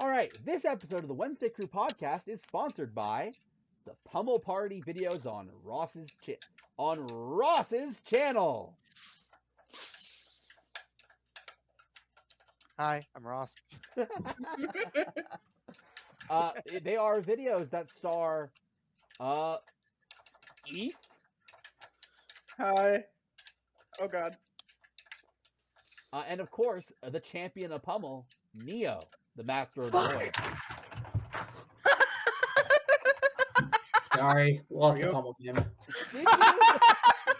All right, this episode of the Wednesday Crew podcast is sponsored by the Pummel Party videos on Ross's channel. Hi, I'm Ross. They are videos that star Eve. Hi. Oh God. And of course, the champion of Pummel, Neo, the master of the void. Sorry, lost the pummel game.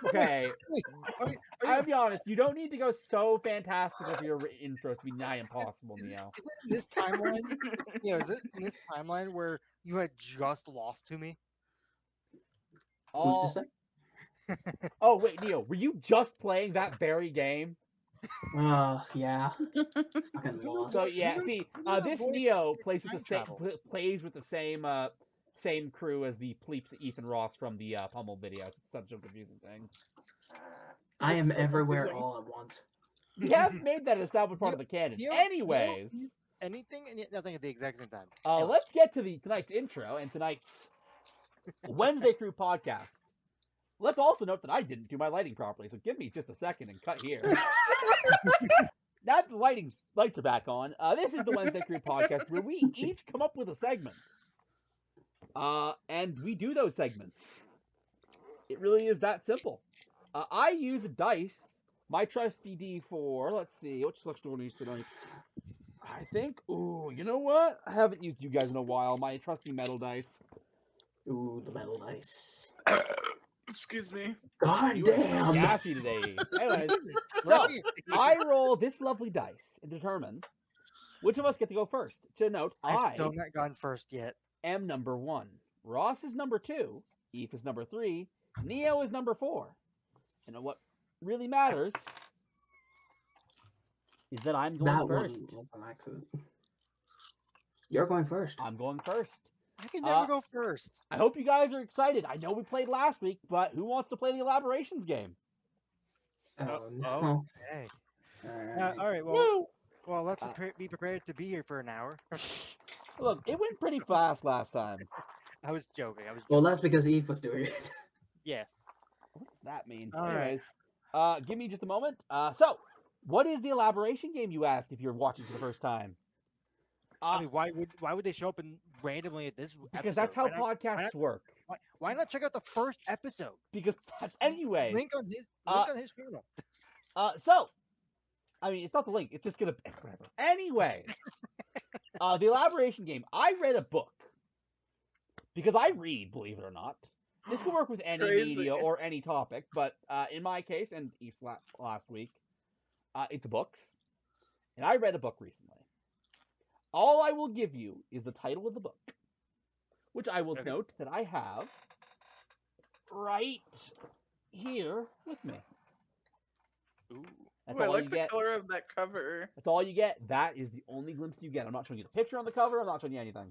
Okay, Wait, I'll be honest. You don't need to go so fantastic with your intros to be nigh impossible, Neo. Is it in this timeline? Is it in this timeline where you had just lost to me? Oh, Who's to say? oh wait, Neo, were you just playing that very game? Yeah. Fucking lost. So yeah, see, this Neo plays with the same crew as the Pleeps, Ethan Ross from the Pummel videos. It's such a confusing thing. I am so everywhere confusing. all at once. We have made that established part of the canon. Anyways, anything and nothing at the exact same time. let's get to tonight's intro and tonight's Wednesday Crew podcast. Let's also note that I didn't do my lighting properly, so give me just a second and cut here. Now that the lights are back on, this is the Wednesday Crew podcast where we each come up with a segment. And we do those segments. It really is that simple. I use a dice, my trusty D4. Let's see, which selection do I want to use tonight? I think, you know what? I haven't used you guys in a while. My trusty metal dice. Ooh, the metal dice. Excuse me. God You damn. are gassy today. Anyways, so I roll this lovely dice and determine which of us get to go first. To note, I've still not gone first yet. am number 1. Ross is number 2. Eve is number 3. Neo is number 4. And what really matters is that I'm going That one first. was an accident. You're going first. I'm going first. I can never go first. I hope you guys are excited. I know we played last week, but who wants to play the Elaborations game? Oh, no. Okay. Alright. All right. Well, let's be prepared to be here for an hour. Look, it went pretty fast last time. I was joking. Well, that's because Eve was doing it. Yeah. What does that mean? All Anyways, give me just a moment. So, what is the Elaboration game, you ask, if you're watching for the first time? I mean, why would they show up randomly at this Because episode? that's how podcasts work. Why not check out the first episode? Because anyway, Link on his channel. so I mean, it's not the link. It's just gonna whatever. Anyway, the Elaboration game. I read a book because I read, believe it or not. This can work with any Crazy. media or any topic, but in my case, and Eve's last week, it's books, and I read a book recently. All I will give you is the title of the book, which I will note that I have right here with me. Ooh. That's Ooh, I all like you the get. color of that cover. That's all you get. That is the only glimpse you get. I'm not showing you the picture on the cover. I'm not showing you anything.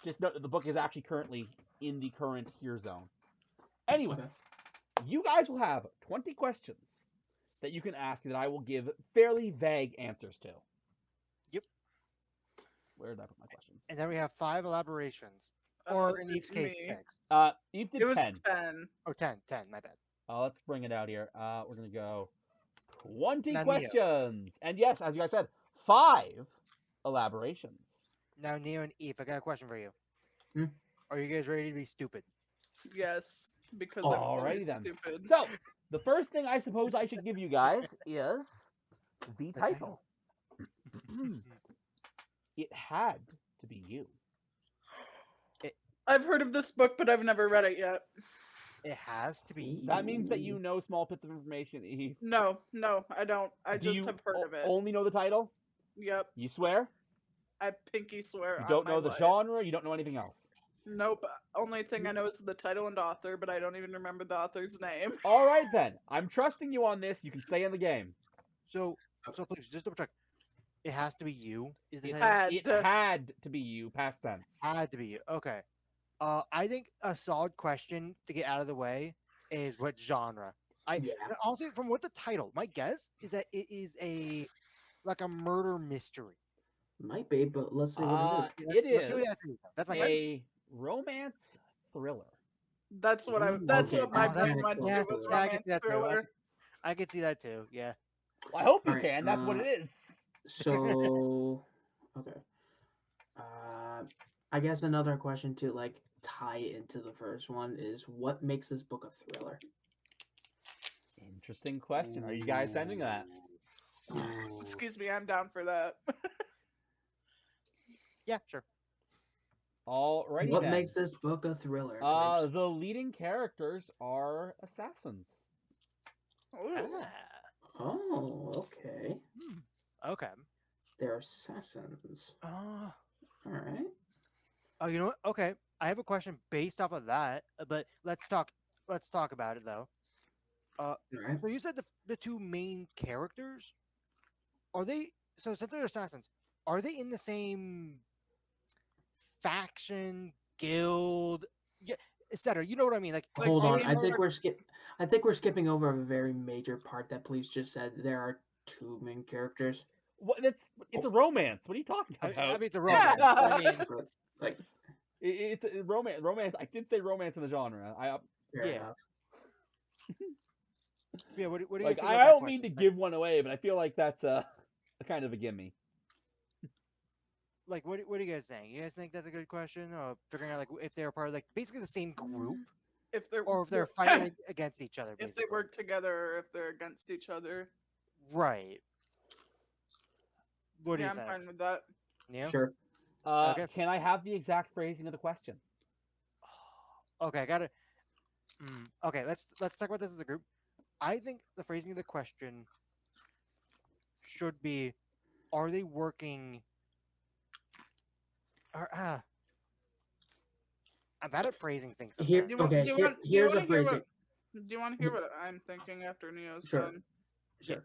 Just note that the book is actually currently in the current here zone. Anyways, you guys will have 20 questions that you can ask that I will give fairly vague answers to. Yep. Where did I put my questions? And then we have 5 elaborations. Or in Eve's case, me. 6. Eve did It was 10. 10. Oh, 10, my bad. Let's bring it out here. We're going to go 20 Now, Neo. questions. And yes, as you guys said, 5 elaborations. Now, Neo and Eve, I got a question for you. Hmm? Are you guys ready to be stupid? Yes, because I'm Alrighty always then. stupid. So, the first thing I suppose I should give you guys is the title. It had to be you. I've heard of this book, but I've never read it yet. It has to be. That means that you know small bits of information. Eve. No, I don't. I Do just you have heard of it. only know the title? Yep, You swear? I pinky swear. You on don't my know the life. genre? You don't know anything else? Nope. Only thing I know is the title and author, but I don't even remember the author's name. All right then. I'm trusting you on this. You can stay in the game. So please, just double check. It has to be you. Is the It title? it had to be you, past tense. Had to be you. Okay. I think a solid question to get out of the way is what genre. Yeah. Honestly, from what the title, my guess is that it is like a murder mystery. Might be, but let's see what it is. It Let's see what is you guys think. That's my guess. a romance thriller. That's what I. Ooh, That's okay, what my that's brain kinda went close to to was it. Yeah, I can romance see that too. thriller. I can see that too. Yeah. Well, I hope you Alright, can. That's what it is. So, okay. I guess another question to like tie into the first one is what makes this book a thriller? Interesting question. Are you guys sending that? Excuse me, I'm down for that. Yeah, sure. Alrighty What then. makes this book a thriller? Grapes? The leading characters are assassins. Ooh. Ah, Oh, okay. okay. They're assassins. Uh, All right. oh, you know what? Okay, I have a question based off of that, but let's talk. Let's talk about it though. All right. So you said the two main characters are they? So since they're assassins, are they in the same faction, guild, yeah, etc.? You know what I mean? Like, Hold are on. they I think more- we're skipping over a very major part that Police just said. There are two main characters. What? It's a romance. What are you talking I about? mean, it's a Yeah. romance. I mean, But, like, It's a romance. Romance. I did say romance in the genre. fair Yeah. enough. yeah. What do you guys Like think I about that don't mean to question? give one away, but I feel like that's a kind of a gimme. Like, what do you guys think? You guys think that's a good question? Figuring out like if they're part of like basically the same group, If they're or if they're fighting against each other. if they Basically, work together, or if they're against each other. right? What do Yeah, you I'm think? fine with that. Neil? Sure. Okay. Can I have the exact phrasing of the question? Okay, I got it. Okay, let's talk about this as a group. I think the phrasing of the question should be: are they working? I'm bad at phrasing things Here, sometimes. okay. Here's a phrasing. Do you want to hear what I'm thinking after Neo's Sure. done? Sure.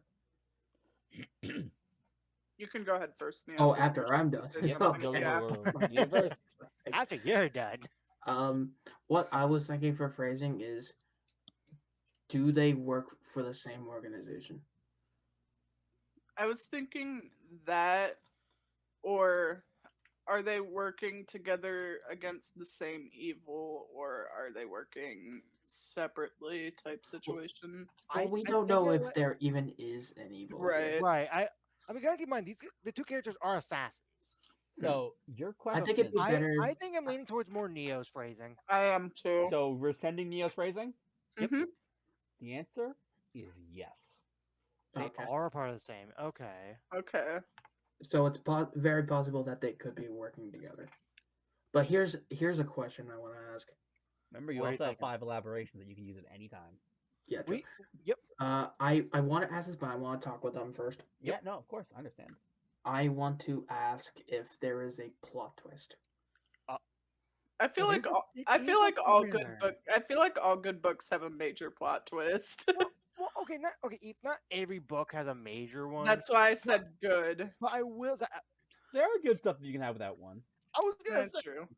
You can go ahead first, Neo. Oh, so you after can I'm done. say Yep, something. go, Yeah. you first. After you're done. What I was thinking for phrasing is, do they work for the same organization? I was thinking that, or are they working together against the same evil, or are they working separately type situation? Well, we I don't think know I if went- there even is an evil. here. Right. Right. I mean, gotta keep in mind the two characters are assassins. So your I question. think it'd be better. I think I'm leaning towards more Neo's phrasing. I am too. So we're sending Neo's phrasing. Yep. Mhm. The answer is yes. They Okay. are part of the same. Okay. Okay. So it's very possible that they could be working together. But here's a question I want to ask. Remember, you What are you also have thinking? 5 elaborations that you can use at any time. Yeah. True. Yep. I want to ask this, but I want to talk with them first. Yeah, no, of course, I understand. I want to ask if there is a plot twist. I feel Well, like this is- all, it I is feel a like all good thriller. book. I feel like all good books have a major plot twist. Well, okay, if not every book has a major one. That's why I said good. But I will say, There are good stuff that you can have without one. I was gonna That's say true.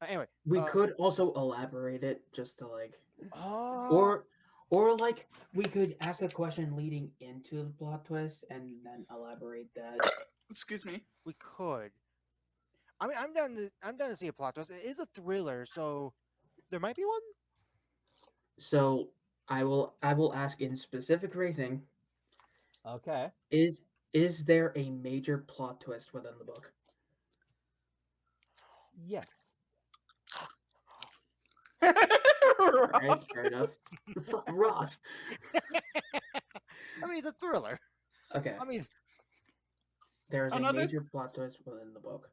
anyway. We could also elaborate it just to like, Oh, or like we could ask a question leading into the plot twist and then elaborate that. Excuse me. we could. I mean, I'm down to see a plot twist. It is a thriller, so there might be one. So I will ask in specific phrasing. Okay. Is there a major plot twist within the book? Yes. All right, fair enough. Ross. I mean, it's a thriller. Okay. I mean, There is a Another- major plot twist within the book.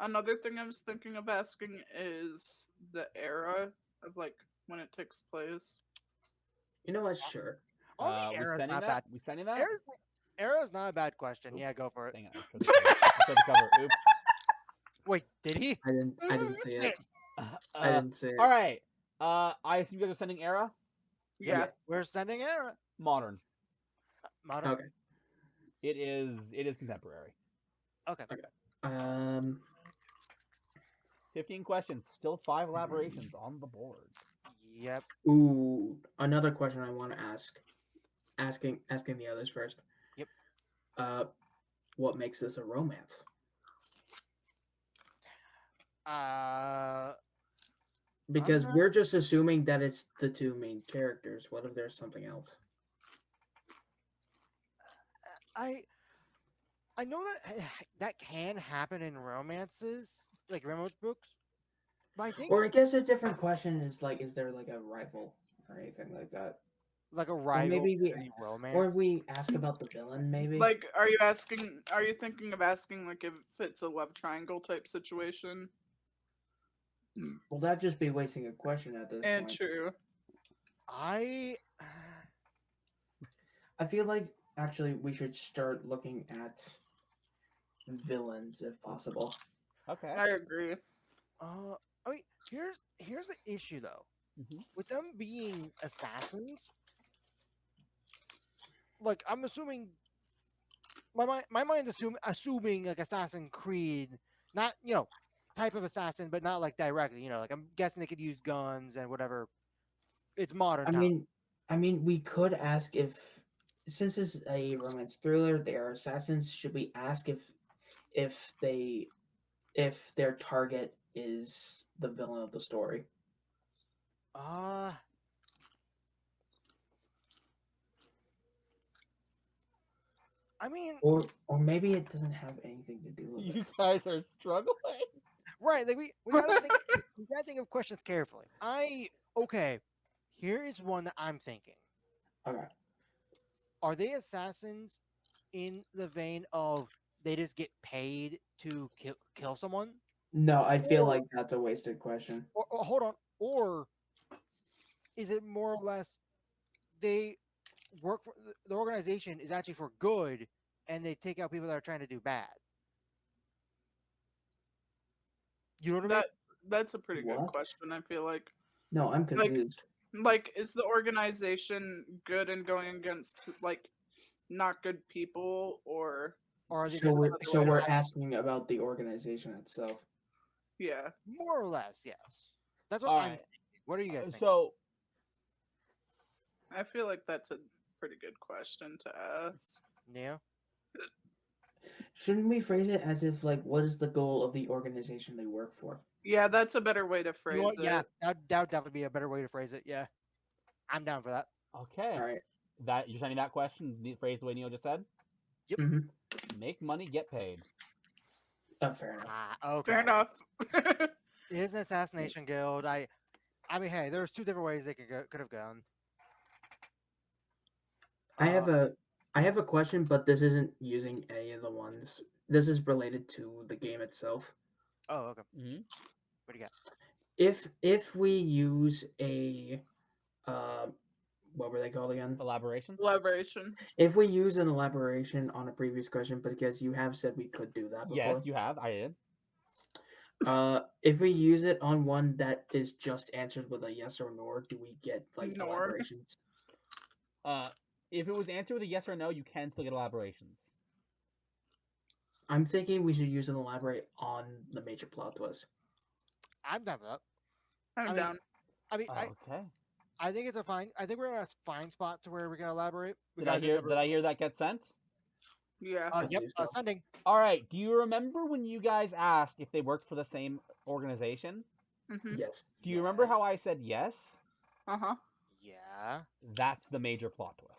Another thing I was thinking of asking is the era of like when it takes place. You know what? Sure. honestly, we era's sending not that? bad. We sending that? Era's not a bad question. Yeah, go for it. Dang it, I showed the cover. Oops. Wait, did he? I didn't see it. Shit. I didn't see it. All right. I assume you guys are sending era? Yeah. We're sending Era. Modern. Modern. Okay. It is contemporary. Okay. 15 questions, still 5 elaborations on the board. Yep. Ooh, another question I want to ask. Asking the others first. Yep. What makes this a romance? I'm Because not. we're just assuming that it's the two main characters. What if there's something else? I I know that that can happen in romances, like romance books, but I think Or I guess a different question is like, is there like a rival or anything like that? like a Or rival maybe we, the or romance. we ask about the villain. Maybe. Like, are you asking? Are you thinking of asking like if it's a love triangle type situation? Well, that'd just be wasting a question at this And point. true. I I feel like actually we should start looking at villains if possible. Okay. I agree. uh I mean here's the issue though. Mhm. With them being assassins, like I'm assuming my mind assuming like Assassin Creed, not type of assassin, but not like directly. Like I'm guessing they could use guns and whatever. It's modern I time. mean, we could ask if, since it's a romance thriller, they are assassins. Should we ask if they if their target is the villain of the story? Uh I mean, Or maybe it doesn't have anything to do with You it. guys are struggling. right? Like we gotta think of questions carefully. Okay. Here is one that I'm thinking. Okay. Are they assassins in the vein of they just get paid to kill someone? No, I feel Or, like that's a wasted question. or hold on, or is it more or less they work for the organization is actually for good and they take out people that are trying to do bad? You know what I mean? That that's a pretty good What? question. I feel No, I'm like confused. is the organization good and going against like not good people, or Or are they So just we're other so way we're around? asking about the organization itself. Yeah. more or less, yes. That's what All I'm right. thinking. What are you guys thinking? So I feel like that's a pretty good question to ask. Yeah. Shouldn't we phrase it as if like what is the goal of the organization they work for? Yeah, that's a better way to You phrase want? Yeah, it. that would definitely be a better way to phrase it. Yeah, I'm down for that. okay, All right. that you're sending that question phrase the way Neil just said. Yep. Mm-hmm. Make money, get paid. Fair enough. Okay. Fair enough. It is an assassination guild. I mean, hey, there's two different ways they could have gone. I Uh, have a I have a question, but this isn't using any of the ones. This is related to the game itself. oh, okay. Mm-hmm. What do you got? If we use a uh, what were they called again? Elaboration. Elaboration. If we use an elaboration on a previous question, because you have said we could do that Yes, before. you have. I did. If we use it on one that is just answered with a yes or no, do we get like Nor. elaborations? If it was answered with a yes or no, you can still get elaborations. I'm thinking we should use an elaborate on the major plot twist. I'm down for that. I'm I mean, down. I mean, Okay. I think it's a fine. I think we're in a fine spot to where we can elaborate. We Did got I a good hear? number. Did I hear that get sent? Yeah. I Yep. believe so. Sending. All right. Do you remember when you guys asked if they worked for the same organization? Hmm. Yes. Do you remember how I said yes? Uh-huh. Yeah. That's the major plot twist.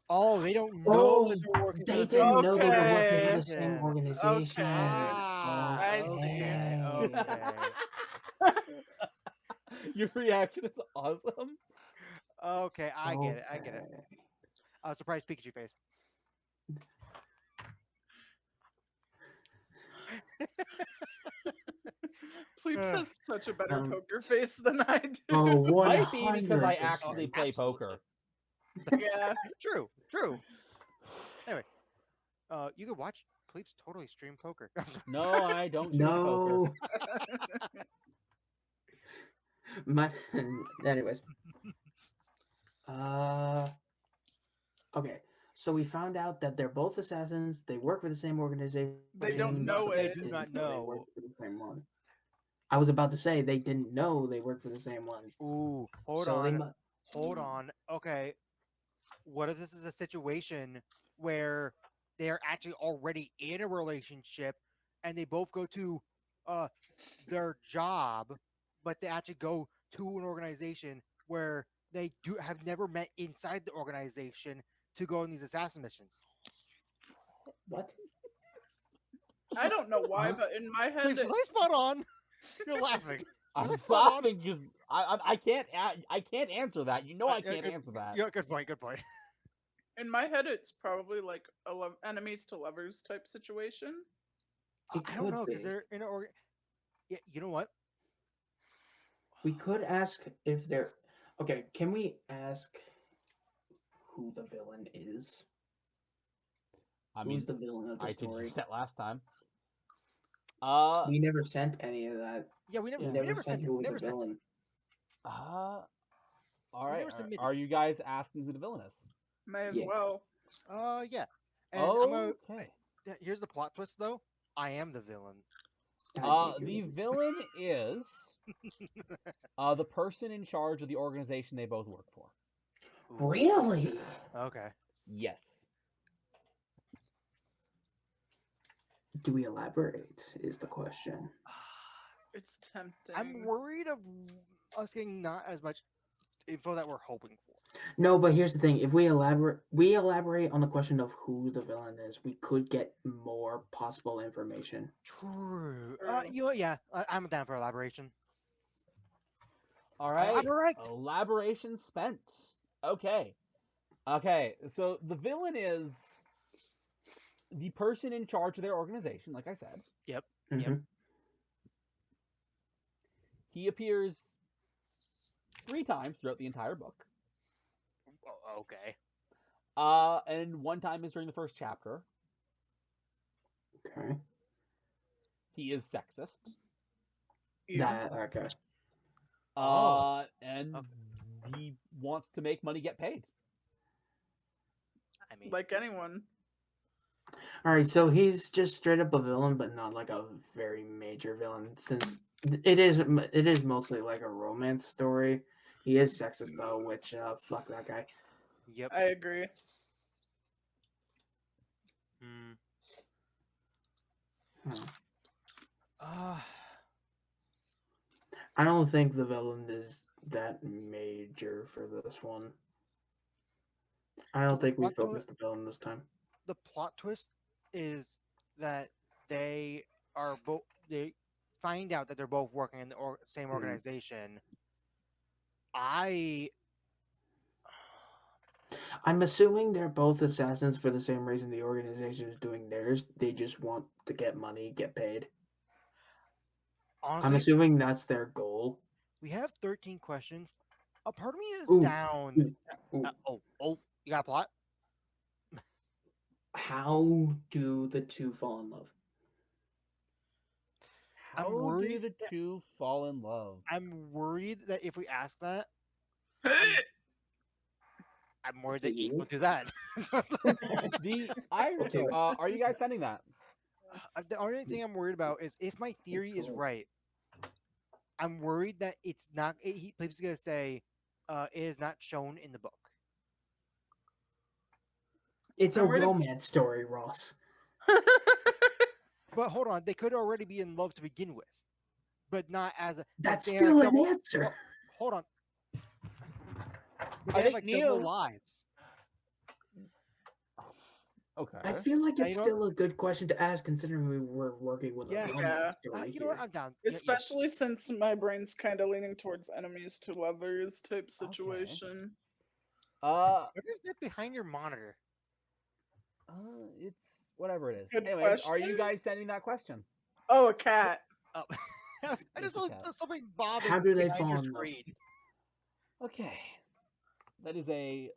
Oh, they don't know Oh, that they're working for they the same didn't know they were working for Okay. the same organization. organization. Okay. I Okay. see. Okay. Your reaction is awesome. Okay. I get it. I get it. Okay. Surprise Pikachu face. Pleeps Uh, has such a better Um, poker face than I do. Oh, Might be because I 100%. actually play poker. Yeah. True. True. Anyway, you can watch Pleeps totally stream poker. No, I don't stream poker. No. My, anyways. Okay. So we found out that they're both assassins. They work for the same organization. They don't know but they it. do didn't not They know. work for the same one. I was about to say they didn't know they worked for the same one. Ooh, hold So they on. Hold on. Okay. What if this is a situation where they're actually already in a relationship and they both go to their job, but they actually go to an organization where they have never met inside the organization to go on these assassin missions. What? I don't know why, Huh? but in my head, Wait, was I spot on? You're laughing. I'm Was I spot on? laughing because I can't answer that. You know I can't answer that. Yeah, good point. Good point. in my head, it's probably like a enemies to lovers type situation. It I don't could know because be. they're in an org. Yeah, you know what? We could ask if they're okay. Can we ask who the villain is? I Who's mean, the villain of the I did story? that last time. We never sent any of that. Yeah, we never We Yeah. we never never sent sent it. who was the Never sent it. villain. All We right. never submitted. Are you guys asking who the villain is? May as Yeah. well. Yeah. And I'm gonna. Okay. Here's the plot twist, though. I am the villain. I hate The you. villain is the person in charge of the organization they both work for. Really? Okay. Yes. Do we elaborate? Is the question. It's tempting. I'm worried of us getting not as much info that we're hoping for. No, but here's the thing: if we elaborate on the question of who the villain is, we could get more possible information. True. True. Yeah. I'm down for elaboration. All right. Elaborate. Elaboration spent. Okay. Okay. So the villain is the person in charge of their organization, like I said. Yep. Mhm. He appears 3 times throughout the entire book. Okay. And 1 time is during the first chapter. Okay. He is sexist. Yeah. Okay. And Okay. he wants to make money get paid. I mean, Like anyone. All right. So he's just straight up a villain, but not like a very major villain, since it is mostly like a romance story. He is sexist though, which fuck that guy. yep. I agree. Hmm. Hmm. Uh, I don't think the villain is that major for this one. I don't So the think we plot twi- focused the villain this time. the plot twist is that they are both. They find out that they're both working in the same Mhm. organization. I. I'm assuming they're both assassins for the same reason the organization is doing theirs. They just want to get money, get paid. I'm Honestly, assuming that's their goal. we have 13 questions. A part of me is Ooh, down. ooh. You got a plot? How do the two fall in love? How do worried the 2 fall in love? I'm worried that if we ask that, I'm worried Do that Eve you? will do that. Okay. Are you guys sending that? The only thing I'm worried about is if my theory is right. I'm worried that it's not. He's going to say it is not shown in the book. It's a I'm worried if- romance story, Ross. But hold on, they could already be in love to begin with, but not as a. That's they still have an double, answer. well, hold on. But I they have think like Neo- double lives. Okay. I feel like Yeah, it's you know- still a good question to ask, considering we were working with Yeah. a Yeah. romance story You know what? here. I'm down. Especially since my brain's kind of leaning towards enemies to lovers type situation. Uh, What is that behind your monitor? it's whatever it is. Good Anyways, are you question. guys sending that question? Oh, a cat. Oh. I just saw cat. something bobbing How do they behind your fall in love? screen. Okay. That is a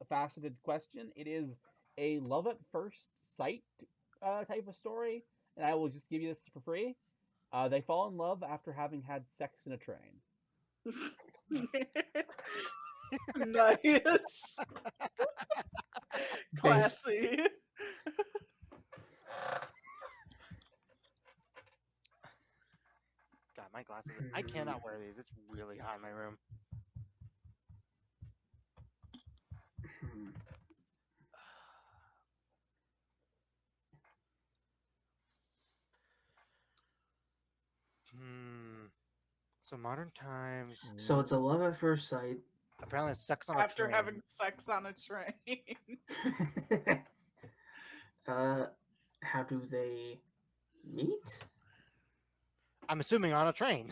faceted question. It is a love at first sight type of story, and I will just give you this for free. They fall in love after having had sex in a train. Nice. Classy. God, my glasses. I cannot wear these. It's really hot in my room. Hmm. So modern times. So it's a love at first sight. Apparently, it's sex on a After train. having sex on a train. How do they meet? I'm assuming on a train.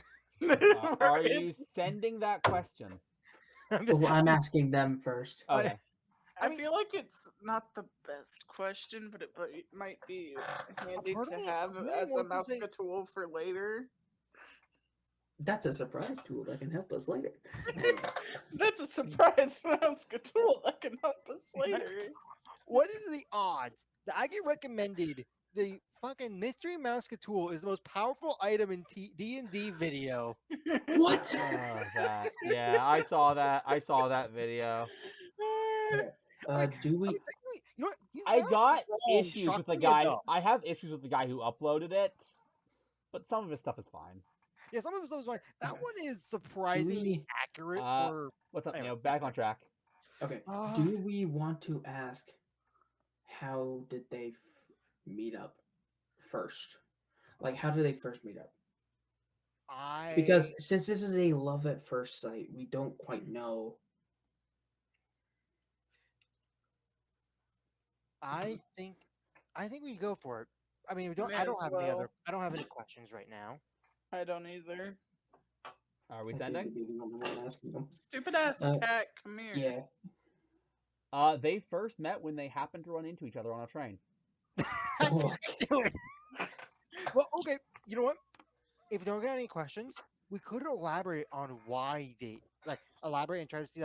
Are you sending that question? Well, I'm asking them first. Okay. I I mean- feel like it's not the best question, but it might be handy part to of me have really as a wants to say- mouse tool for later. That's a surprise tool that can help us later. That's a surprise mouse tool that can help us later. What is the odds that I get recommended the fucking mystery mouse tool is the most powerful item in D&D video? What? That. Yeah, I saw that. I saw that video. Do we? technically, you know what? He's I not got wrong, issues with the shockingly guy. enough. I have issues with the guy who uploaded it, but some of his stuff is fine. Yeah, some of his stuff is fine. That one is surprisingly accurate for. What's up? Anyway, Back on track. Okay. Uh, Do we want to ask how did they meet up first? Like, how did they first meet up? Because since this is a love at first sight, we don't quite know. I think we go for it. I mean, we don't. May I don't as have any other. well. I don't have any questions right now. I don't either. Are we I seem sending? to be the only one asking them. Stupid ass cat, come here. Yeah. They first met when they happened to run into each other on a train. Oh, Well, okay. You know what? If you don't get any questions, we could elaborate on why they elaborate and try to see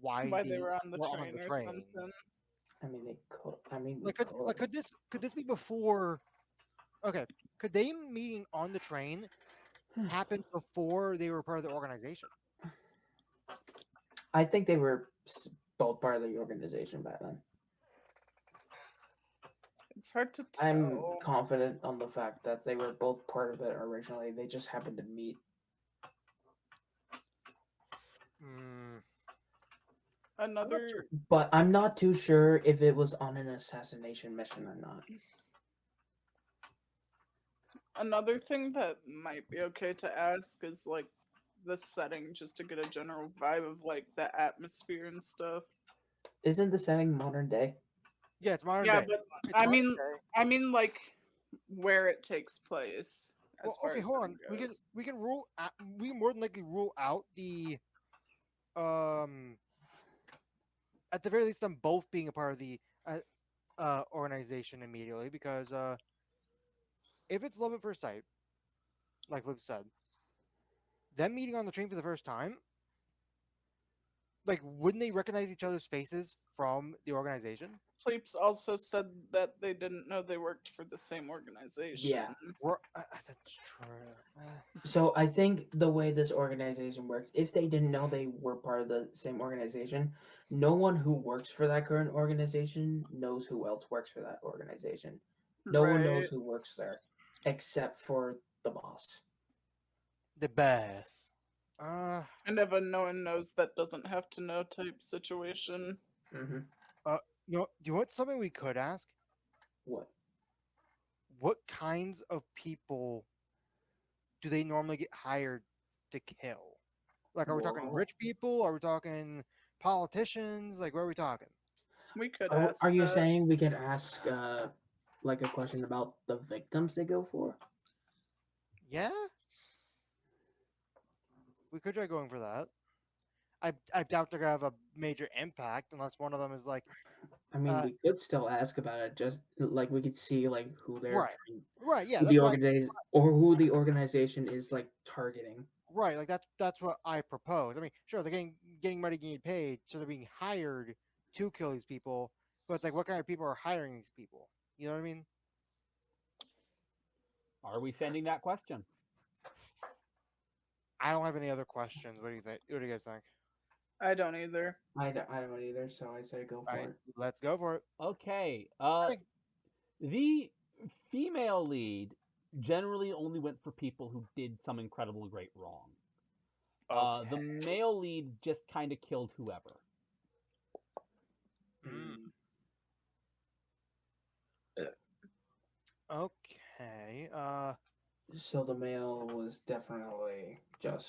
why They were on the were train or something. I mean, they could. I mean, could this be before? Okay, could they meeting on the train happen before they were part of the organization? I think they were both part of the organization back then. It's hard to tell. I'm confident on the fact that they were both part of it originally. They just happened to meet. Another But I'm not too sure if it was on an assassination mission or not. Another thing that might be okay to ask is like the setting, just to get a general vibe of like the atmosphere and stuff. Isn't the setting modern day? Yeah, it's modern Yeah, day. but It's I modern mean, day. like where it takes place. As far okay, as hold on. setting goes. We can rule. We can more than likely rule out the at the very least them both being a part of the organization immediately because if it's love at first sight, like Liv said, them meeting on the train for the first time, like wouldn't they recognize each other's faces from the organization? Pleeps also said that they didn't know they worked for the same organization. Yeah. That's true. So I think the way this organization works, if they didn't know they were part of the same organization, no one who works for that current organization knows who else works for that organization. No one knows who works there, except for the boss. The boss. And if no one knows that doesn't have to know type situation. Mm-hmm. Do you want something we could ask? What? What kinds of people do they normally get hired to kill? Like, are we talking rich people? Are we talking politicians? Like, where are we talking? We could Are, ask. are you that. saying we could ask like a question about the victims they go for? Yeah, we could try going for that. I doubt they're gonna have a major impact unless one of them is like, I mean, we could still ask about it. Just like we could see like who they're right, yeah, who that's the why, organization or who the organization is like targeting. right, like that's what I propose. I mean, sure, they're getting money, getting paid, so they're being hired to kill these people. But it's like, what kind of people are hiring these people? You know what I mean? Are we sending that question? I don't have any other questions. What do you think? What do you guys think? I don't either. I don't either, so I say go for it. Let's go for it. Okay. think- The female lead generally only went for people who did some incredible great wrong. The male lead just kind of killed whoever. Okay. So the male was definitely just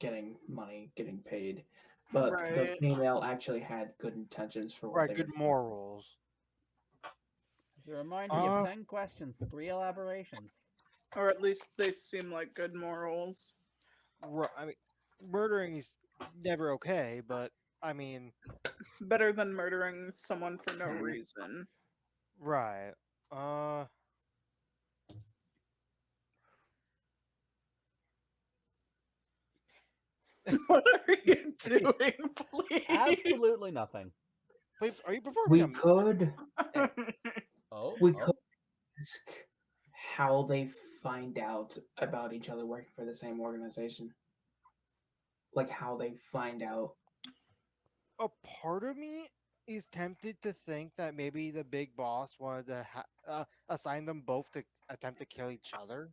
getting money, getting paid, but the Right. female actually had good intentions for what Right, they were good doing. morals. As a reminder, you have Uh, 10 questions, 3 elaborations. Or at least they seem like good morals. I mean, murdering is never okay, but I mean, Better than murdering someone for no Mhm. reason. right. Uh, What are you doing, please? Absolutely nothing. please, are you performing We a could Hey, Oh, we oh. could ask how they find out about each other working for the same organization. Like how they find out. a part of me is tempted to think that maybe the big boss wanted to assign them both to attempt to kill each other.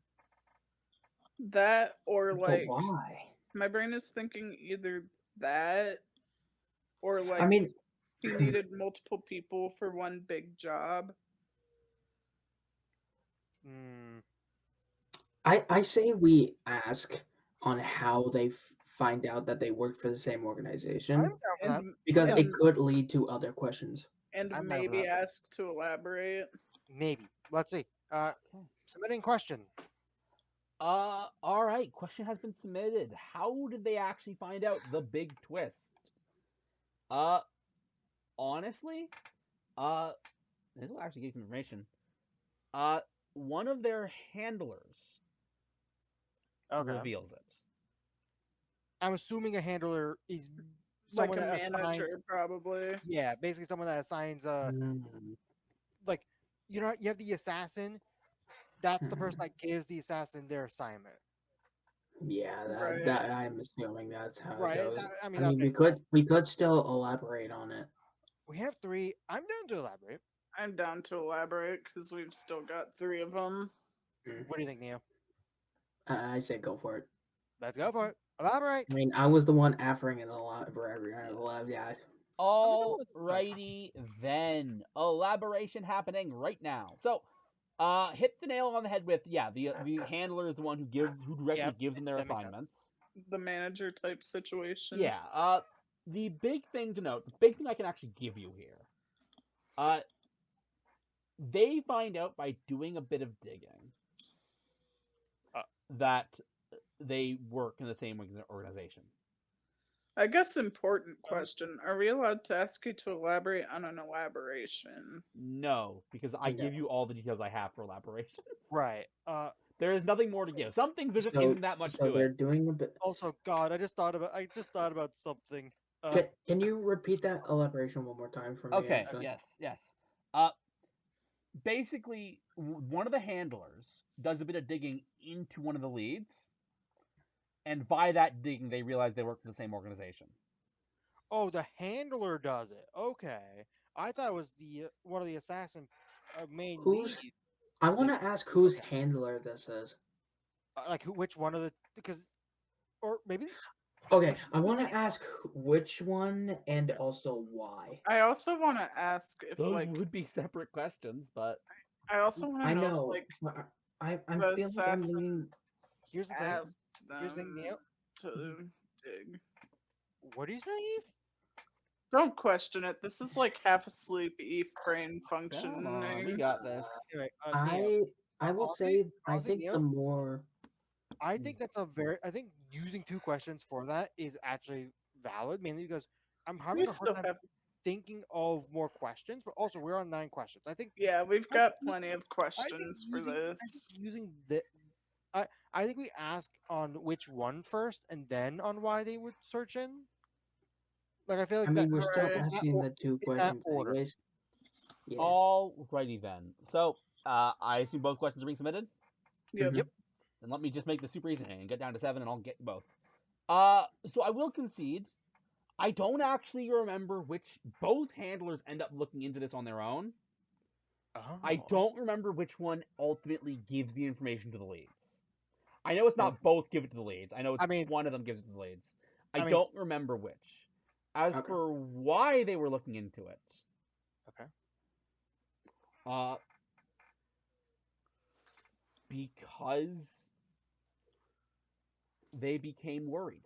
That or But like why? my brain is thinking either that or I like mean, he needed multiple people for one big job. Hmm. I say we ask on how they find out that they work for the same I'm organization down for that. because Yeah, it could lead to other questions. and I'm down for maybe that. ask to elaborate. Maybe. Let's see. Okay. Submitting question. All right. Question has been submitted. How did they actually find out the big twist? Uh, honestly, uh, this will actually give some information. Uh, one of their handlers Okay. reveals it. I'm assuming a handler is Like someone a that assigns. manager, probably. Yeah, basically someone that assigns. Mm, Like, you have the assassin. That's the person mhm. that gives the assassin their assignment. Yeah, Right. that I'm assuming that's how it Right. goes. I I mean, mean, okay. we could still elaborate on it. We have three. I'm down to elaborate. I'm down to elaborate because we've still got three of them. Mm. What do you think, Neo? I say go for it. Let's go for it. Elaborate. I mean, I was the one offering it a lot for Yes. yeah. I'm just a little bit. Alrighty then. Elaboration happening right now. So, hit the nail on the head with the handler is the one who directly Yep, gives them their that makes sense. assignments. The manager type situation. Yeah. The big thing to note, the big thing I can actually give you here, uh, they find out by doing a bit of digging Uh, that they work in the same organization. I guess important uh, question. Are we allowed to ask you to elaborate on an elaboration? No, because I No. give you all the details I have for elaboration. right. There is nothing more to give. Some things there just So isn't that much so to they're it. doing a bit. Also, God, I just thought about something. Can you repeat that elaboration one more time for me? Okay, Actually, yes. Uh, basically, one of the handlers does a bit of digging into one of the leads, and by that digging, they realize they work for the same organization. Oh, the handler does it. Okay. I thought it was the one of the assassin main who's? leads. I want That, to ask whose okay. handler this is. Like who? Which one of the? Because or maybe Okay, like I this want is to ask which one and also why. I also want to ask if, Those like, would be separate questions, but I also want I to know if, know, like, but I the feel like I'm assassin leaning. here's the thing. asked Here's the thing, them Neo. to dig. What do you say, Eve? Don't question it. This is like half asleep Eve brain come on, we functioning. got this. Anyway, Neo. I will Honestly, say I think the Neo, more. I think that's a very. I think using two questions for that is actually valid, mainly because I'm We having a hard still time have, thinking of more questions, but also we're on 9 questions. yeah, we've I think got plenty of questions for I think this. using the I think we ask on which one first, and then on why they would search in. Like I feel I like that mean, we're still Right. asking the two in that questions order. anyways. Yeah. Alrighty then. So, I assume both questions are being submitted. Yep. Mhm. Yep. Then let me just make this super easy and get down to 7, and I'll get both. So I will concede. I don't actually remember which both handlers end up looking into this on their own. I Oh, don't remember which one ultimately gives the information to the leads. I know it's Oh, not both give it to the leads. I know it's I mean, one of them gives it to the leads. I I mean, don't remember which. As okay. for why they were looking into it, okay. uh, because they became worried.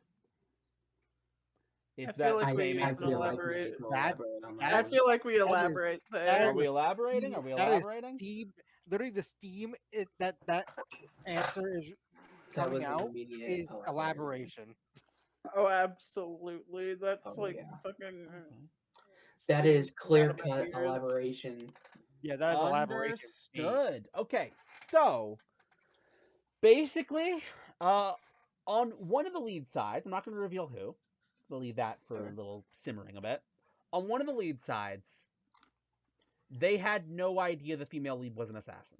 I It's feel that like we same I use an answer. feel like we need elaborate. to That's elaborate on that I that is one. feel like we that is elaborate that there. Are we is elaborating? Are we that is elaborating? steam. Literally, the steam that answer is That coming was an out immediate is elaboration. Oh, absolutely. That's Oh like yeah. fucking. Okay. That steam is coming out clear of my cut ears. elaboration. Yeah, that is elaboration. Understood. Okay, so basically, on one of the lead sides, I'm not going to reveal who. We'll leave that for a little simmering a bit. On one of the lead sides, they had no idea the female lead was an assassin.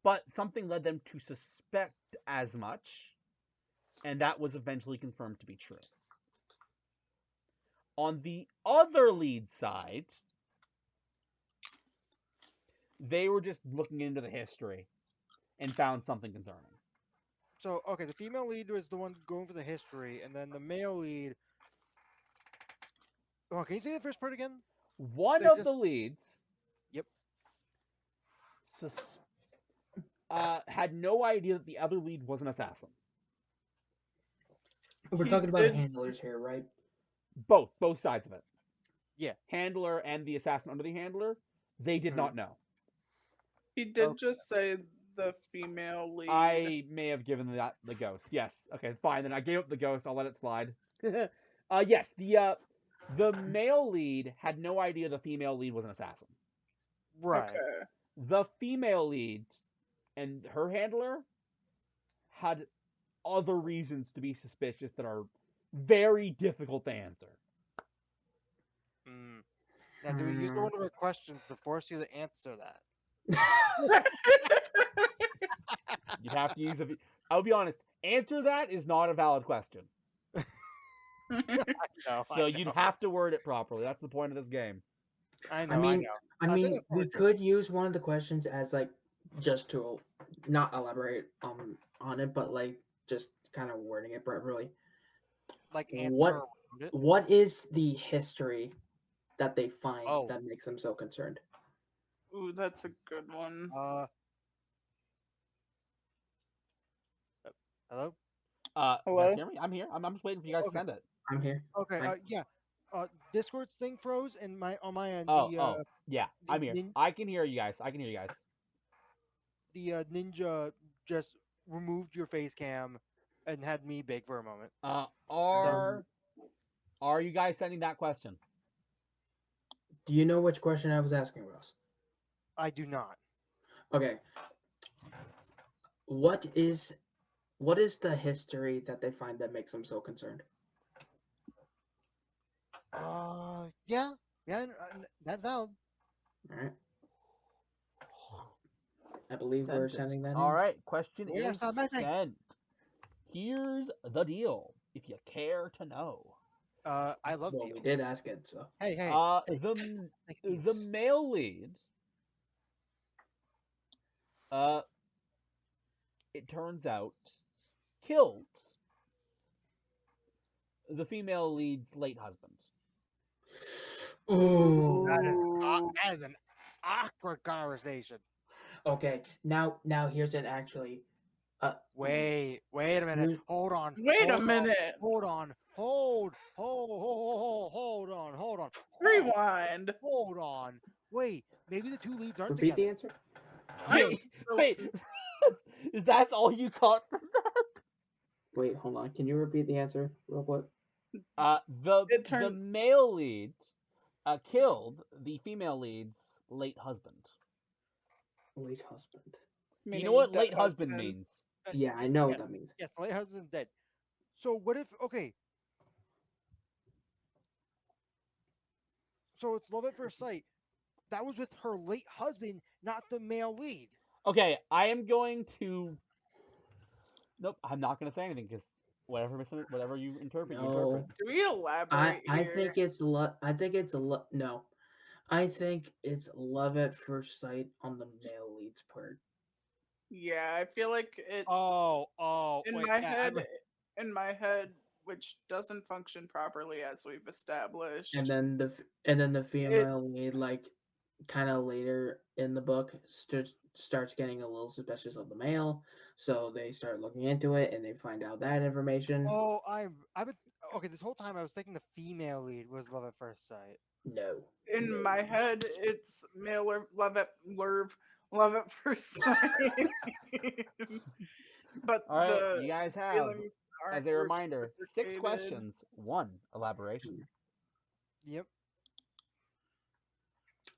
But something led them to suspect as much, and that was eventually confirmed to be true. On the other lead side, they were just looking into the history and found something concerning. So okay, the female lead was the one going for the history, and then the male lead. Oh, can you say the first part again? One They of just- the leads Yep. had no idea that the other lead was an assassin. We're He talking about did- handlers here, right? Both sides of it. Yeah. Handler and the assassin under the handler, they did not know. He did Okay. just say the female lead. I may have given that the ghost. Yes. Okay, fine. Then I gave up the ghost. I'll let it slide. Yes, the male lead had no idea the female lead was an assassin. Right. Okay. The female lead and her handler had other reasons to be suspicious that are very difficult to answer. Mm. Now, do we use one of our questions to force you to answer that? You'd have to use a. I'll be honest. Answer that is not a valid question. No, So you'd have to word it properly. That's the point of this game. I know. I mean, know. I I was mean, thinking we forward to it. could use one of the questions as like just to not elaborate on it, but like just kind of wording it properly. Like answer What around it. what is the history that they find Oh. that makes them so concerned? Ooh, that's a good one. Hello. You guys Hello? hear me? I'm here. I'm just waiting for you guys to Okay. send it. I'm here. Okay. Fine. Yeah. Discord's thing froze, and on my end, Yeah, I'm here. nin- I can hear you guys. the ninja just removed your face cam and had me big for a moment. Are you guys sending that question? Do you know which question I was asking, Ross? I do not. Okay. What is the history that they find that makes them so concerned? Yeah, that's valid. All right. I believe Sent we're it. sending that in. All right, question Yeah, is send my thing. sent. Here's the deal, if you care to know. I love Well, deals. we did ask it, so Hey, hey. Like The deals. male lead, it turns out, killed the female lead's late husband. Ooh. That is an awkward conversation. Okay. Now here's it actually. Wait a minute. Here's- Hold on. Wait a hold on, minute. Hold on. Hold on. Rewind. Hold on. Wait, maybe the two leads aren't Repeat together. the answer. Wait, wait. That's all you caught from that? Wait, hold on. Can you repeat the answer real quick? The It turned- the male lead killed the female lead's late husband. Late husband. You Meaning know what dead late husband means? Yeah, I know Yeah. what that means. Yes, the late husband's dead. So what if So it's love at first sight. That was with her late husband, not the male lead. Okay, I am going to. Nope, I'm not going to say anything because whatever you interpret, you No. interpret. Do we elaborate I here? think it's no. I think it's love at first sight on the male lead's part. Yeah, I feel like it's in wait, my yeah, head. In my head, which doesn't function properly as we've established. And then the female It's- lead like kind of later in the book starts getting a little suspicious of the male, so they start looking into it and they find out that information. Oh, I've been okay. This whole time I was thinking the female lead was love at first sight. No, In no. my head, it's male or love at first sight. But All right, the you guys have, feelings as aren't a reminder, 6 reciprocated. questions, 1 elaboration. Yep.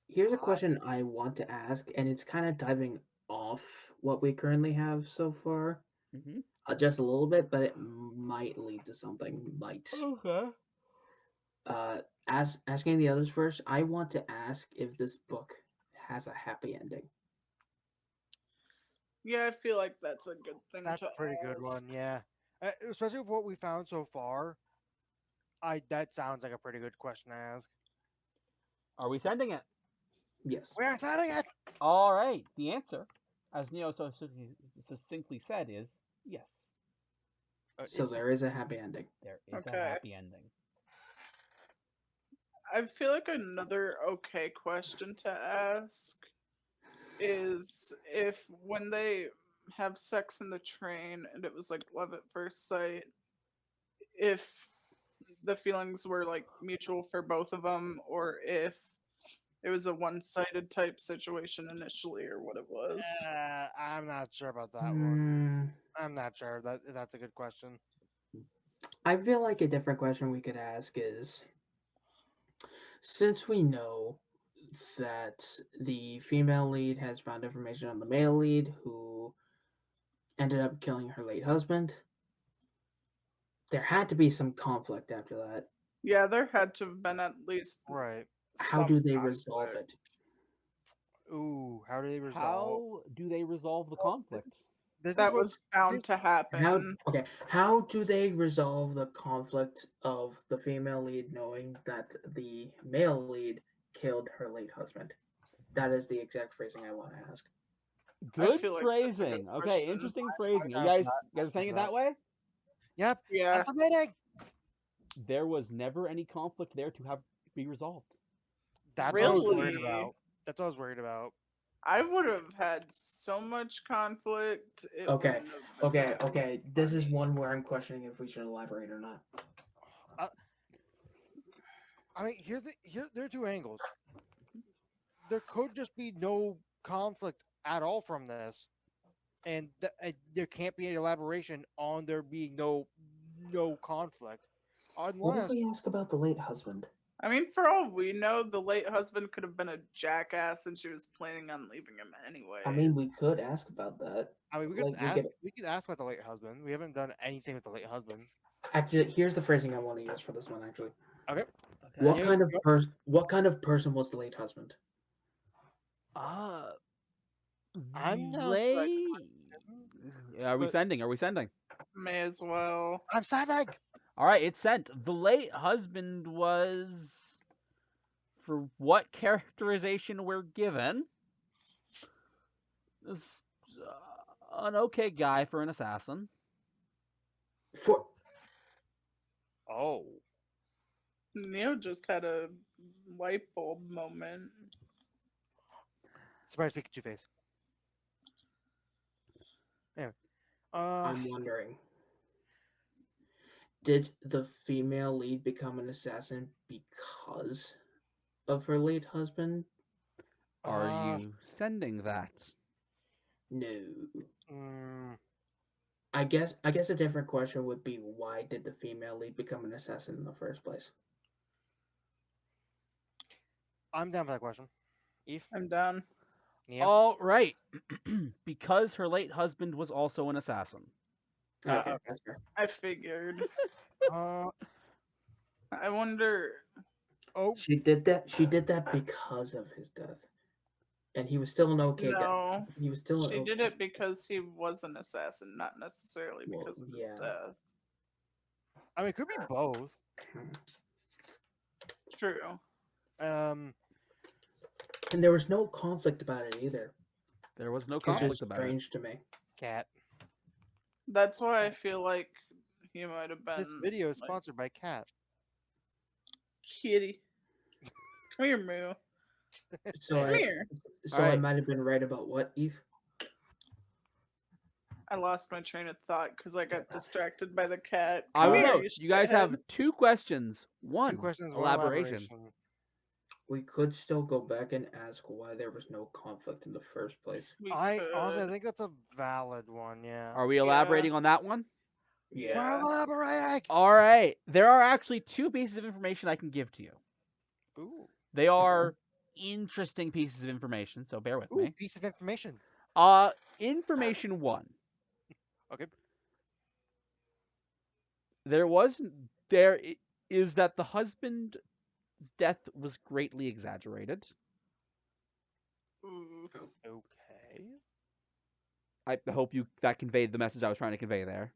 Here's a I- question I want to ask, and it's kind of diving off what we currently have so far, Mm-hmm. just a little bit, but it might lead to something. Might. Okay. Asking the others first. I want to ask if this book has a happy ending. Yeah, I feel like that's a good thing That's to a pretty good ask. one. Yeah. Especially with what we found so far. That sounds like a pretty good question to ask. Are we sending it? Yes. We are sending it. All right. The answer, as Neo so succinctly said, is yes. So there is a happy ending. There is a Okay. happy ending. I feel like another okay question to ask is if when they have sex in the train and it was like love at first sight, if the feelings were like mutual for both of them, or if it was a one-sided type situation initially, or what it was. I'm not sure about that one. I'm not sure. That's a good question. I feel like a different question we could ask is, since we know that the female lead has found information on the male lead who ended up killing her late husband, there had to be some conflict after that. Yeah, there had to have been at least Right. How some do they resolve conflict. it? Ooh, how do they resolve? How do they resolve the conflict? This is That what was bound here's- to happen. How do they resolve the conflict of the female lead knowing that the male lead killed her late husband? That is the exact phrasing I want to ask. Good feel like that's a good phrasing. Okay, question. interesting phrasing. I'm You guys, down you guys are saying it for that. that way? Yep. Yeah, I'm submitting. There was never any conflict there to have be resolved. That's what I was worried really. about. That's what I was worried about. I would have had so much conflict. It Okay, wouldn't have been okay. This is one where I'm questioning if we should elaborate or not. I mean, there are two angles. There could just be no conflict at all from this, and there can't be any elaboration on there being no conflict, What if unless we ask about the late husband? I mean, for all we know, the late husband could have been a jackass and she was planning on leaving him anyway. I mean, we could ask about that. I mean we could ask about the late husband. We haven't done anything with the late husband. Actually, here's the phrasing I want to use for this one. Actually, Okay. what Yeah, kind of person was the late husband? I'm down for that Late. Are we but- sending? Are we sending? May as well. I'm sending. All right, it's sent. The late husband was, for what characterization we're given, is an okay guy for an assassin. For Oh. Neo just had a light bulb moment. Surprise Pikachu face. Anyway. I'm wondering, did the female lead become an assassin because of her late husband? Are you sending that? No. mm, I guess a different question would be, why did the female lead become an assassin in the first place? I'm down for that question. Eve? I'm done. Neo? All right, because her late husband was also an assassin. Okay, okay. that's fair. I figured. Uh, I wonder. oh, She did that because of his death, and he was still an okay guy. No, He was still an she okay. did it because he was an assassin, not necessarily Well, because of his yeah. death. I mean, it could be both. True. Um, And there was no conflict about it either, There was no which is conflict about it. strange to me. Cat. That's why I feel like he might have been. This video is like, sponsored by Cat. Kitty. Come here, Moo. So Come I here. so I Alright. might have been right about what, Eve? I lost my train of thought because I got distracted by the cat. I Come will here, note, you you guys have shithead. 2 questions, 1 Two questions, one elaboration. elaboration. We could still go back and ask why there was no conflict in the first place. We Honestly, I could. think that's a valid one. Yeah. Are we elaborating on that one? Yeah. We're elaborating. Alright, there are actually 2 pieces of information I can give to you. Ooh, They are interesting pieces of information, so bear with ooh, me. piece of information. Information 1. Okay. There is that the husband's death was greatly exaggerated. Ooh. Okay. I hope that conveyed the message I was trying to convey there.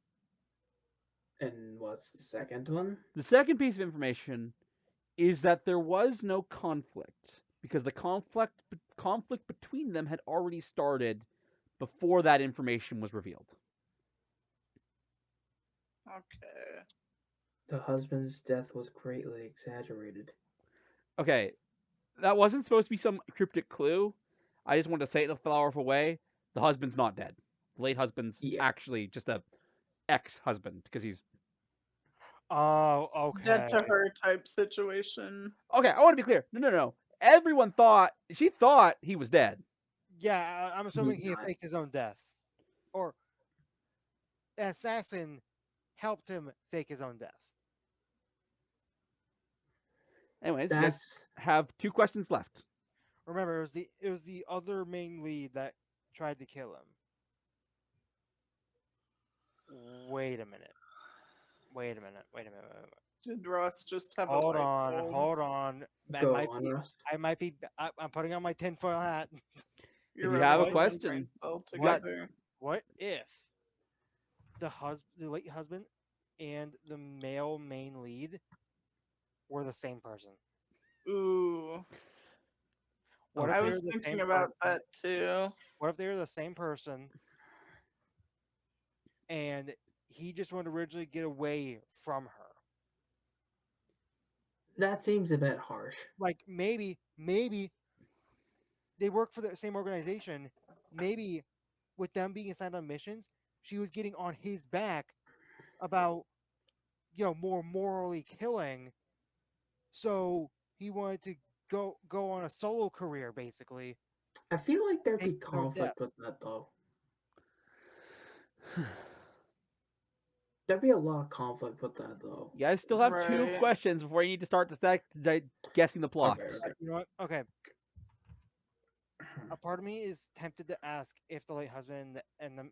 And what's the second one? The second piece of information is that there was no conflict because the conflict between them had already started before that information was revealed. Okay. The husband's death was greatly exaggerated. Okay, that wasn't supposed to be some cryptic clue. I just wanted to say it in a powerful way. The husband's not dead. The late husband's Yeah. actually just a ex-husband because he's Oh, okay. Dead to her type situation. okay. I want to be clear. No. Everyone she thought he was dead. Yeah, I'm assuming He's he not. faked his own death, or the assassin helped him fake his own death. Anyways, you guys That's have 2 questions left. Remember, it was the other main lead that tried to kill him. Wait a minute. Did Ross just have Hold a light on, bulb? hold on. go on, Russ. I'm putting on my tinfoil hat. You're If you have a rubbing one question, brain cell you got- together. What if the late husband and the male main lead were the same person? Ooh. What I if they was were the thinking same about person? that too. What if they were the same person and he just wanted to originally get away from her? That seems a bit harsh. Like maybe they work for the same organization. Maybe with them being assigned on missions, she was getting on his back about more morally killing. So he wanted to go on a solo career, basically. I feel like there'd be Take his own death. conflict with that though. There'd be a lot of conflict with that though. You guys still have 2 Right. questions before you need to start guessing the plot. Okay. You know what? Okay. A part of me is tempted to ask if the late husband and the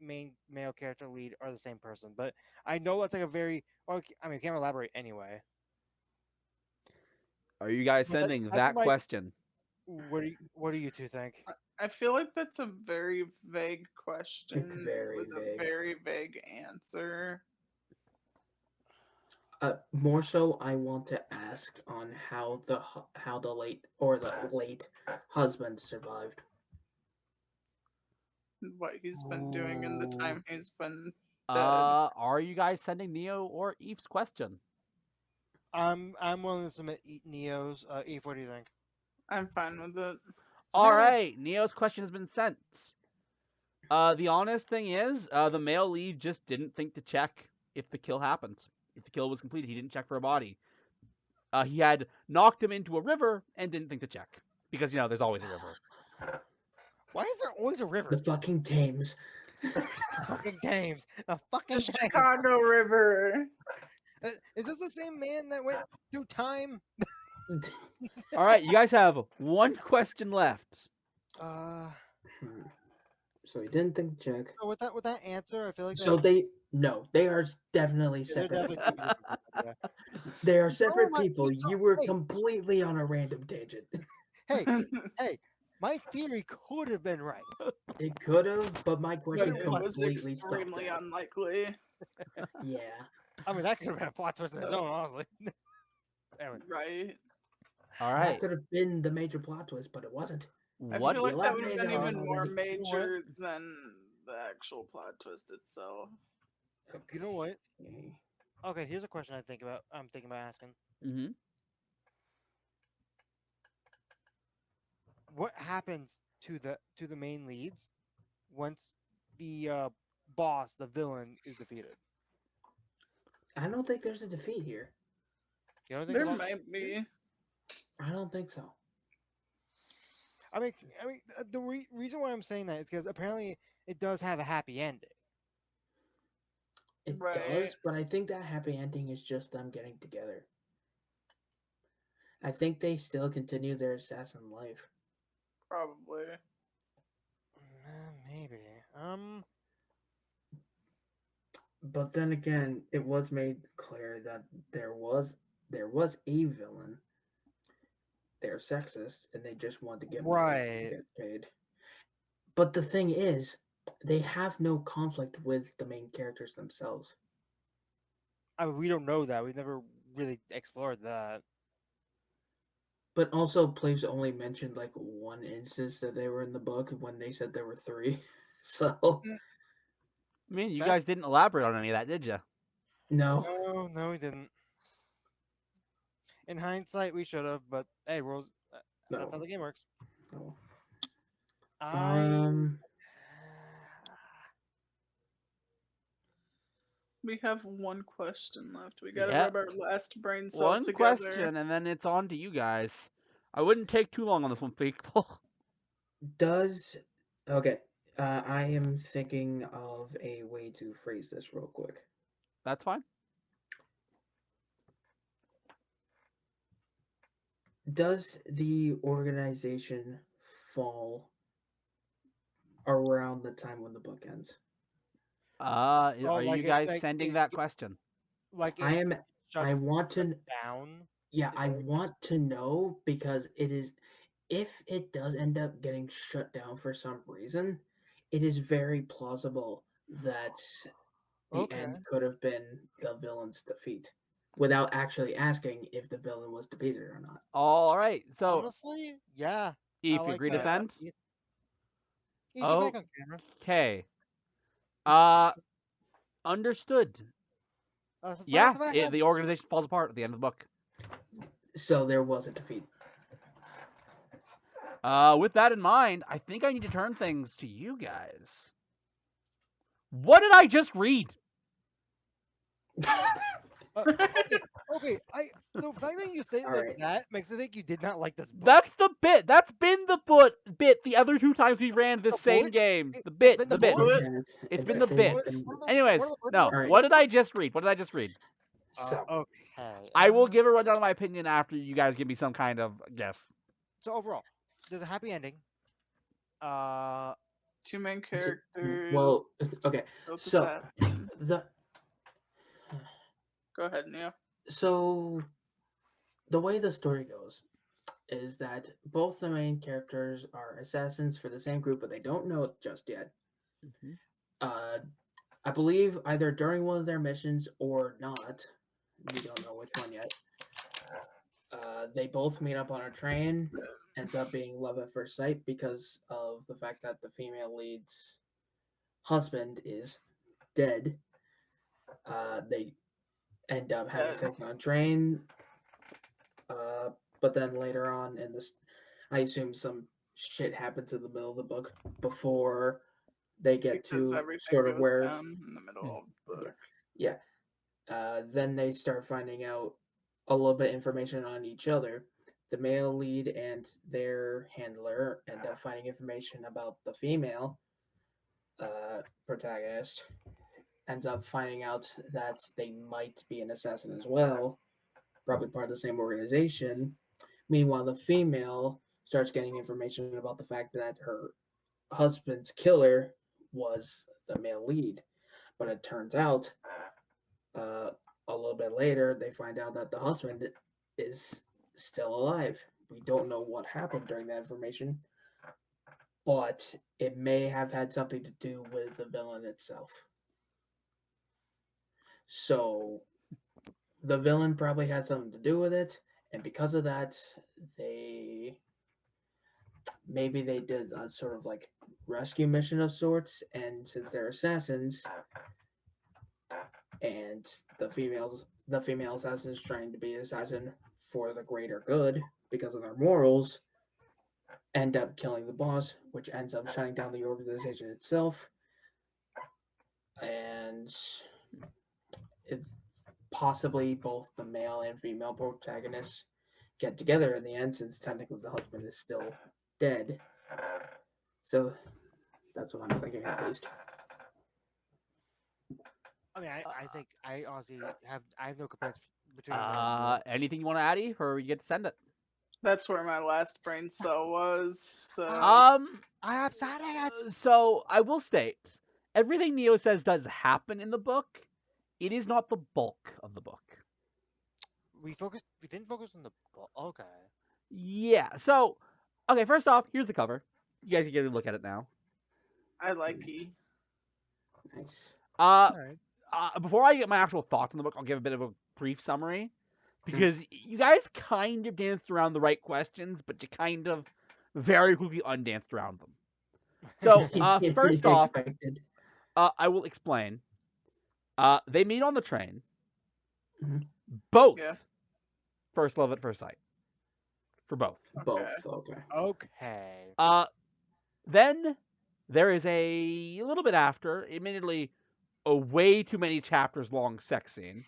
main male character lead are the same person, but I know that's like a very. Well, I mean, we can't elaborate anyway. Are you guys But sending that's that my- question? What do you two think? I feel like that's a very vague question very with vague. a very vague answer. More so, I want to ask on how the late husband survived. What he's been doing in the Ooh. time he's been dead. Are you guys sending Neo or Eve's question? I'm willing to submit Neo's. Eve, what do you think? I'm fine with it. All right, Neo's question has been sent. The honest thing is, the male lead just didn't think to check if the kill happened. If the kill was completed, he didn't check for a body. He had knocked him into a river and didn't think to check because there's always a river. Why is there always a river? The fucking Thames. fucking Thames. The fucking The Thames. Chicago River. Is this the same man that went through time? All right, you guys have 1 question left. So he didn't think to check. So with that answer, I feel like So they are definitely they're separate. definitely two people. Yeah. They are separate my- people. so- You were hey. completely on a random tangent. Hey, my theory could have been right. It could have, but my But question it was completely stopped extremely that. unlikely. Yeah. I mean, that could have been a plot twist in its own, honestly. Anyway, Right? All That right. could have been the major plot twist, but it wasn't. I What feel like that would have been elaborated even on more already. major than the actual plot twist itself. you know what? Okay. Okay, here's a question I'm thinking about asking. Mm-hmm. what happens to the main leads once the boss, the villain, is defeated? I don't think there's a defeat here. You don't think There the boss? might be. I don't think so. I mean, the reason why I'm saying that is because apparently it does have a happy ending. It Right. does, but I think that happy ending is just them getting together. I think they still continue their assassin life. Probably. Maybe. But then again, it was made clear that there was a villain. They're sexist and they just want to get money Right. and get paid. But the thing is, they have no conflict with the main characters themselves. I mean, we don't know that. We've never really explored that. But also, Plaves only mentioned like one instance that they were in the book when they said there were three. So I mean, you That- guys didn't elaborate on any of that, did you? no, No, we didn't. In hindsight, we should have, but hey, rules. That's how no, the game works. no. I We have one question left. We gotta Yeah. rub our last brain cell One together. question, and then it's on to you guys. I wouldn't take too long on this one, people. Does okay? I am thinking of a way to phrase this real quick. That's fine. Does the organization fall around the time when the book ends? Are like you guys sending that question? like I am. I shuts want to. down. Yeah, I book? want to know because it is. If it does end up getting shut down for some reason, it is very plausible that the end Okay. could have been the villain's defeat, without actually asking if the villain was defeated or not. All right. So, Honestly, yeah. Eve, you like agree to that. send? Get back on camera. Okay. Understood. Yeah, Surprise my head. the organization falls apart at the end of the book. So there was a defeat. With that in mind, I think I need to turn things to you guys. What did I just read? Okay. The fact that you say it All like right. that makes me think you did not like this book. That's the bit. That's been the bit the other two times we ran this The same bullet? game. The It's bit. been The the bit. bullet? It's been the bit. One of Anyways, the no. books- What did I just read? What did I just read? So okay. I will give a rundown of my opinion after you guys give me some kind of guess. So overall, there's a happy ending. Two main characters. well, okay. both So assassin. the Go ahead, Neo. so the way the story goes is that both the main characters are assassins for the same group, but they don't know it just yet. I believe either during one of their missions or not. We don't know which one yet. They both meet up on a train. Ends up being love at first sight because of the fact that the female lead's husband is dead. They end up having sex on a train. But then later on in this, I assume some shit happens in the middle of the book before they get Because to everything sort of goes where down in the middle of the book. yeah. Then they start finding out a little bit information on each other. The male lead and their handler end up finding information about the female protagonist. Ends up finding out that they might be an assassin as well, probably part of the same organization. Meanwhile, the female starts getting information about the fact that her husband's killer was the male lead. But it turns out a little bit later, they find out that the husband is still alive. We don't know what happened during that information, but it may have had something to do with the villain itself. So the villain probably had something to do with it, and because of that, maybe they did a sort of like rescue mission of sorts, and since they're assassins, and the female assassin is trying to be an assassin for the greater good because of their morals, end up killing the boss, which ends up shutting down the organization itself. And it, possibly both the male and female protagonists get together in the end, since technically the husband is still dead. So that's what I'm thinking, at least. I mean, I think I honestly have no complaints between the male and female. Anything you want to add, Eve, or you get to send it? That's where my last brain cell was. So I have said it. So I will state, everything Neo says does happen in the book. It is not the bulk of the book. We didn't focus on the okay. Yeah. So, okay. First off, here's the cover. You guys can get a look at it now. I like E. Nice. Alright. Before I get my actual thoughts on the book, I'll give a bit of a brief summary, because you guys kind of danced around the right questions, but you kind of very quickly undanced around them. So, first off, Expected. I will explain. They meet on the train. Mhm. Both. Yeah. First love at first sight. For both. Both. Okay. Okay. Then there is a little bit after, admittedly, a way too many chapters long sex scene.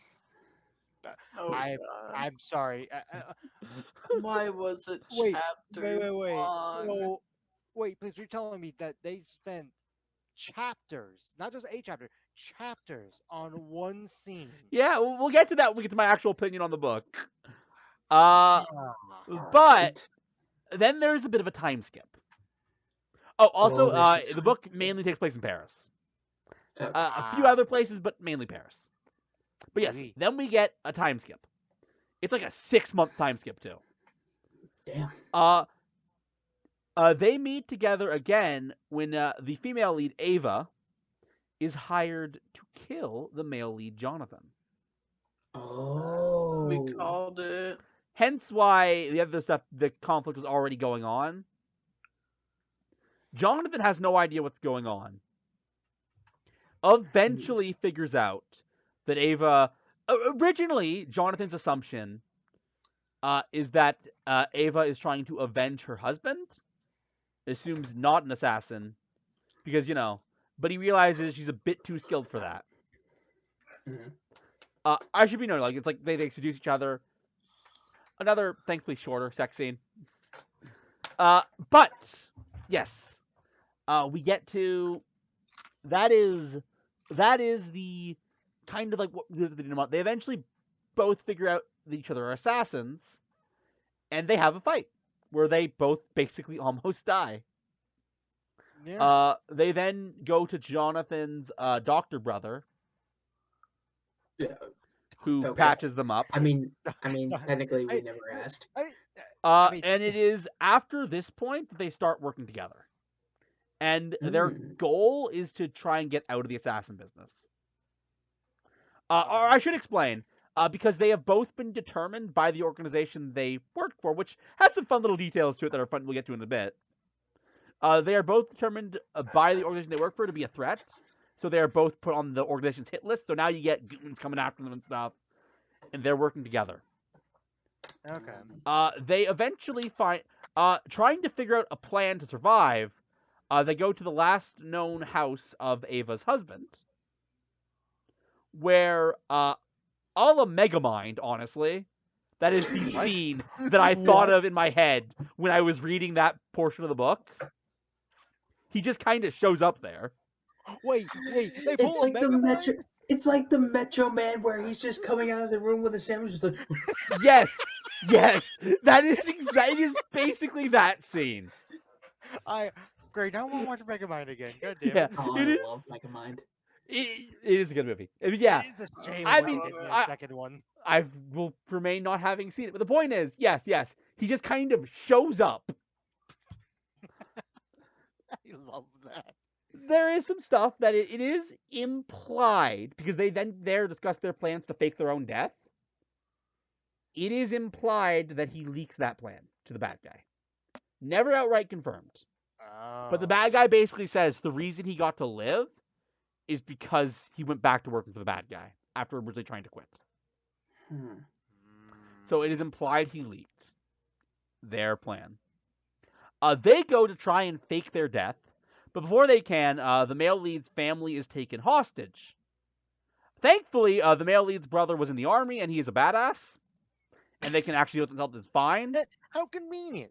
Oh, I- God. I'm sorry. Why was it Wait, chapters wait. long? No, wait, please. You're telling me that they spent chapters, not just a chapter, chapters on one scene. Yeah, we'll get to that when we get to my actual opinion on the book. Ah. But Alright. then there's a bit of a time skip. Oh, also, there's a the time book skip. mainly takes place in Paris. Okay. A few other places, but mainly Paris. But yes, Oui. then we get a time skip. It's like a 6-month time skip too. Damn. They meet together again when the female lead Ava is hired to kill the male lead Jonathan. Oh. We called it. Hence why the other stuff, the conflict was already going on. Jonathan has no idea what's going on. Eventually figures out that Ava... Originally, Jonathan's assumption is that Ava is trying to avenge her husband. Assumes not an assassin. Because, but he realizes she's a bit too skilled for that. Mhm. I should be noted, like, it's like they seduce each other. Another, thankfully, shorter sex scene. But, yes. We get to... That is the kind of like what they eventually both figure out that each other are assassins, and they have a fight where they both basically almost die. Yeah. They then go to Jonathan's doctor brother, Yeah. who Okay. patches them up. I mean, technically, we I- never asked. I mean, And it is after this point that they start working together. And their Mm. goal is to try and get out of the assassin business. Or I should explain, because they have both been determined by the organization they work for, which has some fun little details to it that are fun we'll get to in a bit. They are both determined by the organization they work for to be a threat, so they are both put on the organization's hit list, so now you get goons coming after them and stuff, and they're working together. okay. They eventually find, trying to figure out a plan to survive, they go to the last known house of Ava's husband, where, a la Megamind, honestly, that is the scene that I thought What? of in my head when I was reading that portion of the book. He just kind of shows up there. Wait. They It's pull a like the Mega Metro. Man? It's like the Metro Man, where he's just coming out of the room with a sandwich, just like. Yes, that is basically that scene. Great. Now I want to watch Mega Man again. God damn Yeah, it. Oh, it I is. love Megamind. It is a good movie. Yeah, It is a shame I what mean, they did in the I- second one. I will remain not having seen it, but the point is, yes, he just kind of shows up. I love that. There is some stuff that it is implied, because they then there discuss their plans to fake their own death. It is implied that he leaks that plan to the bad guy. Never outright confirmed. But the bad guy basically says the reason he got to live is because he went back to working for the bad guy after originally trying to quit. So it is implied he leaked their plan. They go to try and fake their death, but before they can, the male lead's family is taken hostage. Thankfully, the male lead's brother was in the army, and he is a badass, and they can actually do it themselves. It's fine. How convenient.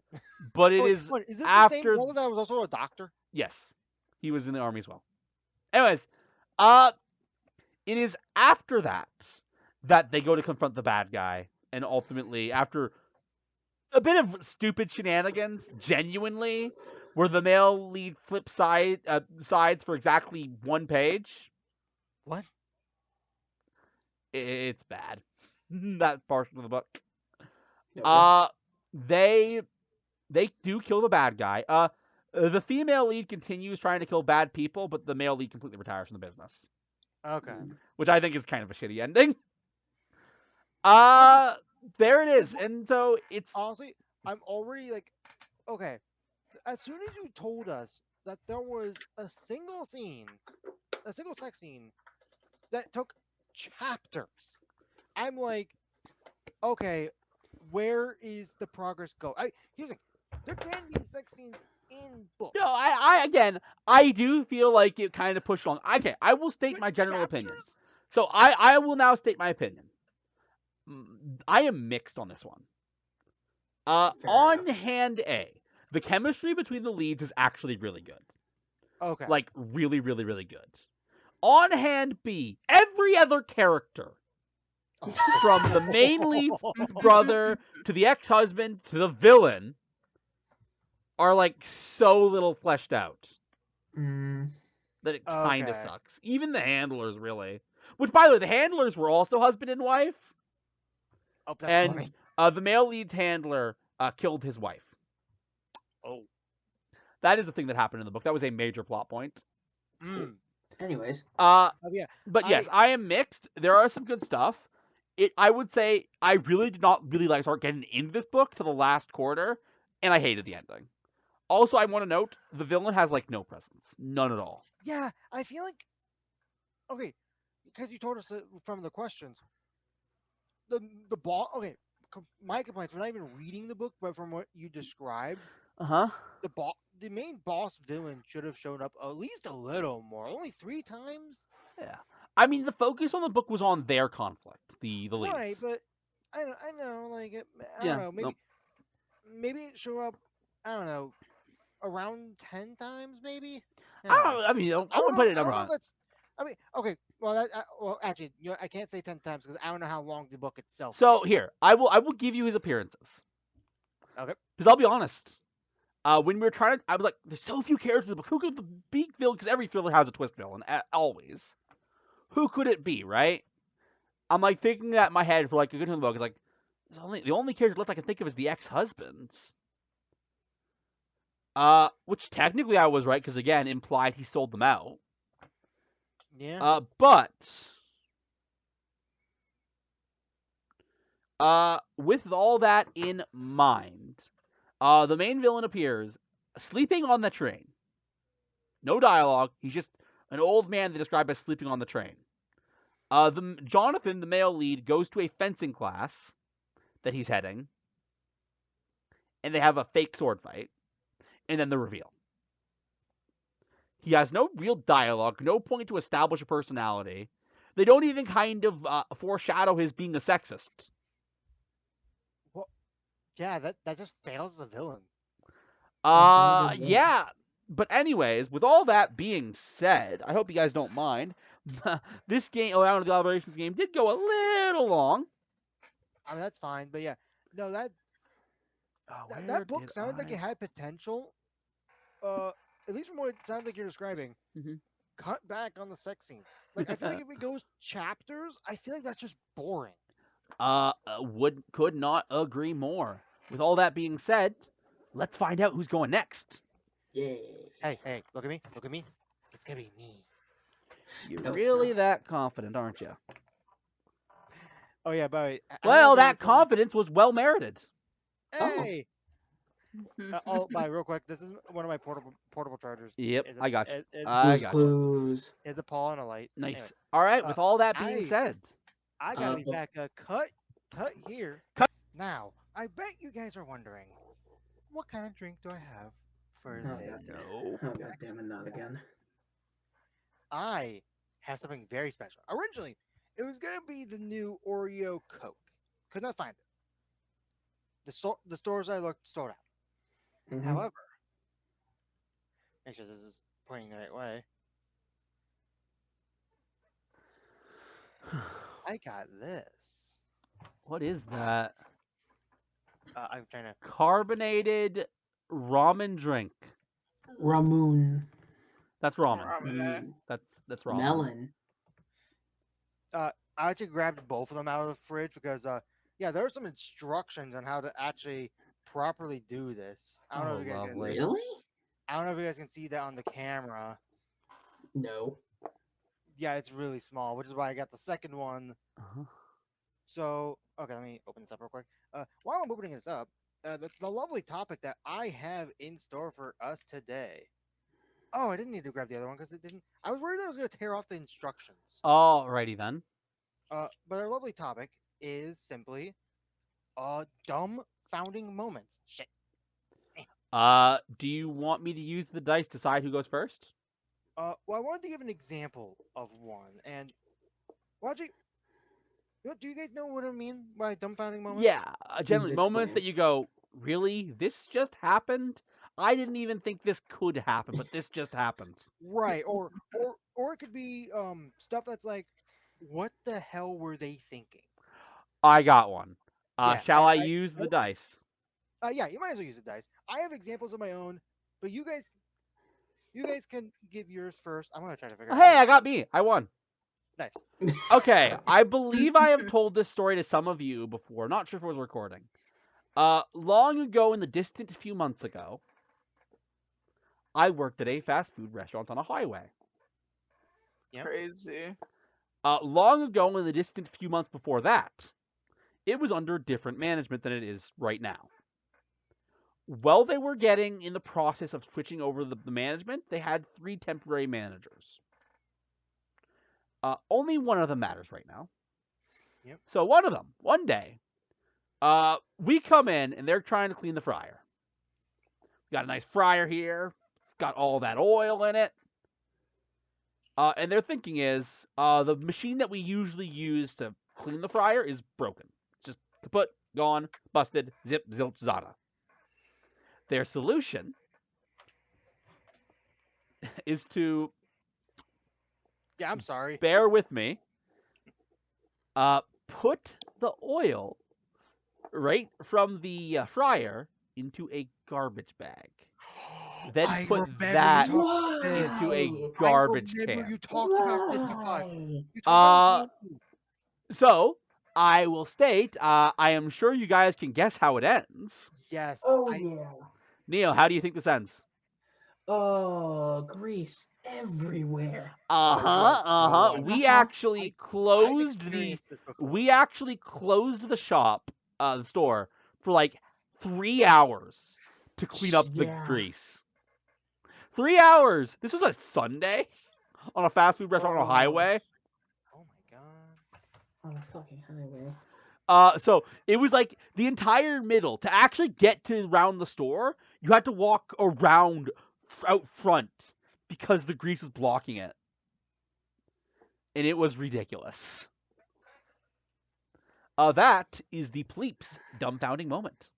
But it Wait, is wait, is this the same after. brother that was also a doctor? Yes, he was in the army as well. Anyways, it is after that they go to confront the bad guy, and ultimately, after a bit of stupid shenanigans, genuinely, where the male lead flips sides for exactly 1 page. What? It's bad. That portion of the book. Okay. They do kill the bad guy. The female lead continues trying to kill bad people, but the male lead completely retires from the business, Okay. which I think is kind of a shitty ending. There it is, and so it's Honestly, I'm already like, okay. As soon as you told us that there was a single sex scene that took chapters, I'm like, okay, where is the progress go? Here's the thing, there can be sex scenes in books. no. I do feel like it kind of pushed on. Okay, I will state but my general opinion. chapters? So I will now state my opinion. I am mixed on this one. Fair On enough. hand A, the chemistry between the leads is actually really good. Okay. Like, really, really, really good. On hand B, every other character, from the main lead's brother to the ex-husband to the villain, are like so little fleshed out Mm, that it kind of Okay. sucks. Even the handlers, really. Which, by the way, the handlers were also husband and wife, Oh, that's and funny. the male lead's handler killed his wife. Oh. That is the thing that happened in the book. That was a major plot point. Mm. anyways, Oh, yeah. But yes, I am mixed. There are some good stuff. I would say I really did not really like start getting into this book to the last quarter, and I hated the ending. Also, I want to note the villain has like no presence, none at all. Yeah, I feel like, okay, because you told us from the questions, the boss. Okay, my complaints. We're not even reading the book, but from what you described, Uh-huh. the main boss villain should have shown up at least a little more. Only 3 times. Yeah. I mean, the focus on the book was on their conflict, the leads. Right, but I know, like I Yeah, don't know, nope. maybe it show up. I don't know, around 10 times, maybe. I don't. I mean, I wouldn't put a I number don't know on if it. that's. I mean, okay. Well, well, actually, I can't say 10 times because I don't know how long the book itself. So is. here, I will give you his appearances. Okay. Because I'll be honest. When we were trying to, I was like, there's so few characters in the book. Who could the big villain? Because every thriller has a twist villain, always. Who could it be, right? I'm like thinking that in my head for like a good time of the book. It's like the only character left I can think of is the ex-husbands. Which technically I was right because again implied he sold them out. Yeah. But with all that in mind, the main villain appears sleeping on the train. No dialogue. He's just an old man they describe as sleeping on the train. Jonathan, the male lead, goes to a fencing class that he's heading, and they have a fake sword fight, and then the reveal. He has no real dialogue, no point to establish a personality. They don't even kind of foreshadow his being a sexist. Well, yeah, that just fails the villain. Yeah. But anyways, with all that being said, I hope you guys don't mind. This game, around the Elaborations game, did go a little long. I mean, that's fine, but yeah, no, that book sounded like it had potential. At least from what it sounds like you're describing, cut back on the sex scenes. Like I feel like if it goes chapters, I feel like that's just boring. Could not agree more. With all that being said, let's find out who's going next. yeah. Hey, look at me. It's gonna be me. You're No, really no. that confident, aren't you? Oh yeah, but Well, that confidence was well merited. Hey. By real quick, this is one of my portable chargers. Yep, I got you. Blues Clues. Is a paw and a light. Nice. Anyway, All right. With all that being said, I gotta be back. Cut here. Cut. Now, I bet you guys are wondering, what kind of drink do I have for Oh this? god. No. Oh god damn it, not again. I have something very special. Originally, it was gonna be the new Oreo Coke. Could not find it. The stores I looked sold out. Mhm. However, make sure this is pointing the right way. I got this. What is that? I'm trying to. Carbonated ramen drink. Ramoon. That's ramen. Ramen. That's ramen. Melon. I actually grabbed both of them out of the fridge because, yeah, there are some instructions on how to actually properly do this. I don't know Oh, if you guys can. lovely. Really? I don't know if you guys can see that on the camera. No. Yeah, it's really small, which is why I got the second one. Uh-huh. So, okay, let me open this up real quick. While I'm opening this up, the lovely topic that I have in store for us today. Oh, I didn't need to grab the other one because it didn't. I was worried I was going to tear off the instructions. Alrighty then. But our lovely topic is simply dumbfounding moments. Shit. Do you want me to use the dice to decide who goes first? Well, I wanted to give an example of one, and well, actually, do you guys know what I mean by dumbfounding moments? Yeah, generally Please moments that explain. you go, really? This just happened? I didn't even think this could happen, but this just happened. Right, or it could be stuff that's like, what the hell were they thinking? I got one. Yeah, Shall and I use the dice? Yeah, you might as well use the dice. I have examples of my own, but you guys can give yours first. I'm gonna try to figure out. Hey, I got me. I won. Nice. Okay, I believe I have told this story to some of you before. Not sure if it was recording. Long ago in the distant few months ago, I worked at a fast food restaurant on a highway. Yep. Crazy. Long ago in the distant few months before that, it was under different management than it is right now. While they were getting in the process of switching over the management, they had 3 temporary managers. Only one of them matters right now. Yep. So one day, we come in and they're trying to clean the fryer. We got a nice fryer here. It's got all that oil in it. And their thinking is, the machine that we usually use to clean the fryer is broken. It's just kaput, gone, busted, zip, zilch, zada. Their solution is to, Yeah, I'm sorry. bear with me, put the oil right from the fryer into a garbage bag. Then I put remember that you talked about this. into a Why? garbage I remember can. you talked about this. Why? You talked about this. So, I will state, I am sure you guys can guess how it ends. Yes. Oh yeah. Neil, how do you think this ends? Oh, grease everywhere. God. We Uh-huh. actually I've closed experienced this before. the shop, the store, for like 3 hours to clean up the Yeah. grease. 3 hours. This was a Sunday on a fast food restaurant on a Oh. highway. Oh my god. On a fucking highway. So it was like the entire middle. To actually get to around the store, you had to walk around out front because the grease was blocking it. And it was ridiculous. That is the Pleeps dumbfounding moment.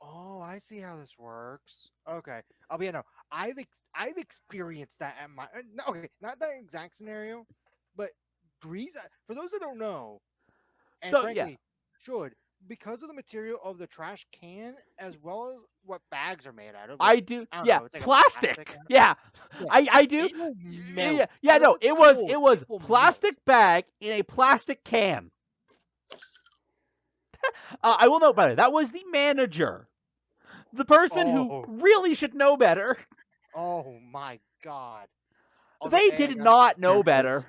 Oh, I see how this works. Okay, I'll be no. I've experienced that at my no, okay, not that exact scenario, but grease. For those that don't know, and So, frankly, should because of the material of the trash can as well as what bags are made out of. I Which, do. I don't Yeah, know, it's like a plastic. Yeah, Yeah, I do. it'll Yeah, melt. yeah, Unless no, it's it cold, was it will plastic melt. bag in a plastic can. I will note, by the way, that was the manager, the person who Oh, really should know better. oh my god. I was like, They hey, did not know That better. hurts.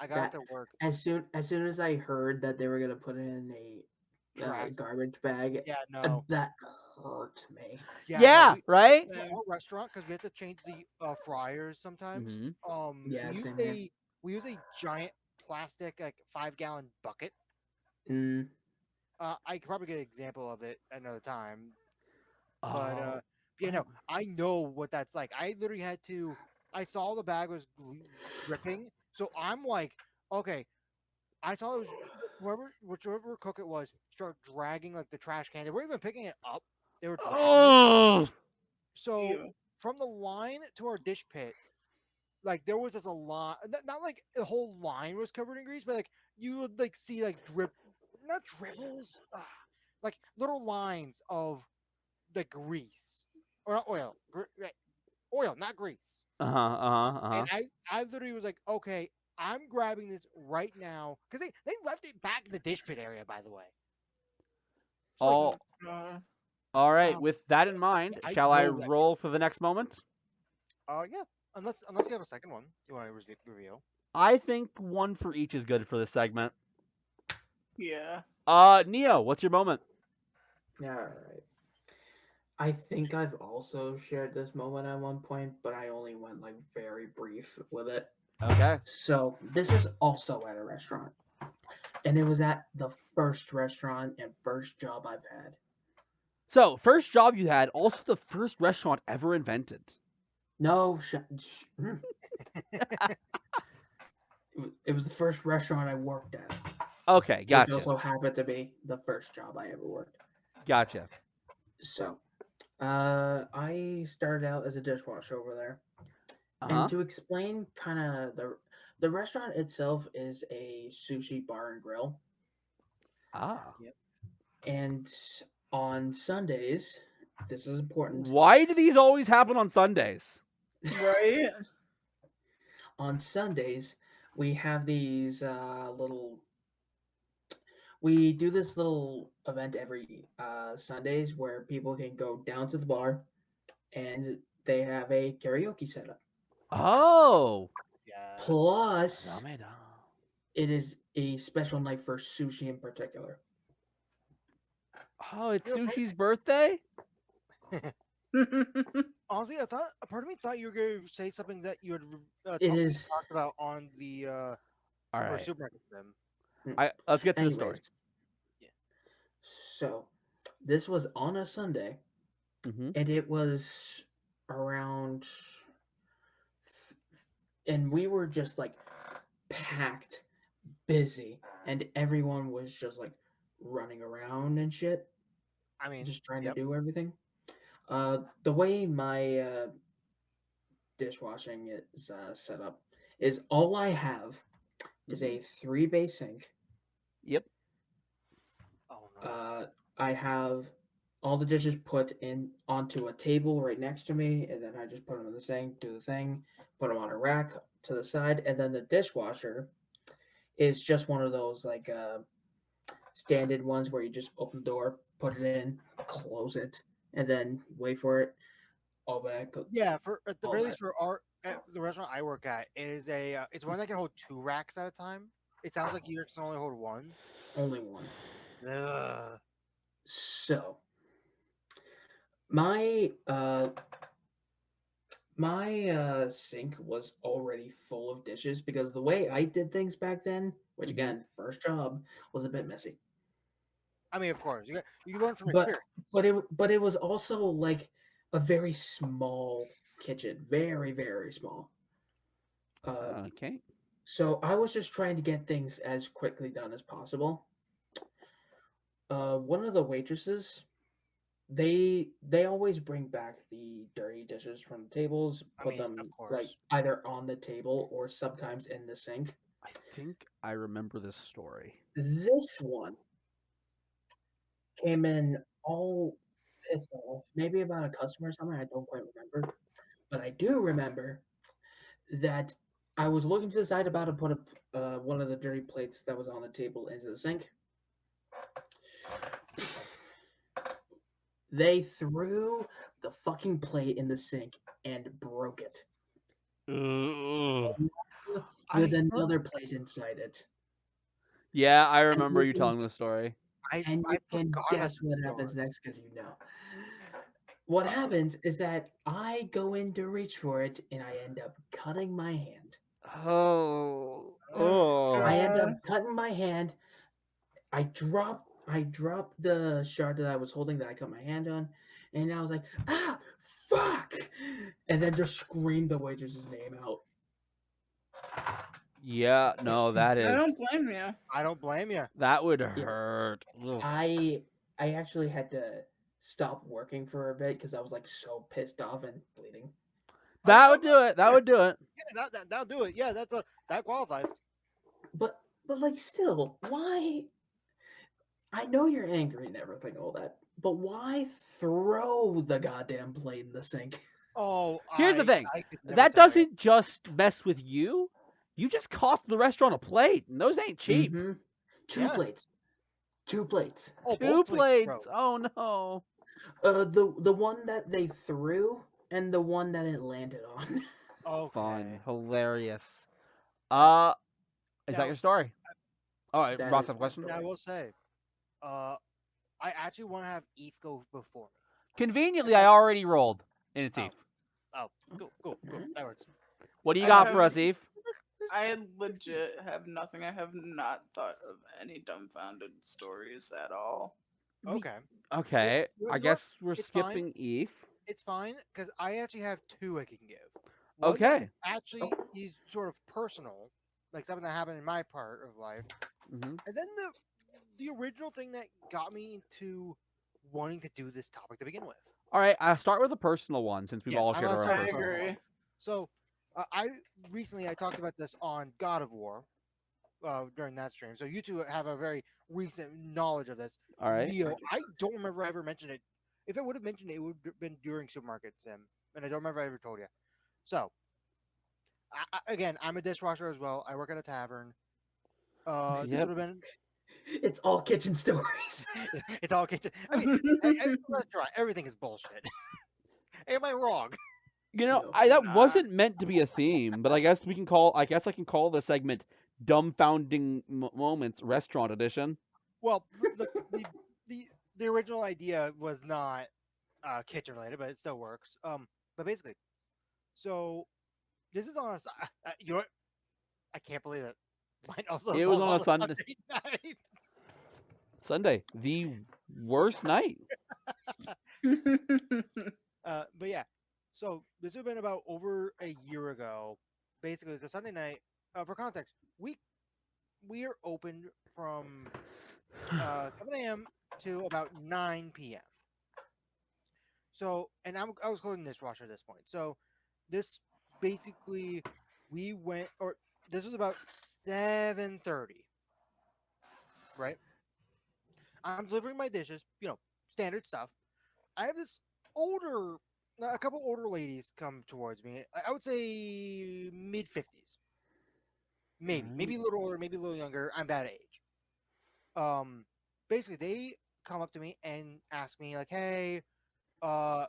I got That to work. as soon as I heard that they were gonna put it in a Trash. garbage bag, Yeah, no. that hurt me. Yeah, right? For our restaurant, because we have to change the fryers sometimes. Mhm. Yeah, We use same here. a giant plastic like 5-gallon bucket. Mm, I could probably get an example of it another time. But Oh. yeah, no, I know what that's like. I literally had to. I saw the bag was dripping, so I'm like, okay. I saw it was whichever cook it was, start dragging like the trash can. They weren't even picking it up; they were dragging it. Oh. So Ew. from the line to our dish pit, like there was just a line. Not like the whole line was covered in grease, but like you would like see like not dribbles, like little lines of the grease or not oil, right, oil, not grease. Uh-huh. And I literally was like, okay, I'm grabbing this right now because they left it back in the dish pit area, by the way. So like, All Uh, all right. uh, With that in mind, I shall I know that. roll for the next moment? Yeah, unless you have a second one you want to reveal. I think one for each is good for this segment. yeah. Neo, what's your moment? All right. I think I've also shared this moment at one point, but I only went like very brief with it. Okay. So this is also at a restaurant, and it was at the first restaurant and first job I've had. So, first job you had, also the first restaurant ever invented. No, it was the first restaurant I worked at, Okay, which gotcha. also happened to be the first job I ever worked. Gotcha. So, I started out as a dishwasher over there, and Uh-huh. to explain, kind of the restaurant itself is a sushi bar and grill, Ah. and on Sundays, this is important. Why do these always happen on Sundays? Right? On Sundays, we have these little. We do this little event every Sundays where people can go down to the bar and they have a karaoke setup. Oh. Yeah. Plus, Dameda. it is a special night for sushi in particular. Oh, it's You know, Sushi's birthday? honestly, I thought a part of me thought you were going to say something that you had It is. talked about on the All for right. supermarket them. Let's get to the Anyways, story. so this was on a Sunday, Mm-hmm. and it was around, and we were just like packed, busy, and everyone was just like running around and shit, I mean, just trying to yep. do everything. The way my dishwashing is set up is all I have is a 3-bay sink. Yep. Oh no. I have all the dishes put in onto a table right next to me, and then I just put them in the sink, do the thing, put them on a rack to the side, and then the dishwasher is just one of those like standard ones where you just open the door, put it in, close it, and then wait for it. All that. Yeah, for at the all very that. least for our at the restaurant I work at, it is a it's one that can hold 2 racks at a time. It sounds like you can only hold one. Only one. Ugh. So my sink was already full of dishes because the way I did things back then, which Mhm. again, first job, was a bit messy. I mean, of course, you learn from But experience. but it was also like a very small kitchen, very small. Okay. So I was just trying to get things as quickly done as possible. One of the waitresses, they always bring back the dirty dishes from the tables, I put mean, of them like course. either on the table or sometimes in the sink. I think I remember this story. This one came in all pissed off, maybe about a customer or something. I don't quite remember, but I do remember that I was looking to the side about to put one of the dirty plates that was on the table into the sink. They threw the fucking plate in the sink and broke it Ugh. with I heard, another plate inside it. Yeah, I And remember you you can, telling the story. and I you can forgot about guess this what story. happens next because you know. What happens is that I go in to reach for it and I end up cutting my hand. Oh. Oh, Oh. I end up God. cutting my hand. I dropped the shard that I was holding that I cut my hand on, And I was like, ah, fuck, and then just screamed the waitress's name out. Yeah, no, that I is don't blame you. I don't blame you. that would hurt. Ugh. I actually had to stop working for a bit because I was like so pissed off and bleeding. That would do it. That would do it. Yeah, that'll do it. Yeah, that qualifies. But like still, why? I know you're angry and everything, all that, but why throw the goddamn plate in the sink? Oh, Here's the thing. I could never That tolerate doesn't just mess with you. You just cost the restaurant a plate, and those ain't cheap. Mm-hmm. Two Yeah. plates. Two plates. Oh, Two both plates, plates. bro. Oh no. The one that they threw and the one that it landed on. Okay. Fun. Hilarious. Now- Is now- that your story? All right, That Ross, is have a my question? And I story. will say, I actually want to have Eve go before me. Conveniently, I already rolled in its Oh. Eve. Oh, cool. That works. What do you I got have- for us, Eve? I legit have nothing. I have not thought of any dumbfounded stories at all. Okay, Okay, you know I what? guess we're It's fine. skipping Eve. it's fine because I actually have two I can give. One Okay. that actually is sort of personal, like something that happened in my part of life, hmm and then the original thing that got me into wanting to do this topic to begin with. All right, I'll start with a personal one since we've Yeah, all I'm shared gonna our start own I with personal. personal. agree. So, I talked about this on God of War during that stream. So you two have a very recent knowledge of this. All right. Leo, I don't remember I ever mentioned it. If I would have mentioned it, it would have been during Supermarket Sim, and I don't remember I ever told you. So, again, I'm a dishwasher as well. I work at a tavern. This Yep. would have been. It's all kitchen stories. It's all kitchen. I mean, at a restaurant, everything is bullshit. Am I wrong? You know, No. that Nah. wasn't meant to be a theme, but I guess we can call. I guess I can call the segment "Dumbfounding Moments" Restaurant Edition. Well, the original idea was not kitchen related, but it still works. But basically, so this is on you know what? I can't believe it. Mine also It was falls on a a Sunday. night. Sunday, the worst night. But yeah, so this would have been about over a year ago. Basically, it's a Sunday night. For context, we are open from 7 a.m. to about 9 p.m. So, and I was closing dishwasher at this point. So, this basically we went, or this was about 7:30, right? I'm delivering my dishes, standard stuff. I have a couple older ladies come towards me. I would say mid 50s, maybe a little older, maybe a little younger. I'm that age. Basically, they come up to me and ask me like, "Hey, I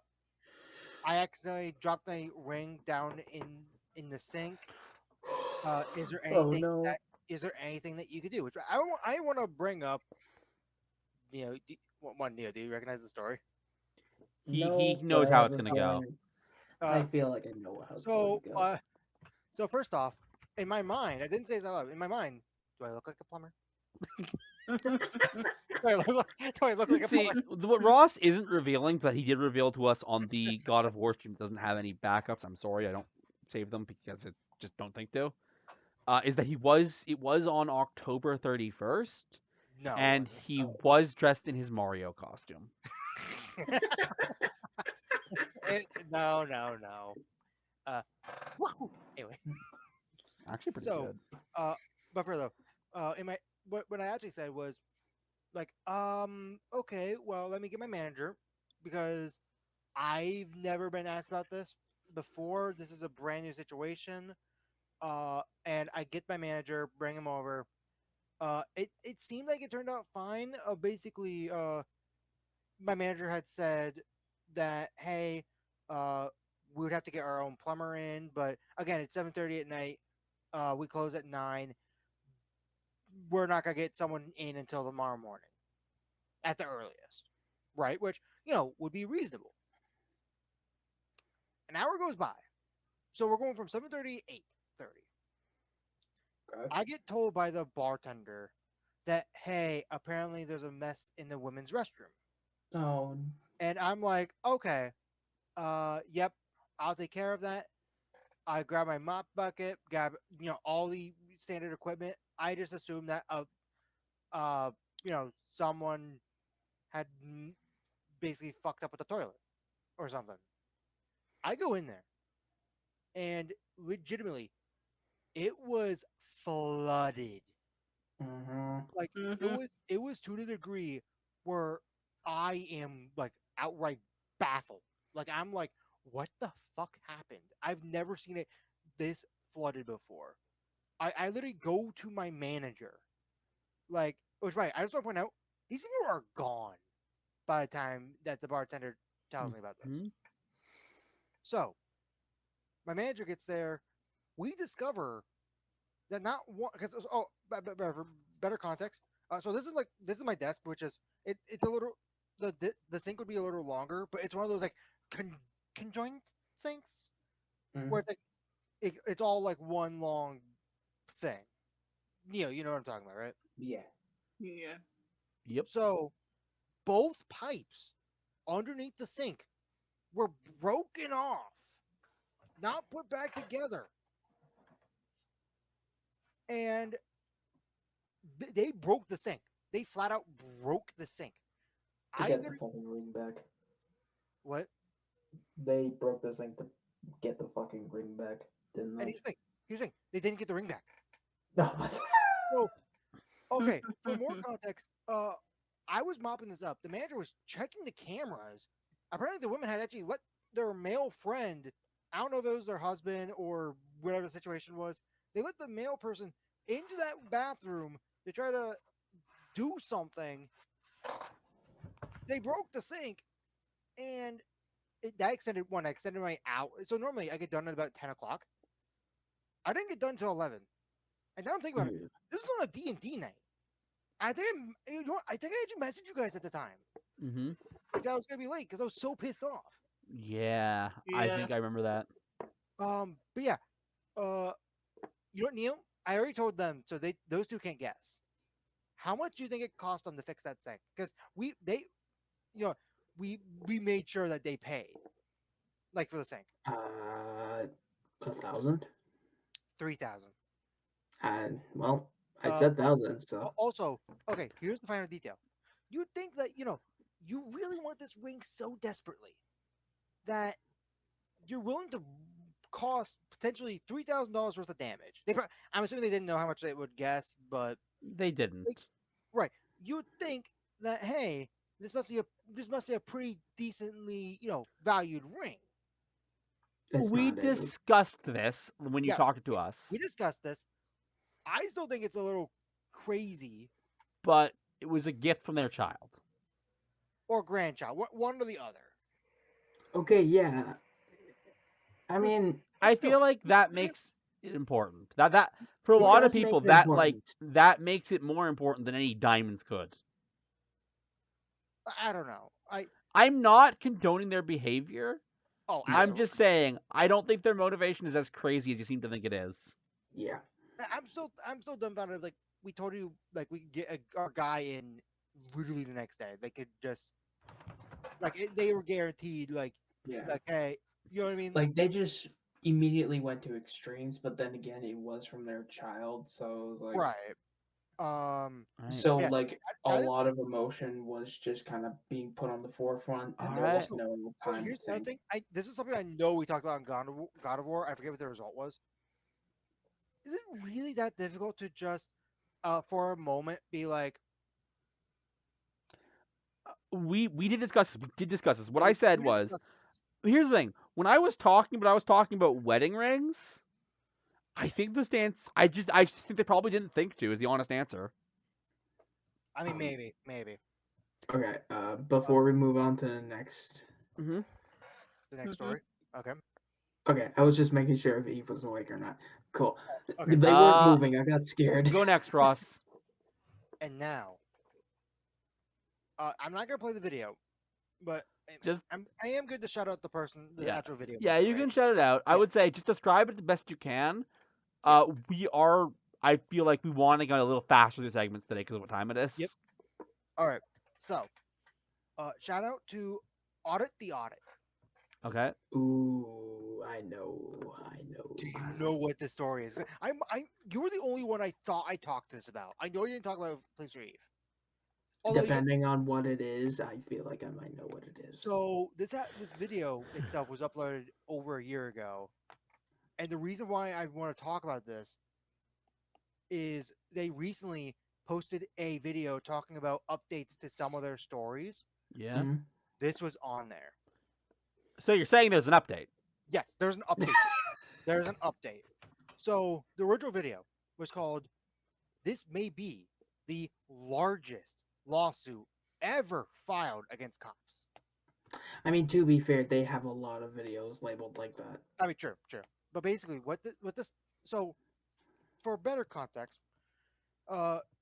accidentally dropped my ring down in the sink. Is there Oh anything no. is there anything that you could do?" Which I want to bring up. Do you recognize the story? He No, knows but I how have it's a gonna go. feeling. I feel like I know how it's So, going to go. so first off, in my mind, I didn't say this out loud. In my mind, do I look like a plumber? Do I look like a See, plumber? what Ross isn't revealing, but he did reveal to us on the God of War stream, doesn't have any backups. I'm sorry, I don't save them because it just don't think to. Is that it was on October 31st, No, and it he was dressed in his Mario costume. wasn't. No. Woohoo! Anyway, Actually, pretty so, good. but further, in my what I actually said was like, okay, well, let me get my manager because I've never been asked about this before. This is a brand new situation. And I get my manager, bring him over. It seemed like it turned out fine. Basically, my manager had said that, hey, we would have to get our own plumber in, but again, it's 7:30 at night. We close at 9. We're not gonna get someone in until tomorrow morning, at the earliest, right? Which would be reasonable. An hour goes by, so we're going from 7:30 to 8:30. Okay. I get told by the bartender that, hey, apparently there's a mess in the women's restroom. Oh, And I'm like, okay, yep, I'll take care of that. I grab my mop bucket, grab all the standard equipment. I just assumed that uh someone had basically fucked up with the toilet or something. I go in there and legitimately it was flooded. Mm-hmm. Like Mm-hmm. it was to the degree where I am like outright baffled. Like I'm like, what the fuck happened? I've never seen it this flooded before. I literally go to my manager. Like, which right, I just want to point out these people are gone by the time that the bartender tells me about this. Mhm. So my manager gets there. We discover that not one because for better context. So this is my desk, which is it's a little the sink would be a little longer, but it's one of those like conjoined sinks Mm-hmm. where it's like it's all like one long thing. Neil, you know what I'm talking about, right? Yeah. Yeah. Yep. So both pipes underneath the sink were broken off, not put back together, and they broke the sink. They flat out broke the sink. To I get the literally fucking ring back. what? They broke this thing to get the fucking ring back, didn't And they? here's the thing, they didn't get the ring back. No. So okay, for more context, I was mopping this up. The manager was checking the cameras. Apparently, the women had actually let their male friend. I don't know if it was their husband or whatever the situation was. They let the male person into that bathroom to try to do something. They broke the sink, and that extended one. I extended my out. So normally I get done at about 10 o'clock. I didn't get done until 11. And now I'm thinking about it. Mm. This is on a D&D night. I think I actually messaged you guys at the time. Mhm. Like that I was gonna be late because I was so pissed off. Yeah, I Yeah. think I remember that. But yeah, uh, you know what, Neil? I already told them, so those two can't guess. How much do you think it cost them to fix that sink? Because you know, we made sure that they paid, like for the sink, 1,000. 3,000. And well, I Uh, said thousands, so Also, okay, here's the final detail. You think that you really want this ring so desperately that you're willing to cost potentially $3,000 worth of damage. I'm assuming they didn't know how much they would guess, but They like, didn't. right, you'd think that hey, this must be a pretty decently valued ring. it's We not a. discussed this when you Yeah, talked to we, us, we discussed this. I still think it's a little crazy but it was a gift from their child. or grandchild, one or the other. Okay, yeah. I But, mean, but I still, feel like that makes it important. That for a it lot of does make people it that like important. that makes it more important than any diamonds could. I don't know. I'm not condoning their behavior. Oh, Yeah, I'm absolutely. just saying I don't think their motivation is as crazy as you seem to think it is. yeah. I'm still dumbfounded. Like we told you, like we could get our guy in literally the next day. They could just they were guaranteed Yeah. hey, you know what I mean? Like they just immediately went to extremes, but then again, it was from their child, so it was like Right. Right. so Yeah. like a That is lot of emotion was just kind of being put on the forefront, All and there was right. also no time to here's another think. thing. This is something I know we talked about in God of War. I forget what the result was. Is it really that difficult to just for a moment be like, We did discuss this. We did discuss this. What yeah, I said we didn't was, discuss here's the thing. When I was talking, but I was talking about wedding rings. I think the stance. I just think they probably didn't think to. Is the honest answer. I mean, Um, maybe okay, uh, before we move on to the next. Mm-hmm. the next Mm-hmm. story. Okay. Okay, I was just making sure if Eve was awake or not. Cool. Okay. They weren't moving. I got scared. Go next, Ross. And now, I'm not gonna play the video, but Just I am good to shout out the yeah, actual video yeah. maker, You right? can shout it out. I Yeah. would say just describe it the best you can. Yep. We are. I feel like we want to go a little faster through segments today because of what time it is. Yep. All right. So, shout out to Audit the audit. Okay. Ooh, I know. Do you know what the story is? You were the only one I thought I talked to this about. I know you didn't talk about Police Eve. Depending on what it is, I feel like I might know what it is. So this video itself was uploaded over a year ago, and the reason why I want to talk about this is they recently posted a video talking about updates to some of their stories. Yeah. Mhm. This was on there. So you're saying there's an update? Yes, there's an update. There's an update. So the original video was called "This May Be the Largest Lawsuit Ever Filed Against Cops." I mean, to be fair, they have a lot of videos labeled like that. I mean, true. But basically, what this so for better context,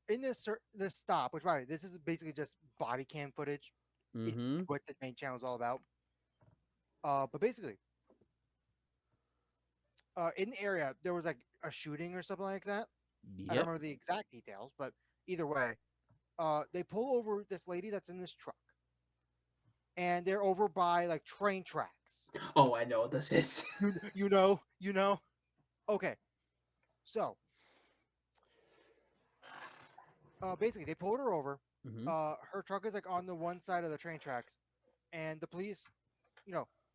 in this stop, which by the way, this is basically just body cam footage. Is Mm-hmm. what the main channel is all about. But basically, in the area there was like a shooting or something like that. I don't Yep. remember the exact details, but either way, they pull over this lady that's in this truck, and they're over by like train tracks. Oh, I know what this is. You know. Okay, so basically they pulled her over. Mm-hmm. Her truck is like on the one side of the train tracks, and the police,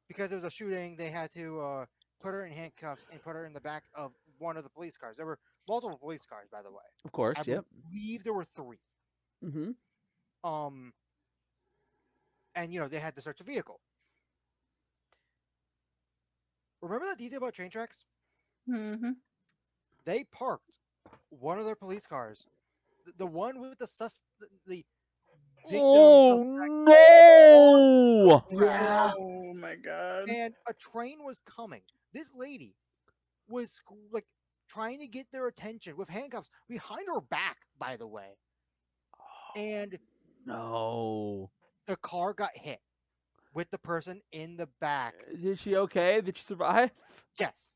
because there was a shooting, they had to put her in handcuffs and put her in the back of one of the police cars. There were multiple police cars, by the way. Of course. I Yep. believe there were 3. Mm-hmm. And they had to search the vehicle. Remember that detail about train tracks? Mm-hmm. They parked one of their police cars, the one with the victim Oh no! Yeah. Oh my god. and a train was coming. This lady was like trying to get their attention with handcuffs behind her back, by the way. And No. the car got hit with the person in the back. Is she okay? Did she survive? Yes.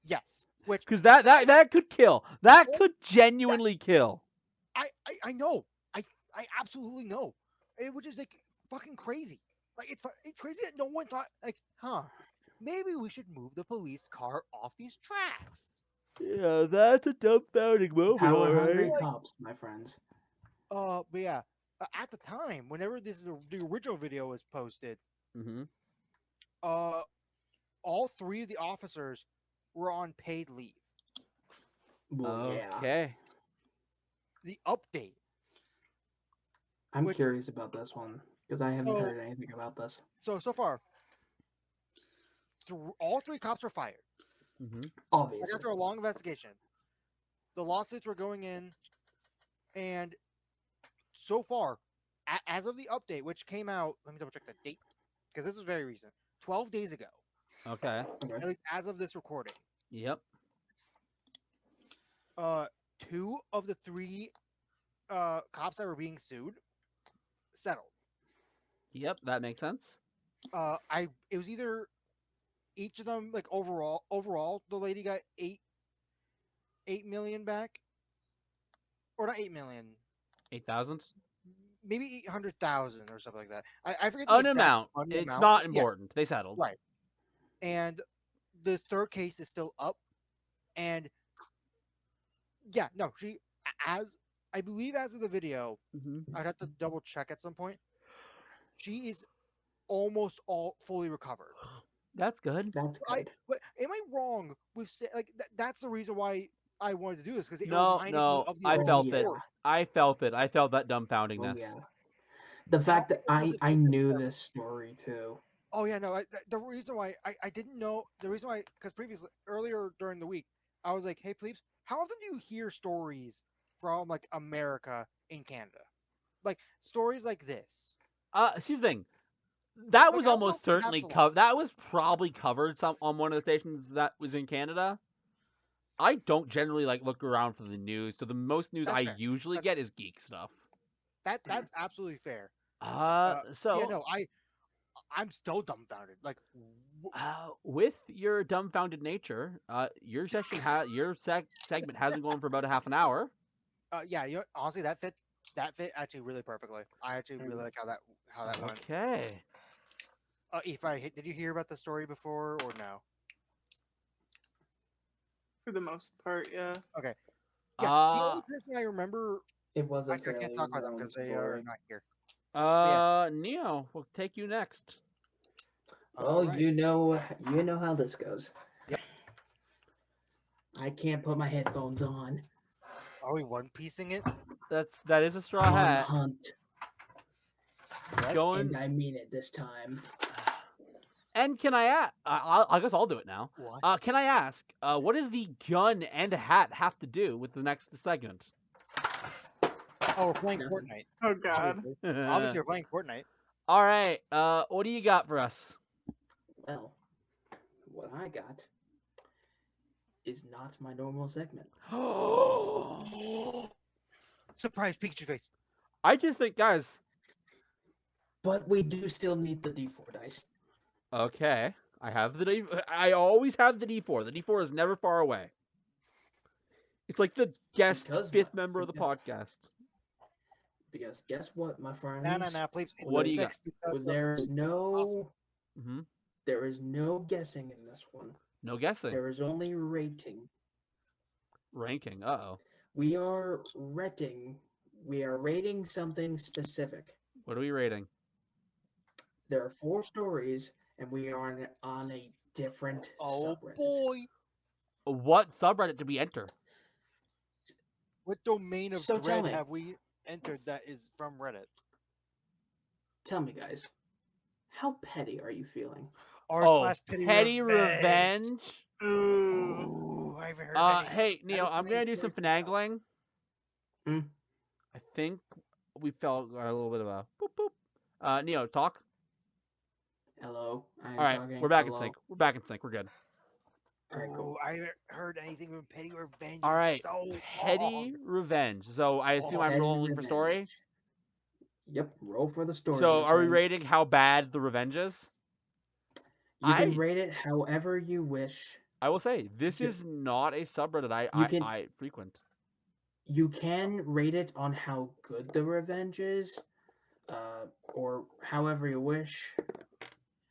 Which Because that could kill. That Oh, could genuinely kill. I know. I absolutely know. Which is like fucking crazy. Like it's crazy that no one thought like, maybe we should move the police car off these tracks. Yeah, that's a dumbfounding moment, Power hungry alright. cops, my friends. But yeah, at the time, whenever the original video was posted, Mm-hmm. all 3 of the officers were on paid leave. Well, yeah. Okay. The update. I'm Which- curious about this one because I haven't So- heard anything about this. So far, all 3 cops were fired. Mm-hmm. Obviously. After a long investigation, the lawsuits were going in, and so far, as of the update, which came out, let me double check the date because this was very recent, 12 days ago, Okay. Okay. at least as of this recording. Yep. 2 of the 3 cops that were being sued settled. Yep. That makes sense. It was either each of them like overall the lady got 8 million back, or not 8 million, 8,000. maybe 800,000 or something like that. I forget the An exact amount. money It's amount. not Yeah, important. They settled. right. And the third case is still up, and yeah, no, she as I believe as of the video, Mm-hmm. I'd have to double check at some point. She is almost all fully recovered. That's good. That's good. But am I wrong with like that's the reason why I wanted to do this because it No, reminded me no. of the I original felt it. story. I felt it. I felt that Oh, dumbfoundingness. yeah. The fact that it was a I knew different- this story too. Oh yeah, no. The reason why I didn't know the reason why because previously earlier during the week I was like, hey, please, how often do you hear stories from like America in Canada, like stories like this? Here's the thing. That Like, was I don't know almost if we have certainly to, like- covered. That was probably covered on one of the stations that was in Canada. I don't generally like look around for the news, so the most news That's I fair. usually That's get is geek stuff. That's absolutely fair. So Yeah, no, I'm still dumbfounded. Like, with your dumbfounded nature, your session your segment has been going for about a half an hour. yeah, honestly, that fit actually really perfectly. I actually really like how that went. Okay. Did you hear about the story before or no? For the most part, yeah. Okay. Yeah, the Uh, only person I remember. It was a Actually, I can't fairly talk about them known because they are story. not here. yeah. Neo, we'll take you next. Well, All right. you know how this goes. Yep. I can't put my headphones on. Are we one piecing it? That is a straw On hat. hunt, What? Going. and I mean it this time. And can I ask? I guess I'll do it now. What? Can I ask? What does the gun and hat have to do with the next segment? Oh, we're playing Nothing. Fortnite. Oh god. Obviously, we're playing Fortnite. All right. What do you got for us? Well, what I got is not my normal segment. Surprise Pikachu face. I just think, guys. But we do still need the D4 dice. Okay, I have the D. I always have the D4. The D4 is never far away. It's like the guest Because fifth member of the because- podcast. Because guess what, my friends? No, please. What do you got? There is no Mm-hmm. there is no guessing in this one. No guessing. There is only rating. Ranking. Uh-oh. We are rating something specific. What are we rating? There are 4 stories, and we are on a different Oh subreddit. boy. What subreddit did we enter? What domain of So tell dread me. have we entered that is from Reddit? Tell me, guys, how petty are you feeling? r/petty revenge. Ooh. Ooh, I haven't heard any. Hey Neo, I'm gonna do some stories like that. finagling. Hmm? I think we felt a little bit of a boop boop. Neo, talk. Hello, I'm All right, talking. we're back in Hello. sync. We're back in sync. We're good. All right, cool. Ooh, I haven't heard anything from Petty Revenge. All in right, so petty long. revenge. So I assume I'm Petty rolling for story. revenge. Yep, roll for the story. So my are we friend. rating how bad the revenge is? You can I- rate it however you wish. I will say this Ju- is not a subreddit You can- I frequent. You can rate it on how good the revenge is, or however you wish.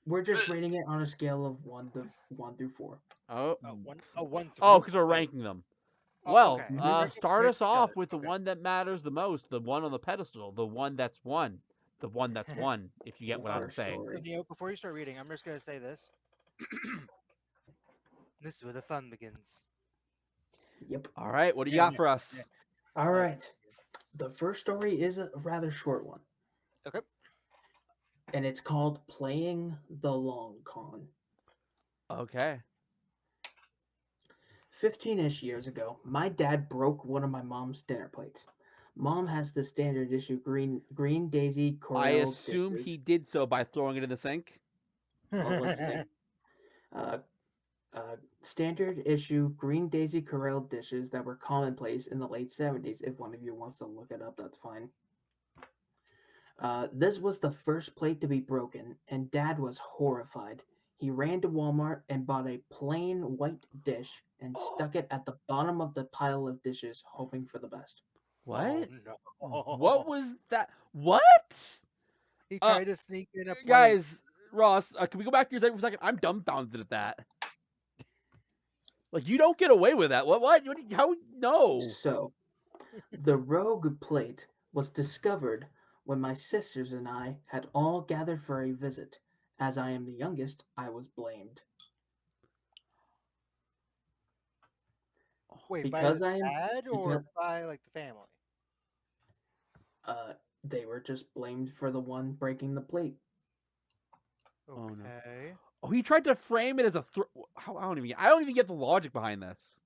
We're just rating it on a scale of 1 through 4. Oh, One through. oh, because we're ranking them. Oh, Well, okay. Mhm. We're ranking start compared us to each off other. with the Okay. one that matters the most, the one on the pedestal, the one that's one, the one that's one. If you get The what I'm first saying. story. So, Neo, before you start reading, I'm just gonna say this. This is where the fun begins. Yep. All right, what do you Yeah, got for us? yeah. All right. The first story is a rather short one. Okay. And it's called Playing the Long Con. Okay. 15-ish years ago, my dad broke one of my mom's dinner plates. Mom has the standard issue green daisy I Corel assume dishes. he did so by throwing it in the sink. Well, let's see. Standard issue green daisy Corel dishes that were commonplace in the late 70s. If one of you wants to look it up, that's fine. This was the first plate to be broken, and Dad was horrified. He ran to Walmart and bought a plain white dish and stuck it at the bottom of the pile of dishes, hoping for the best. What? Oh, no. What was that? What? He tried to sneak in a plate. Guys, Ross, can we go back to your segment for a second? I'm dumbfounded at that. Like, you don't get away with that. What? How? No. So, the rogue plate was discovered when my sisters and I had all gathered for a visit. As I am the youngest, I was blamed. Wait, because by I the am- dad or by like the family? They were just blamed for the one breaking the plate. Oh, no. Okay. Oh, he tried to frame it as a I don't even get the logic behind this.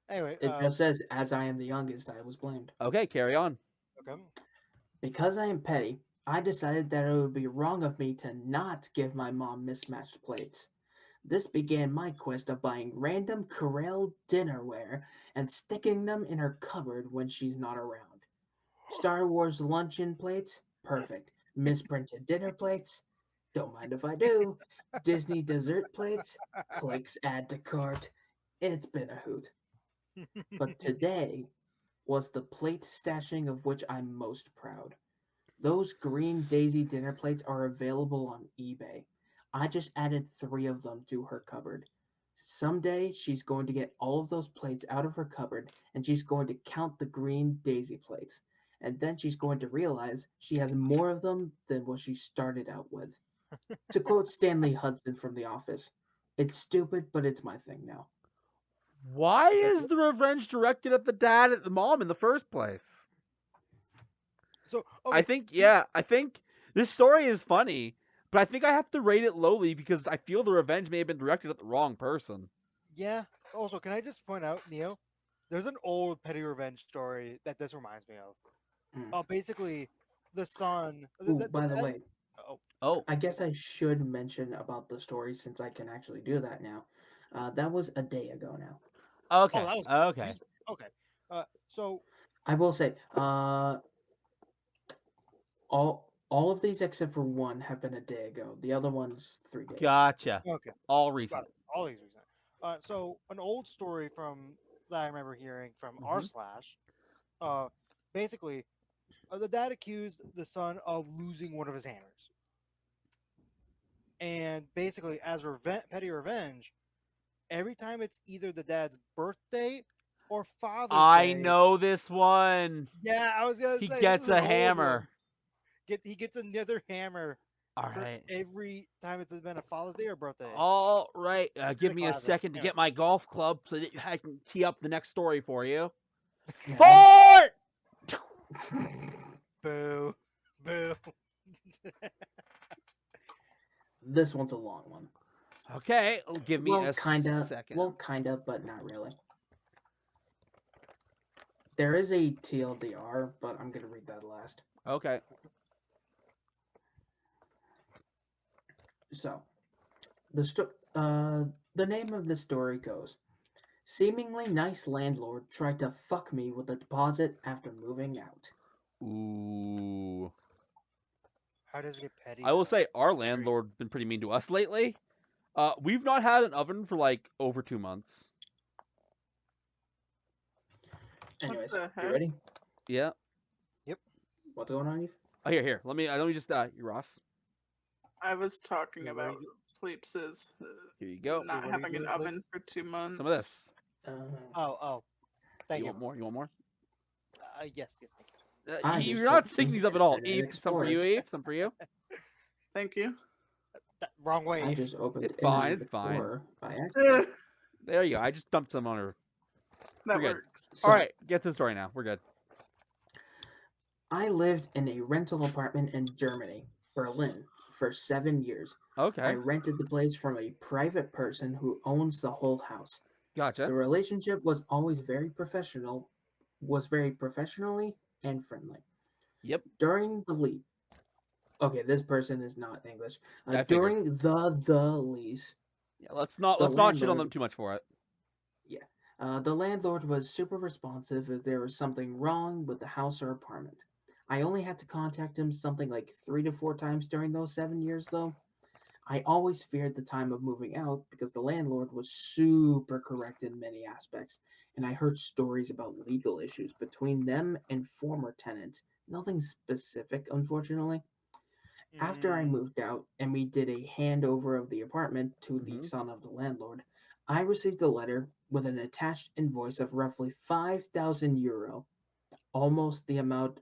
Anyway, It just says, as I am the youngest, I was blamed. Okay, carry on. okay. Because I am petty, I decided that it would be wrong of me to not give my mom mismatched plates. This began my quest of buying random Corel dinnerware and sticking them in her cupboard when she's not around. Star Wars luncheon plates? Perfect. Misprinted dinner plates? Don't mind if I do. Disney dessert plates? Clicks add to cart. It's been a hoot. But today was the plate stashing of which I'm most proud. Those green daisy dinner plates are available on eBay. I just added 3 of them to her cupboard. Someday she's going to get all of those plates out of her cupboard and she's going to count the green daisy plates. And then she's going to realize she has more of them than what she started out with. To quote Stanley Hudson from The Office, it's stupid, but it's my thing now. Why Is that is the revenge directed at the dad and the mom in the first place? So I okay, think this story is funny, but I think I have to rate it lowly because I feel the revenge may have been directed at the wrong person. yeah. Also, can I just point out, Neo? There's an old petty revenge story that this reminds me of. Mm. Basically, the son. Ooh, by the way, oh, Oh, I guess I should mention about the story since I can actually do that now. That was a day ago now. oh, okay, that was okay. recent. Okay. So I will say, all of these except for one have been a day ago. The other one's 3 days. Gotcha. okay, All got recent. it. All these recent. So an old story from that I remember hearing from r Mhm. slash. Basically, the dad accused the son of losing one of his hammers, and basically, as petty revenge, every time it's either the dad's birthday or Father's I Day. know this one. Yeah, I was gonna He say this gets is an a old one. hammer. He gets another hammer All for right. every time it's been a Father's Day or birthday. All right. It's Give a me a classic. second to Anyway. get my golf club so that I can tee up the next story for you. Yeah. Fort! Boo, boo. This one's a long one. Okay, give me a kinda. second. Well, kinda, but not really. There is a TLDR, but I'm gonna read that last. Okay. So, the name of the story goes: Seemingly nice landlord tried to fuck me with a deposit after moving out. Ooh. How does it get petty? I will though? say our landlord's been pretty mean to us lately. We've not had an oven for like over 2 months. Anyways, the you heck? ready? Yeah. Yep. What's going on, Eve? Oh, here. Let me just Ross. I was talking Wait, what about do you Pleeps's Here you go. not what are you having an doing, Blake? oven for 2 months. Some of this. Oh, thank You you. want more? You want more? Yes, thank you. I You're just not opened syncing these up at all. Internet Eve, some for Explorer. you. Eve, some for you. Thank you. Wrong way. I just opened It's fine. Internet It's fine. Explorer by accident. There you go. I just dumped some on her. That We're good. works. So, All right, get to the story now. We're good. I lived in a rental apartment in Germany, Berlin, for 7 years. I Okay, rented the place from a private person who owns the whole house. gotcha. The relationship was always very professionally and friendly. Yep, During the lease, okay, this person is not English. I figured. During the lease, Yeah, let's the not shit on them landlord, too much for it. yeah, the landlord was super responsive if there was something wrong with the house or apartment. I only had to contact him something like 3 to 4 times during those 7 years, though. I always feared the time of moving out because the landlord was super correct in many aspects, and I heard stories about legal issues between them and former tenants. Nothing specific, unfortunately. After I Mm, moved out and we did a handover of the apartment to the Hmm. son of the landlord, I received a letter with an attached invoice of roughly €5,000, almost the amount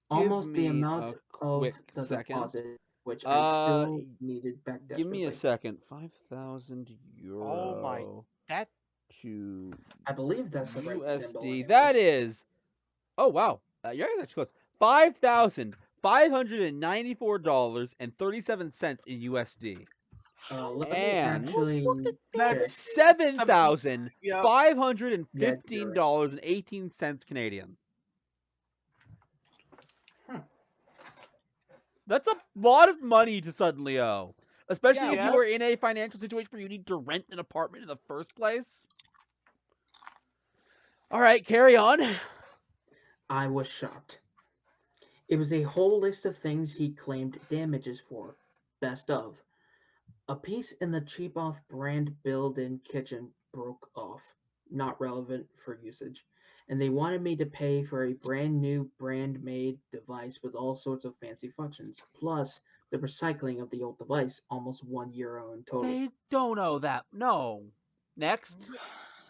Give almost the me amount a of quick the second. deposit, which I Uh, still needed back give me a desperately. second. 5,000 oh my, euro that to I believe that's the right symbol, USD. anyways. That is. Oh wow, you're actually close. $5,594.37 in USD, Let me and actually check. That's Yep. Yeah, you're right. $7,515.18 Canadian. Hmm. That's a lot of money to suddenly owe, especially yeah. if you Yeah. are in a financial situation where you need to rent an apartment in the first place. All right, carry on. I was shocked. It was a whole list of things he claimed damages for. Best of. A piece in the cheap off brand built in kitchen broke off. Not relevant for usage. and they wanted me to pay for a brand new, brand made device with all sorts of fancy functions, plus the recycling of the old device, almost €1 in total. They don't know that. No. Next.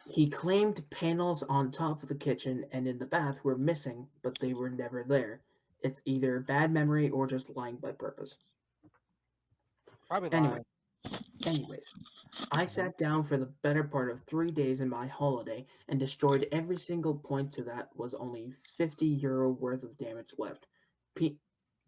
He claimed panels on top of the kitchen and in the bath were missing, but they were never there. It's either bad memory or just lying by purpose. Probably Anyway, lying. anyways, I sat down for the better part of 3 days in my holiday and destroyed every single point so that was only €50 worth of damage left. Pe-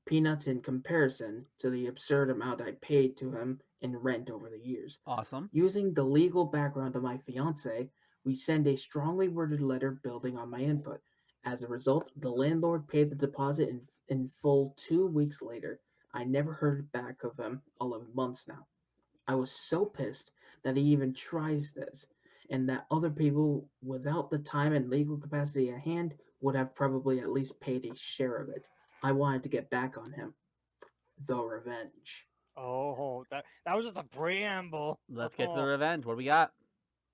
Peanuts in comparison to the absurd amount I paid to him in rent over the years. Awesome. Using the legal background of my fiance, we send a strongly worded letter building on my input. As a result, the landlord paid the deposit in full 2 weeks later. I never heard back of him 11 months now. I was so pissed that he even tries this, and that other people without the time and legal capacity at hand would have probably at least paid a share of it. I wanted to get back on him. The revenge. Oh, that was just a preamble. Let's get to the revenge. What do we got?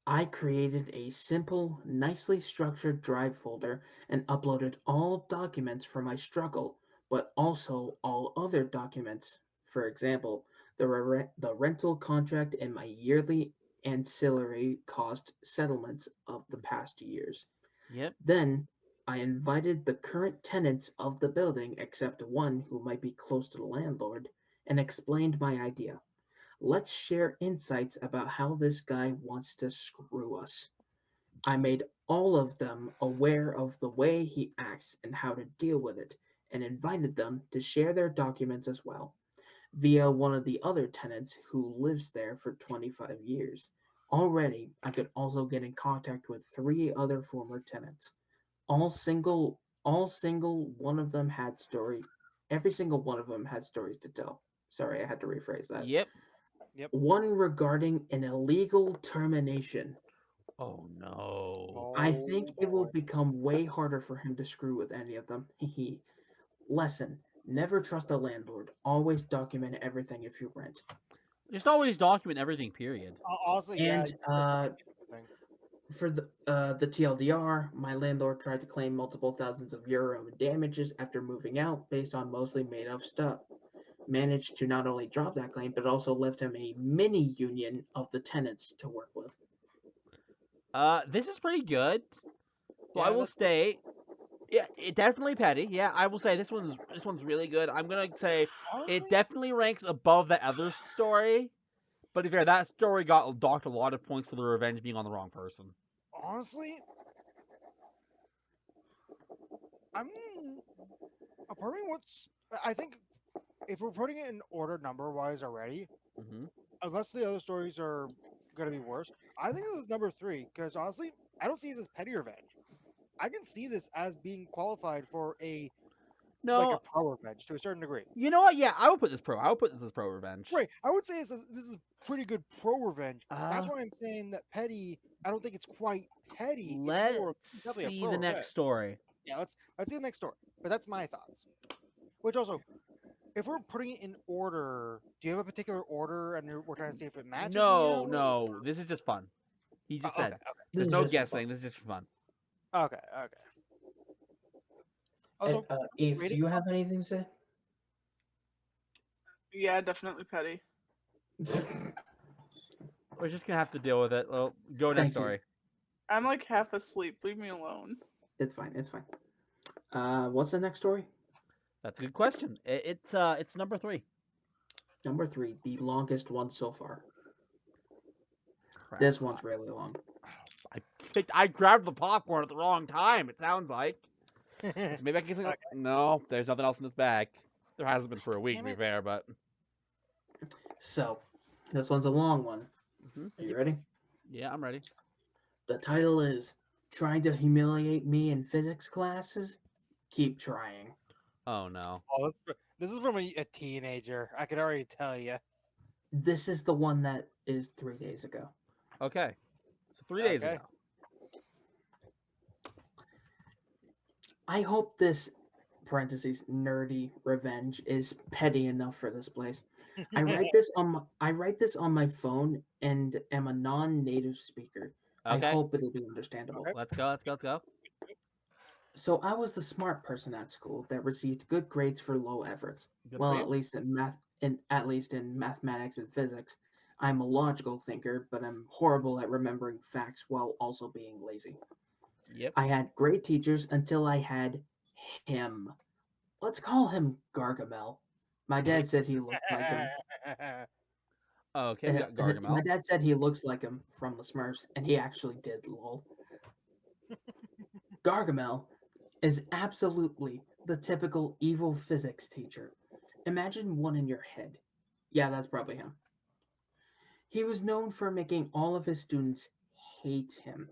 I created a simple, nicely structured drive folder and uploaded all documents for my struggle, but also all other documents. For example, the rental contract and my yearly ancillary cost settlements of the past years. Yep. Then I invited the current tenants of the building, except one who might be close to the landlord, and explained my idea. Let's share insights about how this guy wants to screw us. I made all of them aware of the way he acts and how to deal with it, and invited them to share their documents as well, via one of the other tenants who lives there for 25 years. Already, I could also get in contact with 3 other former tenants. All single one of them had story every single one of them had stories to tell. Sorry, I had to rephrase that. Yep. Yep. One regarding an illegal termination. Oh no. I think it will boy. become way harder for him to screw with any of them. Lesson: never trust a landlord. Always document everything if you rent. Just always document everything. Period. Honestly, yeah. And Everything. for the TLDR, my landlord tried to claim multiple thousands of euro in damages after moving out based on mostly made up stuff. Managed to not only drop that claim, but also left him a mini union of the tenants to work with. This is pretty good. So I Yeah, will that's- state, yeah, it definitely petty. Yeah, I will say this one's really good. I'm gonna say Honestly, it definitely ranks above the other story. But to be fair, that story got docked a lot of points for the revenge being on the wrong person. honestly, I'm a part of me wants. I think if we're putting it in order number wise already, Mm-hmm. unless the other stories are gonna be worse, I think this is number 3 because honestly, I don't see this as petty revenge. I can see this as being qualified for a No, pro revenge to a certain degree. you know what? Yeah, I would put this pro. I would put this as pro revenge. Right, I would say this is pretty good pro revenge. That's Uh, why I'm saying that petty. I don't think it's quite petty. It's let's more definitely a see pro the revenge. next story. Yeah, let's see the next story. But that's my thoughts. Which also, if we're putting it in order, do you have a particular order, and we're trying to see if it matches? No, the, no, this is just fun. He just said. Okay, There's This no is just for guessing. This is just fun. okay. Also, Eve, do rating you have anything to say? Yeah, definitely petty. We're just gonna have to deal with it. Well, go next Thanks, Eve. story. I'm like half asleep. Leave me alone. It's fine. It's fine. What's the next story? That's a good question. It's number 3. Number 3, the longest one so far. Crap. This one's really long. I grabbed the popcorn at the wrong time. It sounds like. So okay. maybe I can get something else. No, there's nothing else in this bag. There hasn't been for a week, to Damn be it. fair, but. So, this one's a long one. Mhm. Are you ready? Yeah, I'm ready. The title is Trying to Humiliate Me in Physics Classes? Keep trying. Oh no. Oh, this is from a teenager. I could already tell you. This is the one that is 3 days ago. Okay. So 3 days Okay. ago. I hope this parentheses nerdy revenge is petty enough for this place. I write this on my phone and am a non-native speaker. I Okay. hope it'll be understandable. Okay. Let's go. So I was the smart person at school that received good grades for low efforts. Good for Well, you. at least in mathematics and physics. I'm a logical thinker, but I'm horrible at remembering facts while also being lazy. Yep. I had great teachers until I had him. Let's call him Gargamel. My dad said he looked like him. Okay, we got My Gargamel. dad said he looks like him from the Smurfs, and he actually did. Lol. Gargamel is absolutely the typical evil physics teacher. Imagine one in your head. Yeah, that's probably him. He was known for making all of his students hate him,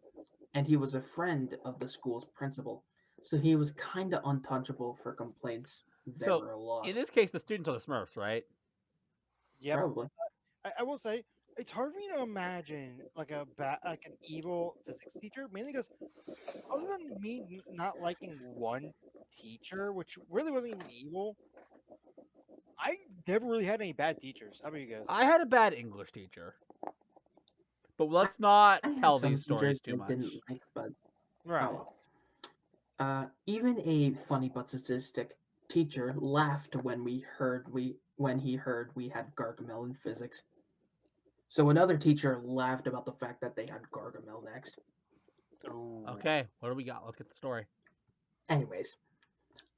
and he was a friend of the school's principal, so he was kinda untouchable for complaints. There So were a in lot. this case, the students are the Smurfs, right? Yep. Probably. I will say it's hard for me to imagine like an evil physics teacher, mainly because other than me not liking one teacher, which really wasn't even evil, I never really had any bad teachers. How about you guys? I had a bad English teacher, but I, let's not I had tell some these stories teachers too I didn't much. like, but oh Right. well. Even a funny but sadistic teacher laughed when he heard we had Gargamel in physics. So another teacher laughed about the fact that they had Gargamel next. Ooh. Okay, what do we got? Let's get the story. Anyways,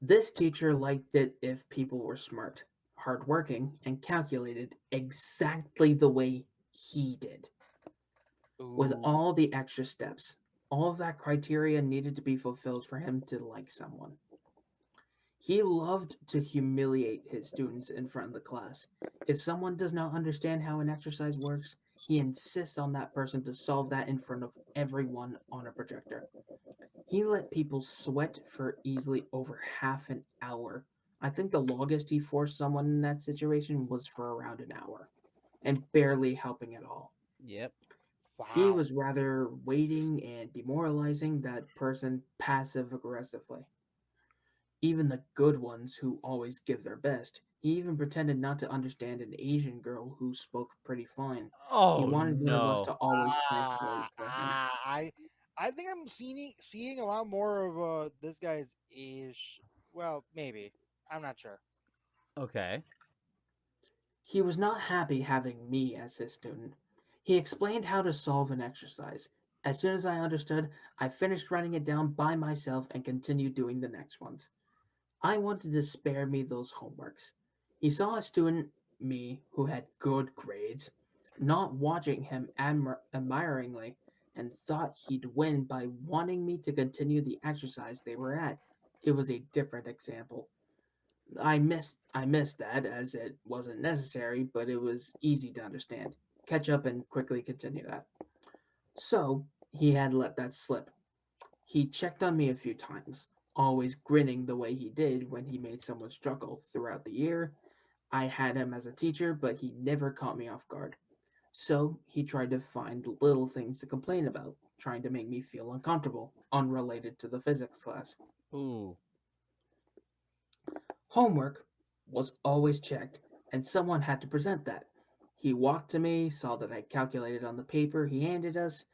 this teacher liked it if people were smart, hardworking, and calculated exactly the way he did, with Ooh. all the extra steps. All of that criteria needed to be fulfilled for him to like someone. He loved to humiliate his students in front of the class. If someone does not understand how an exercise works, he insists on that person to solve that in front of everyone on a projector. He let people sweat for easily over half an hour. I think the longest he forced someone in that situation was for around an hour, and barely helping at all. Yep. He Wow. was rather waiting and demoralizing that person passive aggressively. Even the good ones who always give their best. He even pretended not to understand an Asian girl who spoke pretty fine. He Oh wanted one of us no. to always translate Ah, for him. I think I'm seeing a lot more of this guy's ish. Well, maybe. I'm not sure. Okay. He was not happy having me as his student. He explained how to solve an exercise. As soon as I understood, I finished writing it down by myself and continued doing the next ones. I wanted to spare me those homeworks. He saw a student, me, who had good grades, not watching him admiringly, and thought he'd win by wanting me to continue the exercise they were at. It was a different example. I missed that as it wasn't necessary, but it was easy to understand. Catch up and quickly continue that. So he had let that slip. He checked on me a few times, always grinning the way he did when he made someone struggle throughout the year. I had him as a teacher, but he never caught me off guard. So he tried to find little things to complain about, trying to make me feel uncomfortable, unrelated to the physics class. Ooh. Homework was always checked, and someone had to present that. He walked to me, saw that I calculated on the paper he handed us.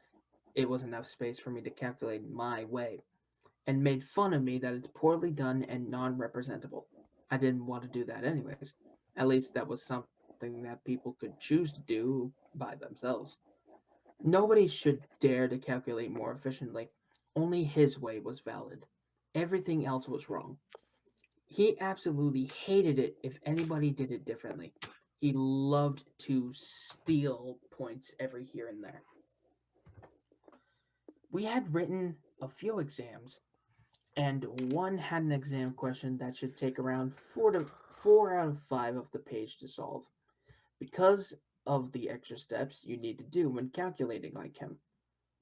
It was enough space for me to calculate my way, and made fun of me that it's poorly done and non representable. I didn't want to do that anyways. At least that was something that people could choose to do by themselves. Nobody should dare to calculate more efficiently. Only his way was valid. Everything else was wrong. He absolutely hated it if anybody did it differently. He loved to steal points every here and there. We had written a few exams, and one had an exam question that should take around 4 out of 5 of the page to solve because of the extra steps you need to do when calculating like him.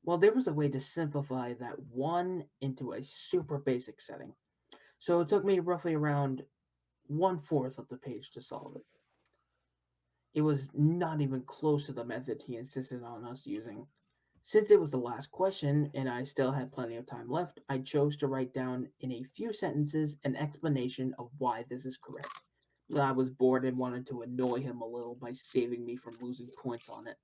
Well, there was a way to simplify that one into a super basic setting. So it took me roughly around 1/4 of the page to solve it. It was not even close to the method he insisted on us using. Since it was the last question and I still had plenty of time left, I chose to write down in a few sentences an explanation of why this is correct. I was bored and wanted to annoy him a little by saving me from losing points on it.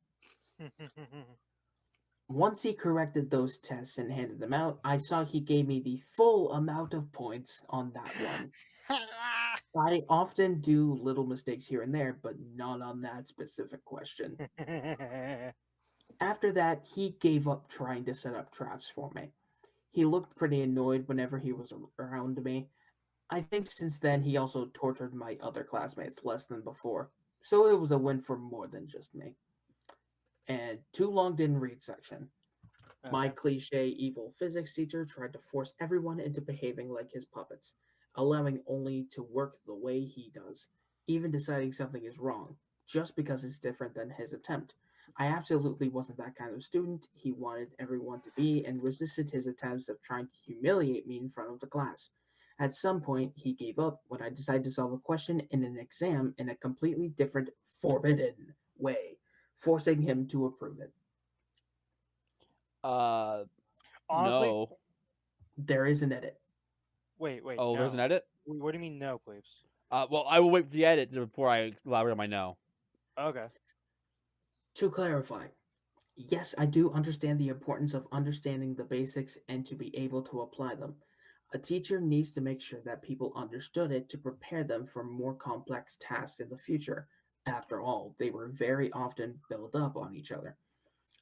Once he corrected those tests and handed them out, I saw he gave me the full amount of points on that one. I often do little mistakes here and there, but not on that specific question. After that, he gave up trying to set up traps for me. He looked pretty annoyed whenever he was around me. I think since then he also tortured my other classmates less than before, so it was a win for more than just me. And too long didn't read section. My Okay. cliche evil physics teacher tried to force everyone into behaving like his puppets, allowing only to work the way he does, even deciding something is wrong, just because it's different than his attempt. I absolutely wasn't that kind of student he wanted everyone to be and resisted his attempts of trying to humiliate me in front of the class. At some point, he gave up when I decided to solve a question in an exam in a completely different, forbidden way, forcing him to approve it. Uh, Honestly, no. There is an edit. wait, Oh, there's an no. edit. What do you mean no, please? Well, I will wait for the edit before I elaborate on my no. Okay. To clarify, yes, I do understand the importance of understanding the basics and to be able to apply them. A teacher needs to make sure that people understood it to prepare them for more complex tasks in the future. After all, they were very often built up on each other.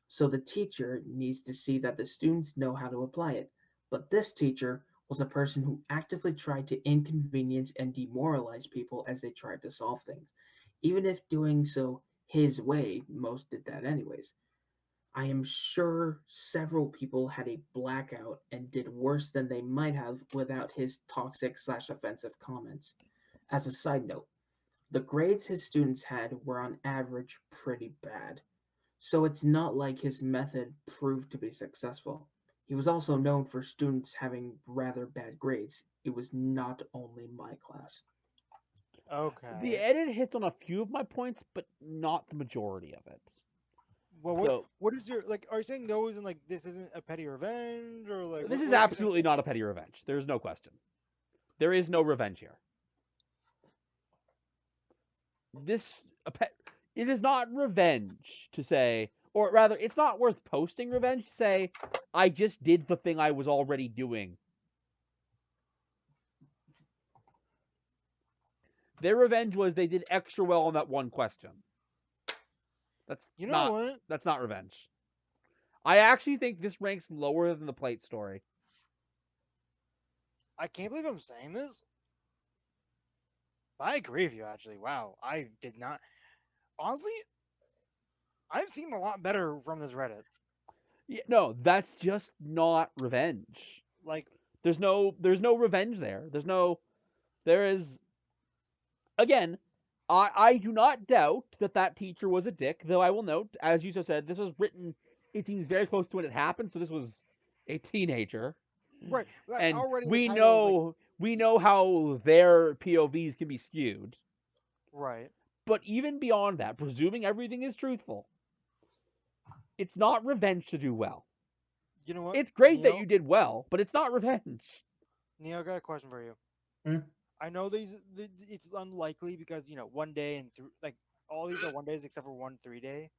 So the teacher needs to see that the students know how to apply it. But this teacher was a person who actively tried to inconvenience and demoralize people as they tried to solve things. Even if doing so his way, most did that anyways. I am sure several people had a blackout and did worse than they might have without his toxic slash offensive comments. As a side note, the grades his students had were on average pretty bad, so it's not like his method proved to be successful. He was also known for students having rather bad grades. It was not only my class. The Okay. edit hits on a few of my points, but not the majority of it. Well, So what is your like? Are you saying no? Isn't like this isn't a petty revenge or like this is what are you saying? absolutely not a petty revenge. There's no question. There is no revenge here. This a pet. It is not revenge to say, or rather, it's not worth posting revenge to say, I just did the thing I was already doing. Their revenge was they did extra well on that one question. That's You know not what? that's not revenge. I actually think this ranks lower than the plate story. I can't believe I'm saying this. I agree with you. Actually, wow. I did not. Honestly, I've seen a lot better from this Reddit. Yeah, no, that's just not revenge. Like, There's no revenge there. There is again, I do not doubt that that teacher was a dick, though I will note, as you so said, this was written, it seems very close to when it happened, so this was a teenager. right? Like And already the we title was like, know we know how their POVs can be skewed. right. But even beyond that, presuming everything is truthful, it's not revenge to do well. You know what, It's great that Neil? you did well, but it's not revenge. Neil, I got a question for you. Hmm? I know it's unlikely because one day and like all these are 1 days except for 1 3 day.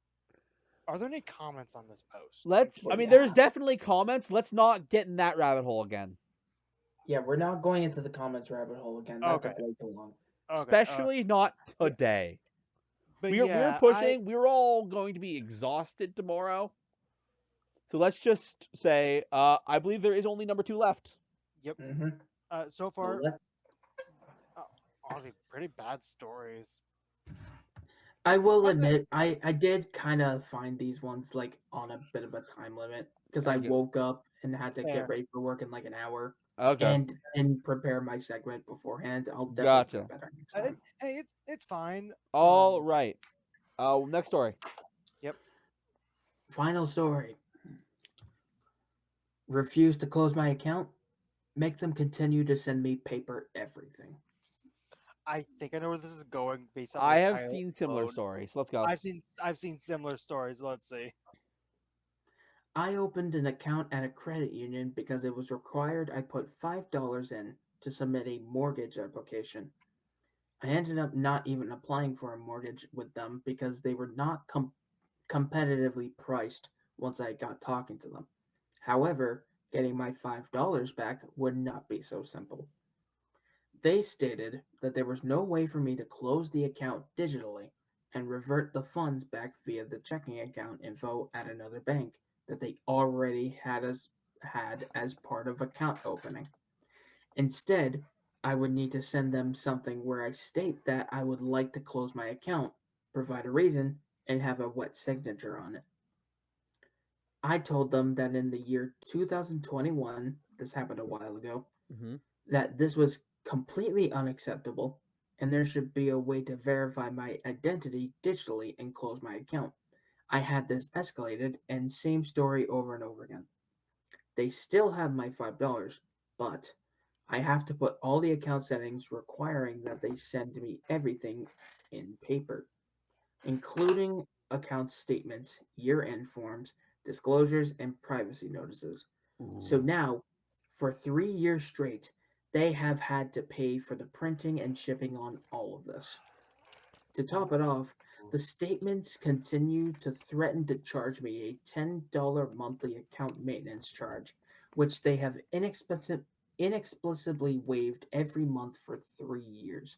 Are there any comments on this post? Let's Oh, I mean yeah. there's definitely comments. Let's not get in that rabbit hole again. Yeah, we're not going into the comments rabbit hole again. That Okay. took way too long. Okay. Especially not yeah, today. but We're yeah, pushing. We're all going to be exhausted tomorrow. So let's just say, I believe there is only number 2 left. yep. Hmm. So So far, let uh, honestly, pretty bad stories. I will Not that, admit, I did kind of find these ones like on a bit of a time limit because I Okay. woke up and had to get fair. ready for work in like an hour Okay. and prepare my segment beforehand. I'll definitely Gotcha. get better next time. Hey, it's fine. All right. Next story. Yep. Final story. Refuse to close my account. Make them continue to send me paper everything. I think I know where this is going based off I the have title seen similar alone. stories. Let's go. I've seen similar stories. Let's see. I opened an account at a credit union because it was required I put $5 in to submit a mortgage application. I ended up not even applying for a mortgage with them because they were not competitively priced once I got talking to them. However, getting my $5 back would not be so simple. They stated that there was no way for me to close the account digitally and revert the funds back via the checking account info at another bank that they already had as part of account opening. Instead, I would need to send them something where I state that I would like to close my account, provide a reason, and have a wet signature on it. I told them that in the year 2021, this happened a while ago, Mm-hmm. that this was completely unacceptable and there should be a way to verify my identity digitally and close my account. I had this escalated and same story over and over again. They still have my $5, but I have to put all the account settings requiring that they send me everything in paper, including account statements, year end forms, disclosures, and privacy notices. So Ooh. now, for 3 years straight, they have had to pay for the printing and shipping on all of this. To top it off, the statements continue to threaten to charge me a $10 monthly account maintenance charge, which they have inexplicably waived every month for 3 years.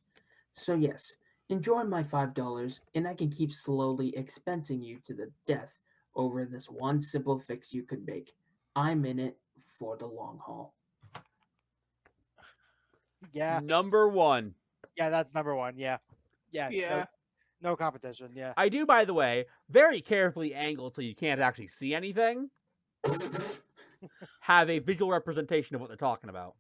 So, yes, enjoy my $5, and I can keep slowly expensing you to the death over this one simple fix you could make. I'm in it for the long haul. Yeah, Number one. yeah, that's number one. Yeah, yeah, Yeah. no competition. Yeah, I do, by the way, very carefully angled so you can't actually see anything, have a visual representation of what they're talking about.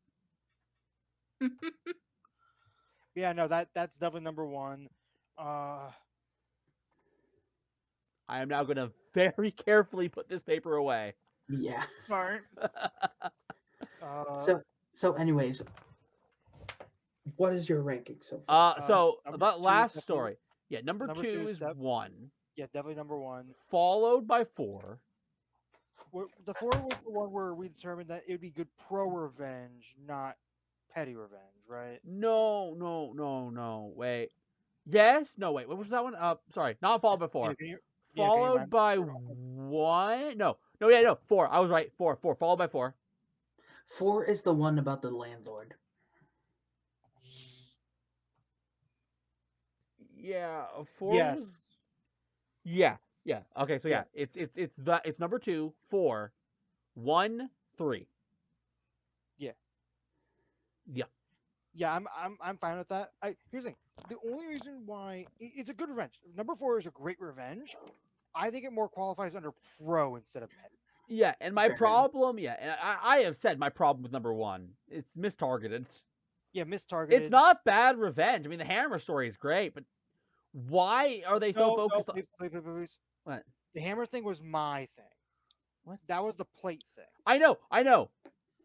yeah, no, that's definitely number one. Uh, I am now going to very carefully put this paper away. Yeah. Smart. uh, So anyways, what is your ranking so far? So number that two is last definitely story. Yeah, number number two two is is one, yeah, definitely number one. followed by four. The four was the one where we determined that it would be good pro revenge, not petty revenge, right? No. Wait. Yes? No, wait. What was that one? Sorry. Not followed by Yeah, four. can you, yeah, can you Followed remind by me? one? No. Four. I was right. Four. Followed by four. 4 is the one about the landlord. Yeah. Four. Yes. Yeah. Okay. So Yeah. it's number 2, 4, 1, 3. Yeah. Yeah. Yeah, I'm fine with that. Here's the thing. The only reason why it's a good revenge. Number four is a great revenge. I think it more qualifies under pro instead of petty. Yeah. And my Fair enough. problem. Yeah. And I have said my problem with number 1. It's mistargeted. Yeah, mistargeted. It's not bad revenge. I mean, the Hammer story is great, but why are they so focused on? Please. What? The hammer thing was my thing. What? That was the plate thing. I know.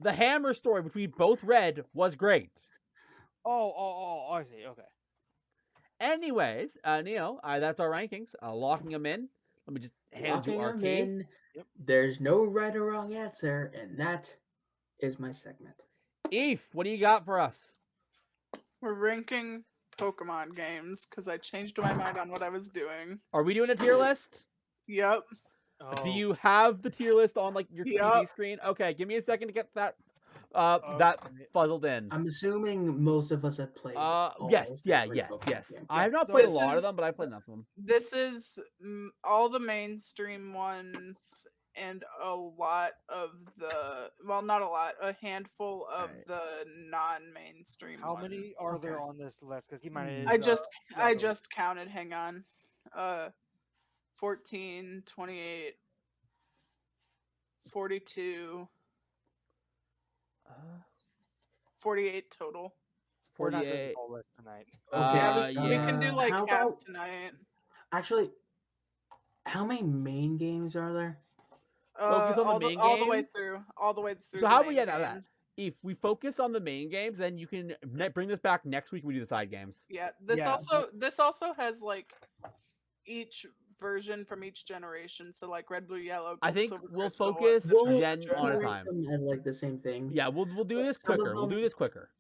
The Hammer story, which we both read, was great. I see. Okay. Anyways, Neil, that's our rankings. Locking them in. Let me just hand you Locking our them key. in. Yep. There's no right or wrong answer, and that is my segment. Eve, what do you got for us? We're ranking Pokemon games because I changed my mind on what I was doing. Are we doing a tier list? Yep. Do Oh, you have the tier list on like your Yup. TV screen? Okay, give me a second to get that that okay. fuzzled in. I'm assuming most of us have played. Yes, almost yeah. every Pokemon game. I have not so played a this lot of is- them, but I've played enough of them. This is all the mainstream ones and a lot of not a lot, a handful of Right. the non-mainstream How ones. many are there Okay. on this list? Because keep in mind, I just I relative. just counted, hang on. 14, 28, 42, Uh, 48 total. We're not doing 48. the whole list tonight. Okay, We can do like how half about- tonight. Actually, how many main games are there? Focus on the all main all the way games? through. All the way through. So the how about main yeah, that? games. If we focus on the main games, then you can bring this back next week. We do the side games. Yeah, this Yeah, also has like each version from each generation. So like red, blue, yellow. I Gold, think silver, we'll crystal, focus et cetera, et gen cetera. on a Treat time. them as like the same thing. Yeah, we'll do this Some of quicker. We'll do them- this quicker.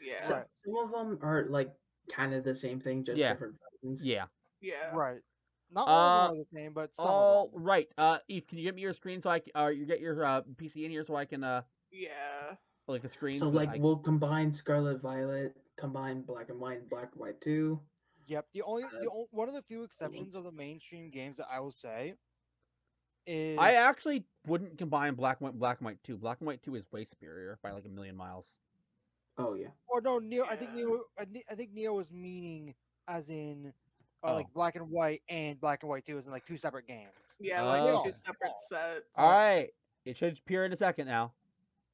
Yeah. Right. Some of them are like kind of the same thing, just Yeah. different versions. Yeah. Yeah. Right. Not all of them are the same, but some of Oh, them. right. Eve, can you get me your screen so I you get your PC in here so I can Yeah. like the screen So so that like we'll combine Scarlet Violet, combine Black and White, and Black and White 2. Yep. Uh, One of the few exceptions of the mainstream games that I will say I is actually wouldn't combine Black and White 2. Black and White 2 is way superior by like a million miles. oh yeah. or no Neo. I think Yeah. Neo was meaning as in Oh. like Black and White and Black and White 2 is in like two separate games. Yeah, Oh, like okay. two separate sets. All right. It should appear in a second now.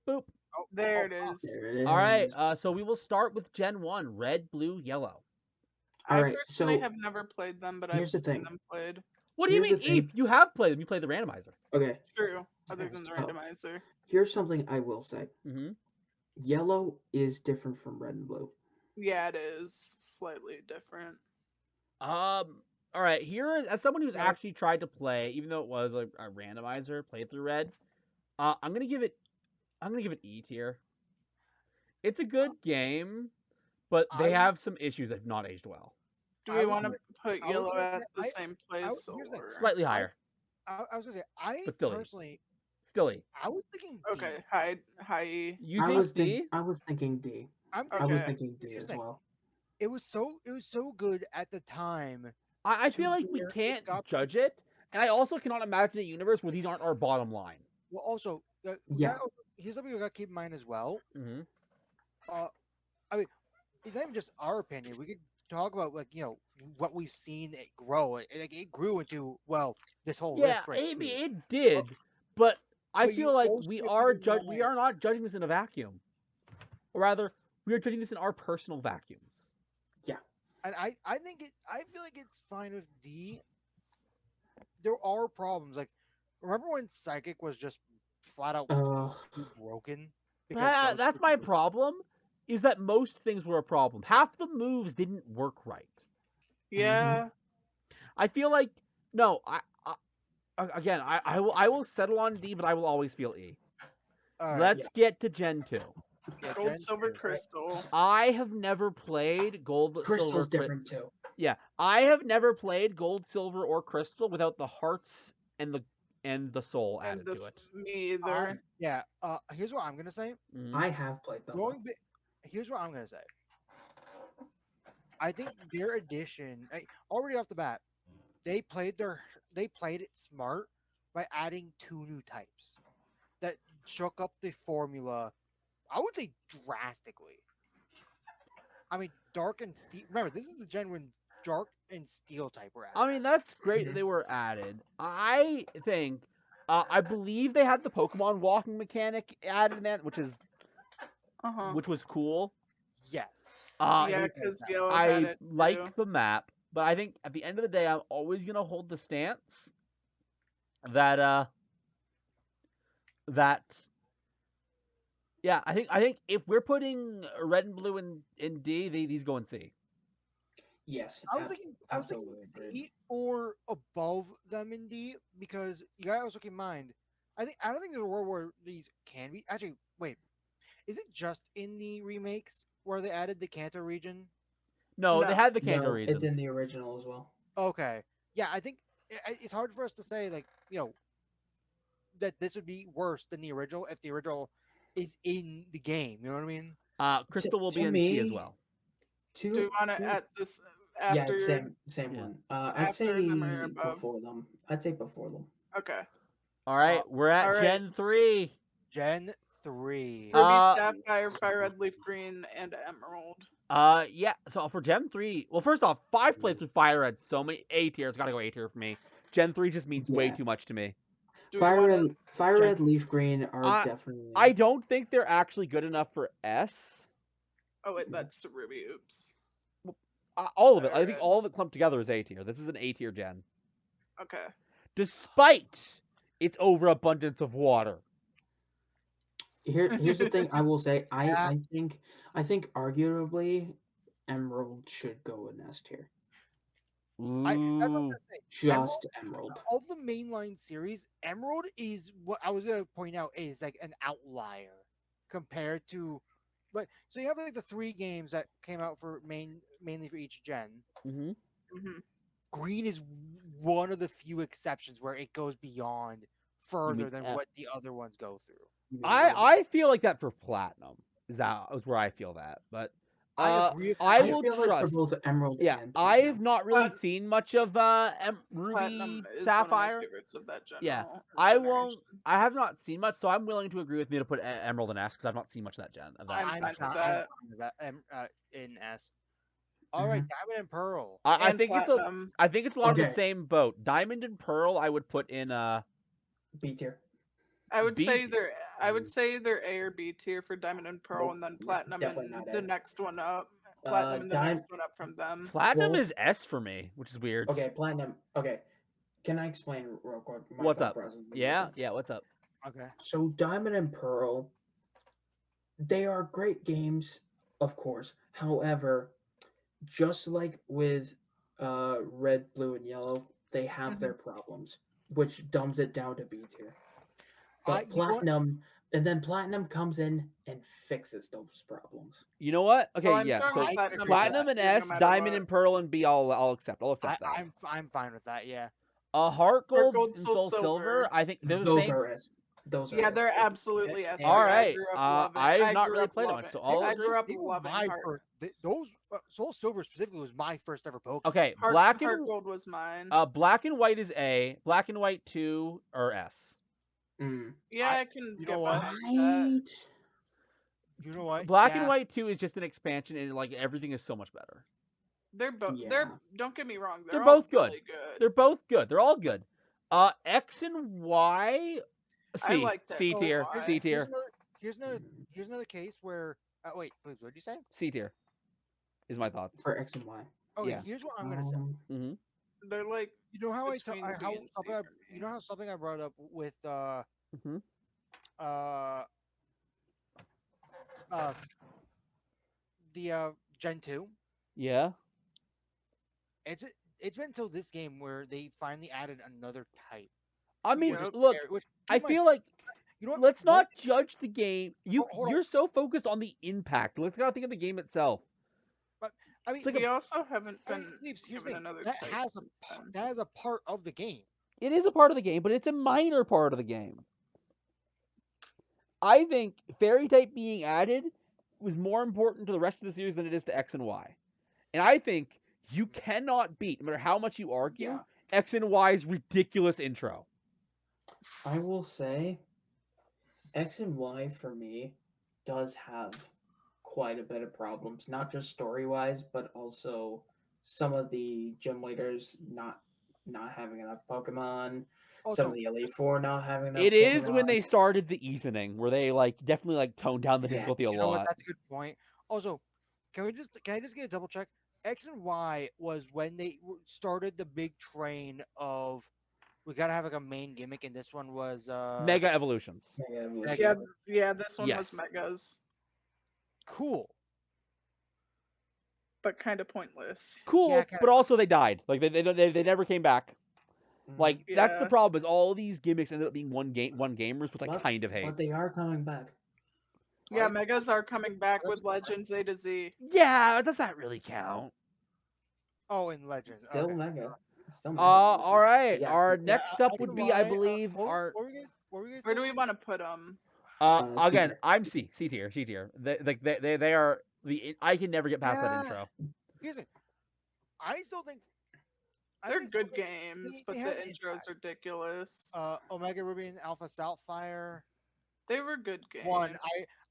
Boop. There it is. There it is. All right. So we will start with Gen 1, red, blue, yellow. I Alright, personally so have never played them, but I've here's the seen thing. them played. What do you Here's mean, the Eve? thing. You have played them. You played the randomizer. Okay, True, other than the Oh. randomizer. here's something I will say. Mm-hmm. Yellow is different from red and blue. Yeah, it is slightly different. All right. Here, as someone who's Yeah. actually tried to play, even though it was a randomizer, played through red, I'm gonna give it E tier. It's a good game, but they I- have some issues that have not aged well. Do I we was want to gonna- put I was yellow gonna at say- the I- same place, here's the thing. or Slightly higher. I was gonna say I But still E. personally Still E. I was thinking D. okay, high E. You I think was D? I was thinking D. I'm I was Okay. thinking D Here's as the thing. well. It was so good at the time. I to feel like we where it can't got to- judge it, and I also cannot imagine a universe where these aren't our bottom line. Well, also, Yeah. here's something we got to keep in mind as well. Mm-hmm. I mean, it's not even just our opinion. We could talk about like what we've seen it grow. It grew into this whole Yeah, list right Amy, here. it did, but I but you feel like also we have to are keep in we mind- are not judging this in a vacuum, or rather, we are judging this in our personal vacuums. And I feel like it's fine with D. There are problems. Like, remember when Psychic was just flat out broken? That's my problem. Is that most things were a problem. Half the moves didn't work right. Yeah, I feel like no. Again, I will settle on D, but I will always feel E. All right, Let's get to Gen 2. yeah, gold, Gen silver, 2, right? crystal. I have never played gold, Crystal's silver, different too. Yeah, I have never played gold, silver, or crystal without the hearts and the soul And added to this, it. me either. Yeah. Here's what I'm gonna say. Mhm. I have played them. Here's what I'm gonna say. I think their addition, already off the bat, they played it smart by adding two new types that shook up the formula. I would say drastically. I mean, dark and steel. Remember, this is the gen when dark and steel type were added. I mean, that's great that Mhm. they were added. I think, I believe they had the Pokemon walking mechanic added in that, which was cool. Yes. Yeah, because yellow had I it like too. the map, but I think at the end of the day, I'm always gonna hold the stance that yeah, I think if we're putting red and blue in D, these go in C. Yes. I was thinking absolutely agreed. C or above them in D because you gotta also keep in mind. I don't think there's a world where these can be actually. Wait, is it just in the remakes where they added the Kanto region? No, they No. had the Kanto No, regions. it's in the original as well. Okay, yeah, I think it's hard for us to say like that this would be worse than the original if the original is in the game. You know what I mean? Crystal will to be in C as me, well. Do we want to add this after? Yeah, same Yeah. one. I'd after say them or above? before them. I'd say before them. Okay. All right, we're at all right. Gen 3. Gen 3. Ruby, sapphire, fire red, leaf green, and emerald. Yeah. So for Gen 3, well, first off, 5 played through Fire Red. So many A tier. It's gotta go A tier for me. Gen 3 just means way Yeah. too much to me. Do we want Fire red, leaf green are definitely. I don't think they're actually good enough for S. Oh wait, that's Ruby. Oops. All of it. I Fire think Red. all of it clumped together is A tier. This is an A tier gen, Okay. despite its overabundance of water. Here's the thing I will say. Yeah. I think arguably Emerald should go in S tier. That's what I'm Ooh. gonna say. Just Emerald. Of the mainline series, Emerald is what I was gonna point out is like an outlier compared to so you have like the 3 games that came out for mainly for each gen. Mm-hmm. hmm Green is one of the few exceptions where it goes beyond further mean than F? what the other ones go through. I feel like that for Platinum. Is where I feel that, but I agree with I that will feel like for trust. both Emerald Yeah, and I have Platinum. not really Plat- seen much of Ruby Platinum is Sapphire. one of my favorites of that Yeah, generation. I have not seen much, so I'm willing to agree with me to put Emerald in S because I've not seen much of that gen. I'm fine with I'm that. fine with that. In S. All right, Diamond and Pearl. I And think Platinum. I think it's a lot of the Okay. same boat. Diamond and Pearl, I would put in B tier. I would B say tier. either I would say either A or B tier for Diamond and Pearl, Nope, and then no, Platinum definitely and not the A. next one up. Platinum and the Dim- next one up from them. Platinum Wolf- is S for me, which is weird. Okay, Platinum. Okay, can I explain real quick my What's thought up? process? Yeah, what's up? Okay. So Diamond and Pearl, they are great games, of course. However, just like with Red, Blue, and Yellow, they have their problems, which dumbs it down to B tier. But you know what? Platinum, and then Platinum comes in and fixes those problems. You know what? Okay, Well, I'm yeah. fine So with Platinum Platinum S and tier no S, matter Diamond what. and Pearl and B, I'll accept. I'll accept that. I'm fine with that. Yeah. Heart Gold Gold, and Soul Soul Silver, Silver. I think they're the Those same. are S. Those are Yeah, S they're tier. absolutely S And- All tier. right. I grew up loving. I've I not grew really up played them loving. much, so I'll I agree. grew up They were loving my Heart. first. Those Soul Silver specifically was my first ever Pokemon. Okay, Heart, Black Heart and Gold was mine. Black and White is A. Black and White 2 or S. Yeah, I can you get know what? behind that. You know what? Black and Yeah. White 2 is just an expansion, and like everything is so much better. They're both. Yeah. They're. Don't get me wrong. They're all both good. really good. They're both good. They're all good. X and Y, I C, liked C X and tier, Y. C tier, Here's another case where. Wait, please. What did you say? C tier, is my thoughts. For X and Y. Okay. Yeah. Here's what I'm gonna say. Mm-hmm. They're like. You know how Between B and C for me. you know how something I brought up with Mm-hmm. the Gen 2. Yeah. It's been until this game where they finally added another type. I mean, Yep. look, Which, keep I in mind, feel like you know what? let's One- not judge the game. Hold on. You're so focused on the impact. Let's not think of the game itself. I mean, It's like We also haven't I mean, been Leaves, here's given the thing, another that type has since then. that is a part of the game. It is a part of the game, but it's a minor part of the game. I think Fairy type being added was more important to the rest of the series than it is to X and Y. And I think you cannot beat, no matter how much you argue, Yeah. X and Y's ridiculous intro. I will say, X and Y for me does have quite a bit of problems, not just story wise, but also some of the gym leaders not having enough Pokemon, Also, some of the Elite Four not having enough. It is when Pokemon. they started the easoning, where they like definitely like toned down the Yeah, difficulty a you know what? lot. That's a good point. Also, can I just get a double check? X and Y was when they started the big train of we gotta have like a main gimmick, and this one was Mega evolutions. Mega Evolution. Mega- Yeah. This one Yes. was megas, cool. but kind of pointless. Cool, Yeah, kinda- but also they died. Like they never came back. Like that's the Yeah. problem. Is all these gimmicks ended up being one gamers, which I But- kind of hate. But they are coming back. Yeah, Right. megas are coming back with Legends A to Z. Yeah, does that really count? Oh, in Legends. Still Okay. Mega. Still Mega All right. Yeah, Our yeah, next up would be, I believe, our. What were you guys Where do we saying? want to put them? C Again, tier. I'm C tier. They are the. I can never get past that Yeah. intro. Here's it. I still think They're think good some- games, but they the have intros are ridiculous. Omega Ruby and Alpha Sapphire. They were good games. One,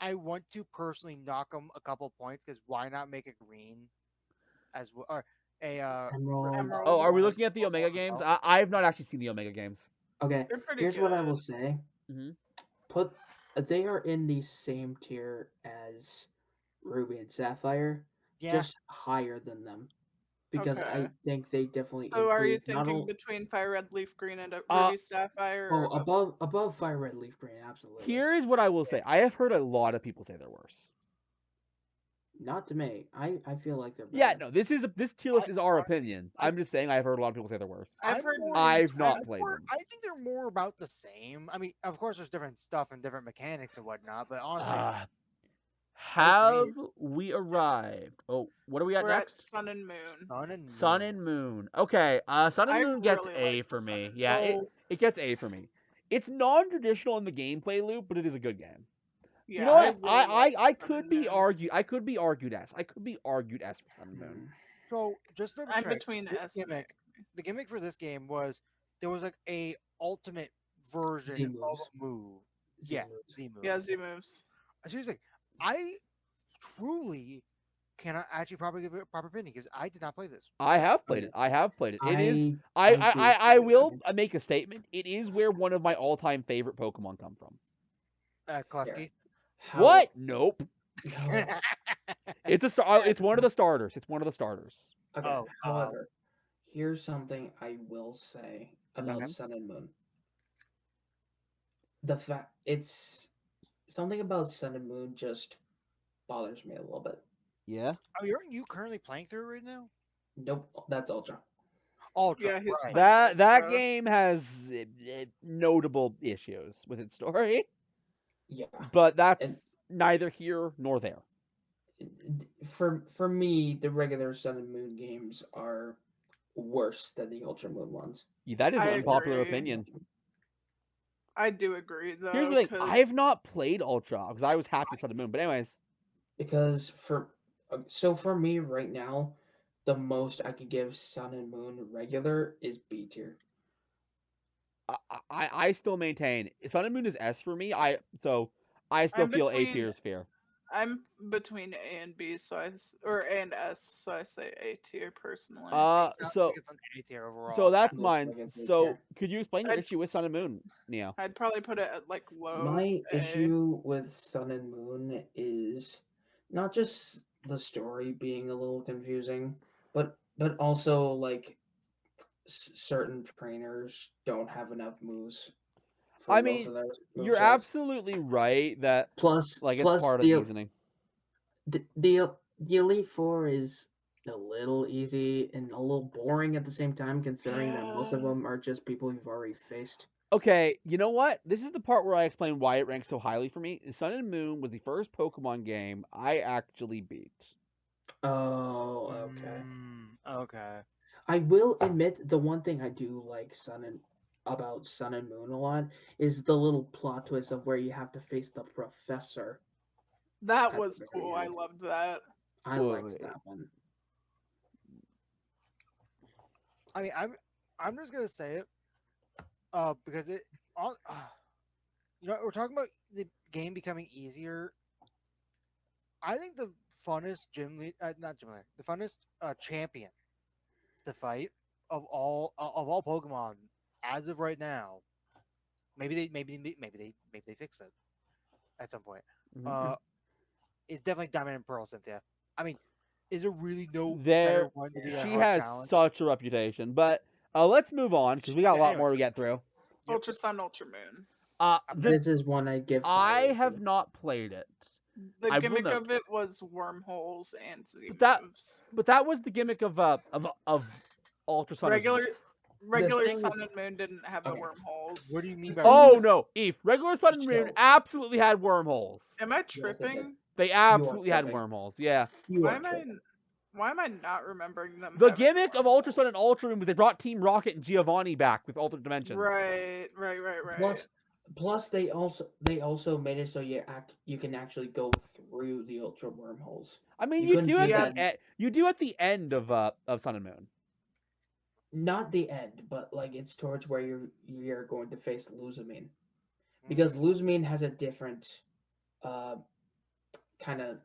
I want to personally knock them a couple points because why not make a green as well or a Emerald. Emerald. Oh, are we One looking at the of- Omega games? I have not actually seen the Omega games. Okay. They're pretty Here's good. what I will say. Mhm. They are in the same tier as Ruby and Sapphire, Yeah. just higher than them, because I Okay. think they definitely. So are you improved not thinking only- between Fire Red, Leaf Green, and Uh, Ruby Sapphire? Oh, Or above Fire Red, Leaf Green, absolutely. Here's what I will say. I have heard a lot of people say they're worse. Not to me. I feel like they're better. Yeah, no, this tier list is our I- opinion. I'm just saying I've heard a lot of people say they're worse. I've I'm heard more- I've not I'm played more- them. I think they're more about the same. I mean, of course, there's different stuff and different mechanics and whatnot, but honestly, Uh, Close to me. Have we arrived? Oh, what are we at We're at next? Sun and Moon. Sun and Sun Moon. and Moon. Okay, Sun and I Moon gets really A like for Sun me. and Yeah, So it gets A for me. It's non-traditional in the gameplay loop, but it is a good game. You Yeah, know I what? really like I Sun could and be Moon. argued. I could be argued as. I could be argued as for Sun and Moon. so just to double I'm check, between this S and A. gimmick, the gimmick for this game was there was like a ultimate version Z of moves. a move. Z Yeah, moves. Z move. Yeah, Z moves. Seriously, I truly cannot actually probably give it a proper opinion because I did not play this. I have played Okay. it. I have played it. It is. I did I play will it. make a statement. It is where one of my all-time favorite Pokemon come from. Klefki. How, What? Nope. No. It's a star. It's one of the starters. It's one of the starters. Okay. Oh, However, here's something I will say about Okay. Sun and Moon. The fact it's something about Sun and Moon just bothers me a little bit. Yeah. Oh, aren't you currently playing through it right now? Nope, that's Ultra. Ultra. Yeah, he's right. playing That Ultra. game has notable issues with its story, Yeah. but that's And neither here nor there. for me, the regular Sun and Moon games are worse than the Ultra Moon ones. That is I an unpopular agree. opinion. I do agree though. Here's the thing: 'cause I have not played Ultra because I was happy with Sun and Moon. But anyways, Because for me right now, the most I could give Sun and Moon regular is B tier. I still maintain Sun and Moon is S for me. I still I'm feel A between- tier is fair. I'm between A and B, so or A and S, so I say A tier personally. It sounds So like it's an A tier overall. so that's Looks mine. like it's A So tier. could you explain your I'd- issue with Sun and Moon, Neo? I'd probably put it at like low. My A. issue with Sun and Moon is not just the story being a little confusing, but also like certain trainers don't have enough moves. For I most mean, of their you're movesets. absolutely right that Plus, like it's plus part of the reasoning. the Elite Four is a little easy and a little boring at the same time, considering that most of Yeah. them are just people you've already faced. Okay, you know what? This is the part where I explain why it ranks so highly for me. Sun and Moon was the first Pokemon game I actually beat. Oh, okay. Okay. I will admit the one thing I do like about Sun and Moon a lot is the little plot twist of where you have to face the professor. That at the was very cool. I end. loved that. I Wait. liked that one. I mean, I'm just gonna say it, because it, all, we're talking about the game becoming easier. I think the funnest not gym leader, the funnest champion to fight of all Pokemon as of right now. Maybe they fix it at some point. Mhm. It's definitely Diamond and Pearl, Cynthia. I mean, is there really no There, better one to be a she hard has challenge? such a reputation. But let's move on because we got a lot more to get through. Yep. Ultra Sun, Ultra Moon. This is one I give. I higher have to. not played it. The I will gimmick note. of it was wormholes and Z But moves. that was the gimmick of Ultra Sun. as well. Regular thing Sun with- and Moon didn't have the Okay. wormholes. What do you mean by Oh no, Eve! Regular Sun and Moon So- absolutely had wormholes. Am I Yes, it did. tripping? They absolutely had tripping. wormholes. Yeah. You Why are am I? tripping. Why am I not remembering them? The having gimmick of Ultra Sun and wormholes? Ultra Moon was they brought Team Rocket and Giovanni back with alternate dimensions. Right. Plus, they also made it so you can actually go through the Ultra wormholes. I mean, You you couldn't do do at that. you do at the end of Sun and Moon. Not the end, but like it's towards where you're going to face Luzamine, because Luzamine has a different kind of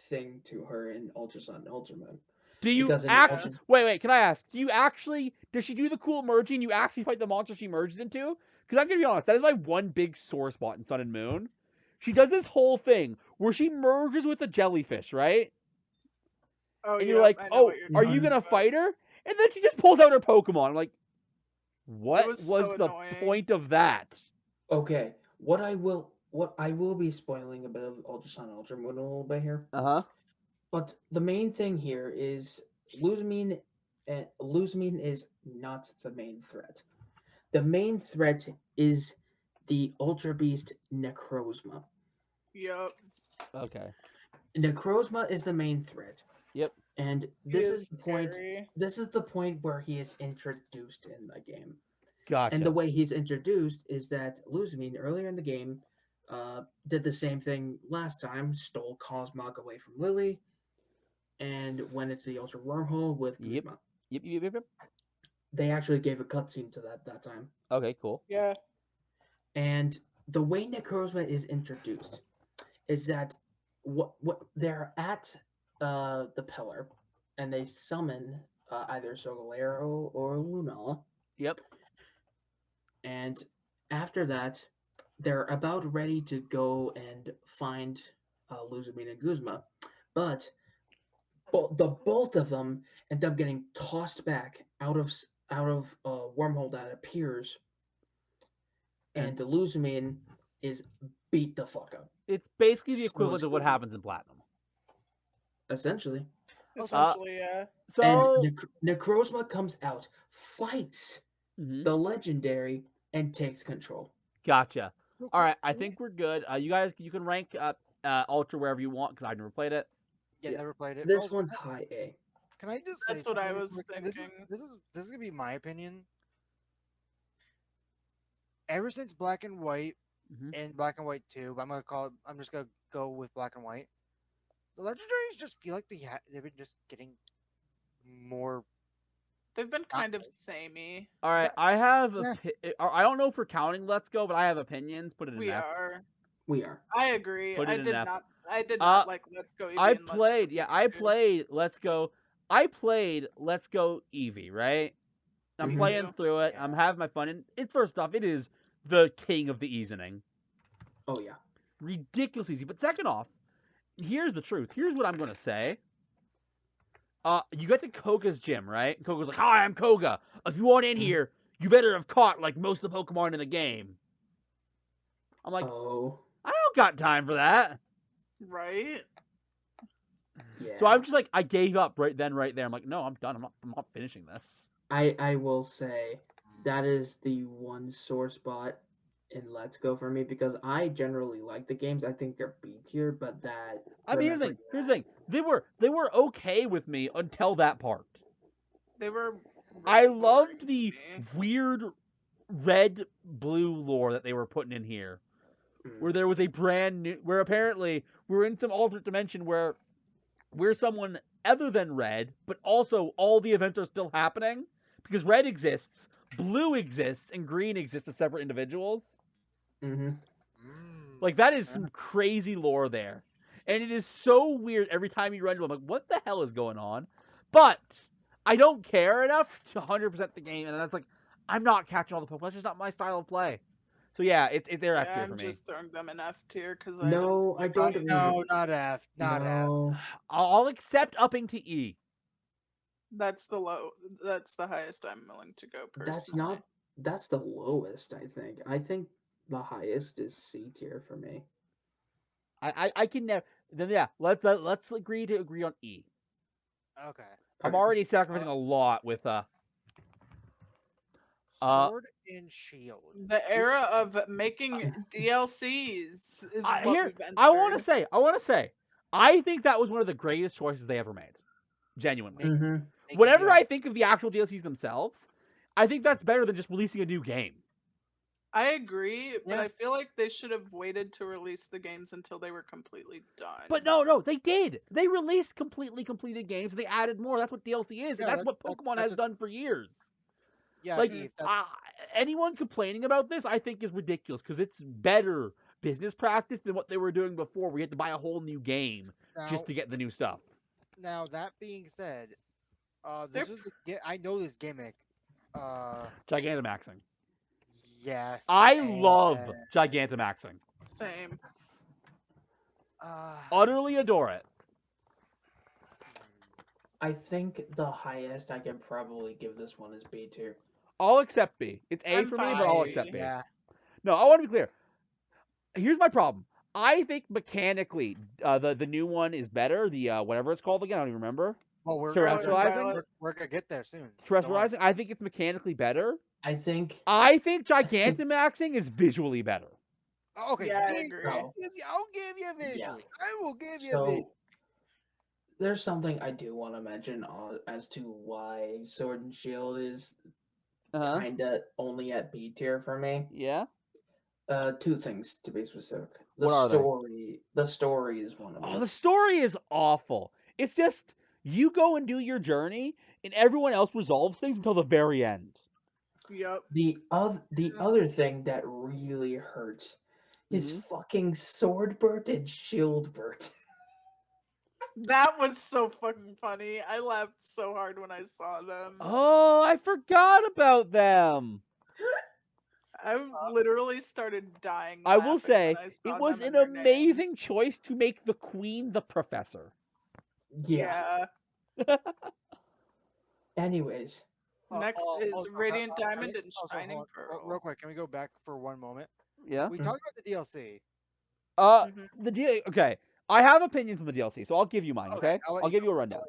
thing to her in Ultra Sun and Ultra Moon. Do you Because in actually Ultra- wait? Can I ask? Do you actually does she do the cool merging? You actually fight the monster she merges into? Because I'm gonna be honest, that is my one big sore spot in Sun and Moon. She does this whole thing where she merges with a jellyfish, right? Oh, And you're yep, like, I know oh, what you're are you talking gonna about. fight her? And then she just pulls out her Pokemon. I'm like, what was was so the annoying. point of that? Okay, what I will be spoiling a bit of Ultra Sun and Ultra Moon a little bit here. Uh-huh. But the main thing here is Luzamine is not the main threat. The main threat is the Ultra Beast Necrozma. Yep. Okay. Necrozma is the main threat. Yep. And He this is is the point. scary. This is the point where he is introduced in the game. Gotcha. And the way he's introduced is that Luzamine earlier in the game did the same thing last time, stole Cosmog away from Lily, and went into the Ultra Wormhole with Yep. Guzma. Yep. They actually gave a cutscene to that time. Okay, cool. Yeah. And the way Necrozma is introduced is that what they're at the pillar, and they summon either Solgaleo or Lunala. Yep. And after that, they're about ready to go and find Luzamine and Guzma, but the both of them end up getting tossed back out of a wormhole that appears, and the Luzamine is beat the fuck up. It's basically the So equivalent it's of what cool. happens in Platinum. Essentially. Essentially, yeah. So And Necrozma comes out, fights Mhm. the legendary, and takes control. Gotcha. Real All right, quick, I think we're good. You guys, you can rank Ultra wherever you want because I've never played it. Yeah, Yeah. never played it. This Also, one's high A. Can I just say That's what I something real was quick? And This thinking. is gonna be my opinion. Ever since Black and White Mhm. and Black and White 2, but I'm just gonna go with Black and White. The legendaries just feel like they've been just getting more. They've been kind of samey. All right, Yeah. I have. Yeah. I don't know if we're counting Let's Go, but I have opinions. Put it in We F. are. We are. I agree. Put it I in did F. not. I did not like Let's Go Eevee. and Let's Go I Pikachu. played Let's Go. I played Let's Go Eevee, right? I'm Me playing too. through it. Yeah. I'm having my fun. And it's first off, it is the king of the easing. Oh yeah. Ridiculous easy. But second off, here's the truth. Here's what I'm gonna say. You get to Koga's gym, right? And Koga's like, "Hi, I'm Koga. If you want in here, you better have caught like most of the Pokemon in the game." I'm like, Oh I don't got time for that. Right? yeah. So I'm just like, I gave up right then, right there. I'm like, no, I'm done. I'm not finishing this. I will say that is the one sore spot in Let's Go for me because I generally like the games. I think they're B tier, but that. I mean, here's the thing. They were okay with me until that part. They were. I really loved boring the to me. weird red blue lore that they were putting in here, where there was a brand new, where apparently we're in some alternate dimension where we're someone other than Red, but also all the events are still happening because Red exists, Blue exists, and Green exists as separate individuals. Mm-hmm. Like that is some crazy lore there, and it is so weird every time you run into. I'm like, what the hell is going on? But I don't care enough to 100% the game, and that's like, I'm not catching all the Pokemon. That's just not my style of play. So yeah, they're F Yeah, tier I'm for me. just throwing them in F tier because No, I don't agree. No, not F. Not F. No. I'll accept upping to E. That's the low. That's the highest I'm willing to go. Personally. That's not. That's the lowest. I think. I think the highest is C tier for me. I can never. Then yeah, let's agree on E. Okay. I'm already sacrificing a lot with Sword and Shield. The era of making DLCs is what here. we've entered. I want to say, I think that was one of the greatest choices they ever made. Genuinely. Mm-hmm. Whatever I think of the actual DLCs themselves, I think that's better than just releasing a new game. I agree, but Yeah. I feel like they should have waited to release the games until they were completely done. But no, they did. They released completely completed games. And they added more. That's what DLC is, and Yeah, that's what Pokemon has done for years. Yeah, Like Eve, anyone complaining about this, I think is ridiculous because it's better business practice than what they were doing before. We had to buy a whole new game just to get the new stuff. Now that being said, this is I know this gimmick. Gigantamaxing. Yes. I love Gigantamaxing. Same. Utterly adore it. I think the highest I can probably give this one is B tier. I'll accept B. It's A I'm for me, fine but I'll with accept B. Yeah. No, I want to be clear. Here's my problem. I think mechanically, the new one is better. The whatever it's called again, I don't even remember. Well, Terrestrializing? We're gonna get there soon. Terrestrializing. I think it's mechanically better. I think. I think Gigantamaxing is visually better. Okay. Yeah, I agree. I'll give you visually. Yeah. I will give you So visually. there's something I do want to mention as to why Sword and Shield is Uh-huh. kinda only at B tier for me. Yeah. Two things to be specific. What are they? The story is one of Oh, it. the story is awful. It's just you go and do your journey, and everyone else resolves things until the very end. Yep. The other thing that really hurts is Mhm. fucking Swordbert and Shieldbert. That was so fucking funny. I laughed so hard when I saw them. Oh, I forgot about them. I literally started dying I will laughing when say I it saw was them an and their amazing names. choice to make the queen the professor. Yeah. Yeah. Anyways, Next is Radiant I mean, Diamond and also, hold Shining on, real Pearl. quick. Can we go back for one moment? Yeah. We talked about the DLC. Mhm. Okay. I have opinions on the DLC, so I'll give you mine. Okay, Okay. I'll let I'll you give go you a first. rundown.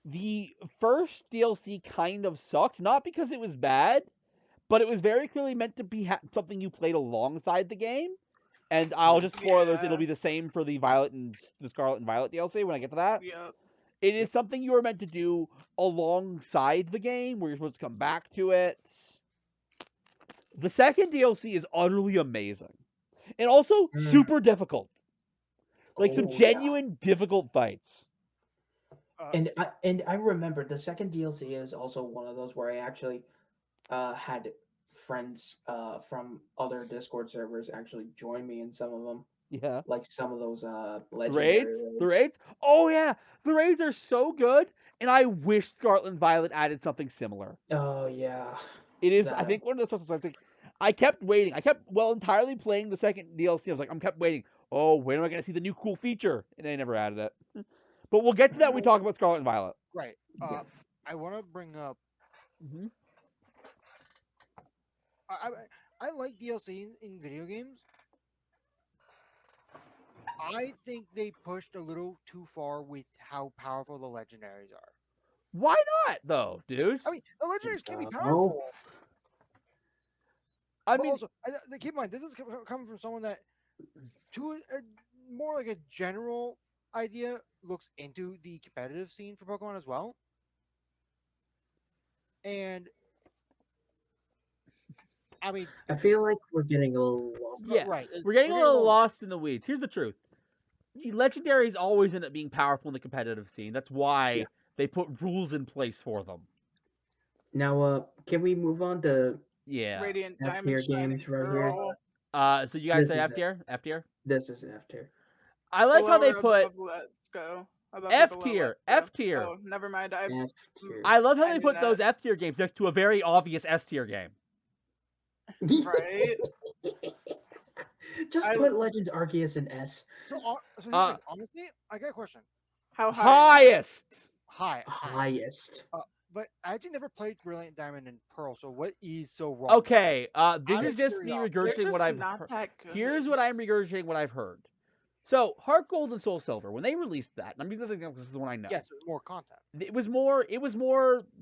The first DLC kind of sucked, not because it was bad, but it was very clearly meant to be something you played alongside the game. And I'll just spoilers. It'll Yeah. be the same for the Scarlet and Violet DLC when I get to that. Yep. It is Yep. something you are meant to do alongside the game, where you're supposed to come back to it. The second DLC is utterly amazing, and also super difficult. Like some oh yeah. genuine difficult fights. And I remember the second DLC is also one of those where I actually had friends from other Discord servers actually join me in some of them, Yeah. like some of those The legendary raids? The raids. raids? Oh yeah, the raids are so good, and I wish Scarlet and Violet added something similar. Oh yeah, It is, I that think, one of the stuff I think I kept waiting. I kept entirely playing the second DLC. I was like, I'm kept waiting. Oh, when am I gonna see the new cool feature? And they never added it. But we'll get to that when we Well, talk about Scarlet and Violet. right. yeah. I want to bring up. Hmm. I, I like DLC in video games. I think they pushed a little too far with how powerful the legendaries are. Why not though, dude? I mean, the legendaries can be No. powerful, I but mean, also keep in mind this is coming from someone that, to more like a general idea, looks into the competitive scene for Pokemon as well, and I mean, I feel like we're getting a little lost. yeah, right, we're getting a getting little lost in the weeds. Here's the truth: legendaries always end up being powerful in the competitive scene. That's why they put rules in place for them. Now, can we move on to Yeah. Radiant F Diamond tier Shining games right here? Pearl. So you guys This say is F tier? F tier? this is F tier. I like how Below they or put above Let's Go? Above or F below tier. Let's Go? F tier. Oh, never mind. I F tier. I love how I they knew put those that. F tier games next to a very obvious S tier game. Right. Just I- put Legends Arceus in S. So here's the thing. Honestly, I got a question. How high? Now? Highest. High. Highest. But I actually never played Brilliant Diamond and Pearl. So what is so wrong? Okay. This Out is of just me curiosity. They're regurgitating what just I've not heard. that good. Here's what I'm regurgitating what I've heard. So, Heart Gold and Soul Silver, when they released that, and I'm using this example because this is the one I know. Yes, there's more content. It was more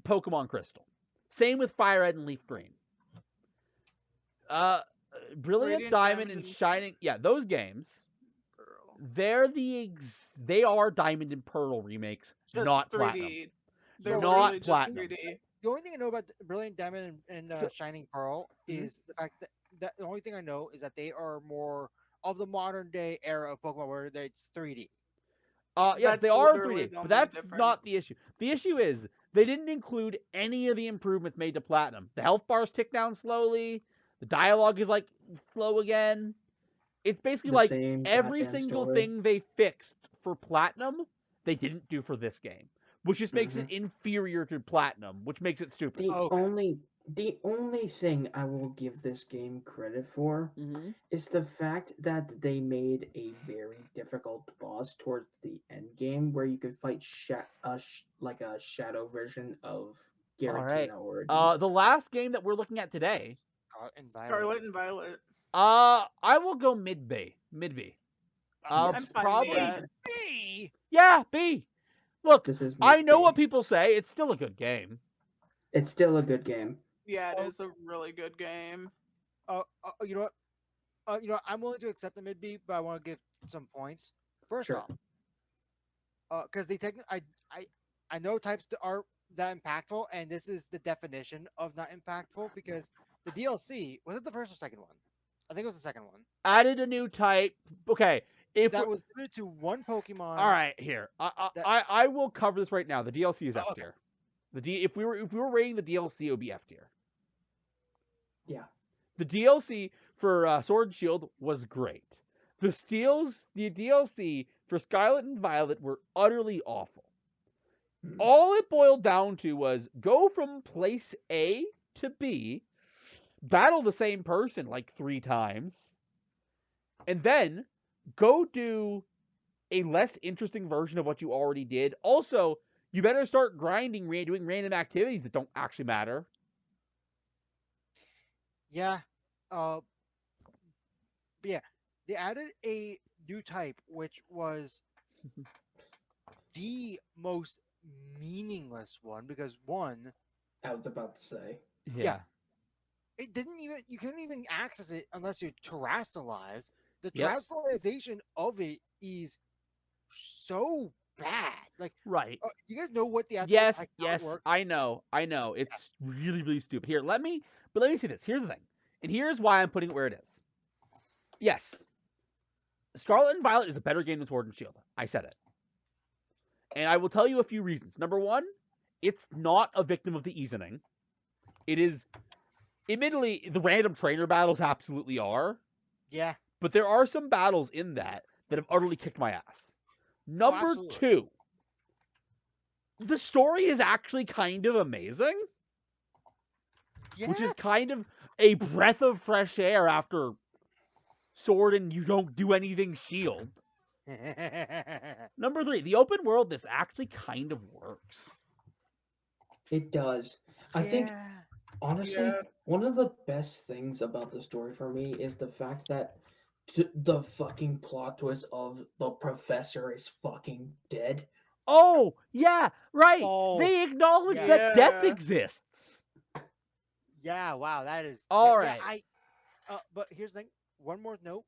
Pokemon Crystal. Same with Fire Red and Leaf Green. Brilliant Radiant Diamond and Shining, yeah, those games. Pearl. They are Diamond and Pearl remakes, Just not 3D. Platinum. They're So not literally Platinum. just 3D. The only thing I know about Brilliant Diamond and So- Shining Pearl is the fact that the only thing I know is that they are more of the modern day era of Pokemon where it's 3D. Yes, they That's are literally 3D, the but only that's not the difference. issue. The issue is they didn't include any of the improvements made to Platinum. The health bars tick down slowly. The dialogue is like slow again. It's basically The like same every goddamn single story. thing they fixed for Platinum, they didn't do for this game, which just makes it inferior to Platinum, which makes it stupid. The only thing I will give this game credit for is the fact that they made a very difficult boss towards the end game where you could fight like a shadow version of All right. Giratina Origin. The last game that we're looking at today, Scarlet and Violet. I will go mid B. Mid B. I'm fine with Probably. that. B. Yeah, B. Look, This is I know mid-B. what people say. It's still a good game. It's still a good game. Yeah, it is a really good game. You know what? I'm willing to accept the mid B, but I want to give some points. First Sure. off, because I know types are that impactful, and this is the definition of not impactful because the DLC was it the first or second one? I think it was the second one. Added a new type. Okay, if That was limited to one Pokemon. all right, here that- I will cover this right now. The DLC is F okay. tier. If we were rating the DLC, it would be F tier. Yeah. The DLC for Sword and Shield was great. The DLC for Scarlet and Violet were utterly awful. Hmm. All it boiled down to was go from place A to B, battle the same person like 3 times, and then go do a less interesting version of what you already did. Also, you better start grinding, doing random activities that don't actually matter. Yeah. But yeah, they added a new type, which was the most meaningless one because one, I was about to say. Yeah. it didn't even you couldn't even access it unless you terrestrialize. The Yep. terrestrialization of it is so bad. Like, Right. you guys know what the actual Yes, how it yes, works? I know. It's really, really stupid. Here, let me see this. Here's the thing. And here's why I'm putting it where it is. Yes. Scarlet and Violet is a better game than Sword and Shield. I said it. And I will tell you a few reasons. Number one, it's not a victim of the easing. It is, admittedly, the random trainer battles absolutely are, Yeah. but there are some battles in that have utterly kicked my ass. Number absolutely. two, the story is actually kind of amazing, Yeah. which is kind of a breath of fresh air after Sword and you don't do anything Shield. Number three, the open world, this actually kind of works. It does. I think, Yeah. honestly, Yeah. one of the best things about the story for me is the fact that the fucking plot twist of the professor is fucking dead. Oh, yeah, right. Oh, They acknowledge yeah. that death Yeah. exists. Yeah, wow, that is All yeah, right. but here's the thing. One more note.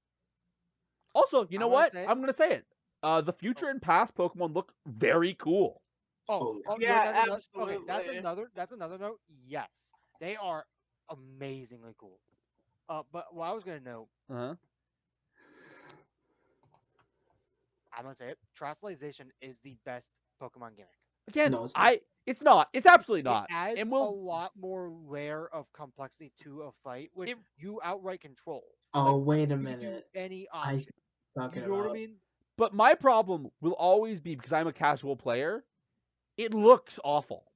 Also, you know I'm gonna what? say it. I'm going to say it. The future and past Pokemon look very cool. Oh, Oh, you know, Yeah, that's another, absolutely. okay, that's another note. Yes, they are amazingly cool. But what I was gonna note, Uh-huh. I'm gonna say it. Terrestrialization is the best Pokemon gimmick. Again, No, it's not. it's not. It's absolutely It not. adds And a lot more layer of complexity to a fight, which It- you outright control. Oh, Like, wait a you can do minute. any I option. talking You know what I about. mean? But my problem will always be, because I'm a casual player, it looks awful.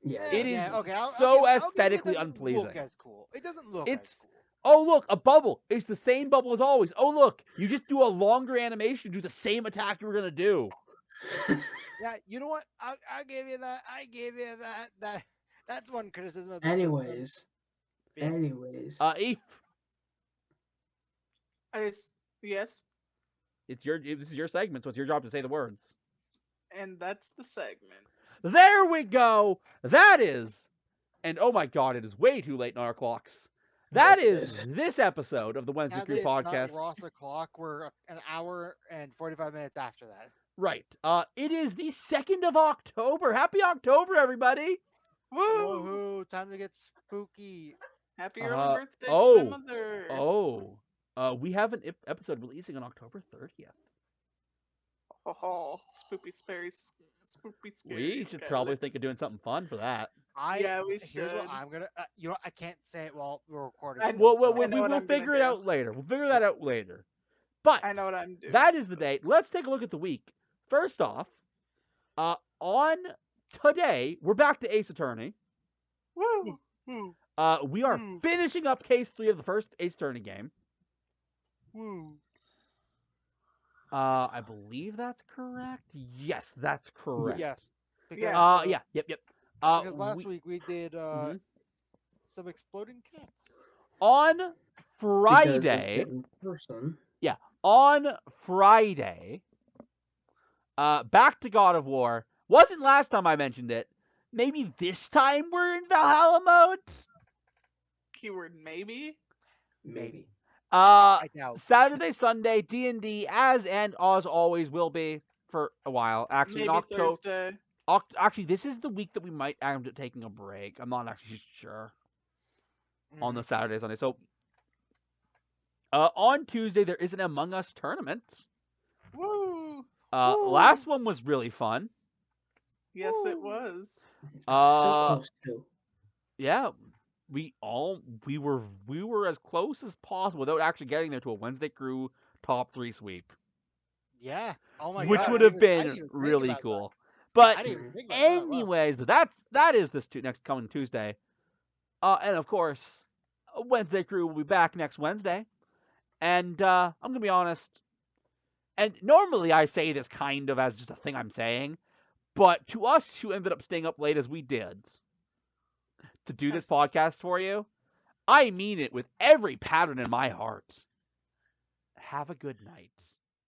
Yeah, It Yeah, is okay. so I'll give you aesthetically it doesn't look unpleasing. as cool. It doesn't look as It's, cool. oh look, a bubble. It's the same bubble as always. Oh look, you just do a longer animation to do the same attack you were going to do. Yeah, you know what? I'll give you that. I give you that. That's one criticism of the system. Anyways, Yeah. anyways, Eve, Yes, this is your segment, so it's your job to say the words. and that's the segment. There we go. That is, and oh my god, it is way too late on our clocks. That Yes, it is is. this episode of the Wednesday Sadly, Crew it's podcast. not Ross o'clock. We're an hour and 45 minutes after that. Right. It is the 2nd of October. Happy October, everybody. Woo! Woohoo! Time to get spooky. Happy early birthday to oh. my mother. We have an episode releasing on October 30th. Oh, spoopy scary. We should probably think of doing something fun for that. Yeah, we Here's what should. I'm gonna. You know, I can't say it while we're recording. I- still, Well, so- I know what we'll I'm gonna figure it do. out later. We'll figure that out later. But I know what I'm doing. that is the date. Let's take a look at the week. First off, on today, we're back to Ace Attorney. Woo! Woo, We are Hmm. finishing up case 3 of the first Ace Attorney game. woo. I believe that's correct. Yes, that's correct. Yes. Because, Yeah. Yep. because last week we did Mhm. some exploding cats. On Because it's Friday, in person. on Friday, back to God of War. Wasn't last time I mentioned it. Maybe this time we're in Valhalla mode. Keyword maybe. Maybe. I doubt. Saturday, Sunday, D&D as and as always will be. for a while. Actually, in Maybe October. Thursday. Actually, this is the week that we might end up taking a break. I'm not actually sure on the Saturday, Sunday. So, on Tuesday there is an Among Us tournament. Woo! Last one was really fun. Yes, it was. I'm so Uh, close too. Yeah, we were as close as possible without actually getting there to a Wednesday Crew top 3 sweep, Yeah. Oh my which god. would I have didn't even been think really about that. cool. But I didn't even think about that. Wow. anyways, but that is this next coming Tuesday. And of course, Wednesday Crew will be back next Wednesday. And I'm gonna be honest. And normally I say this kind of as just a thing I'm saying, but to us who ended up staying up late as we did to do this Yes, it's- podcast for you, I mean it with every pattern in my heart. Have a good night.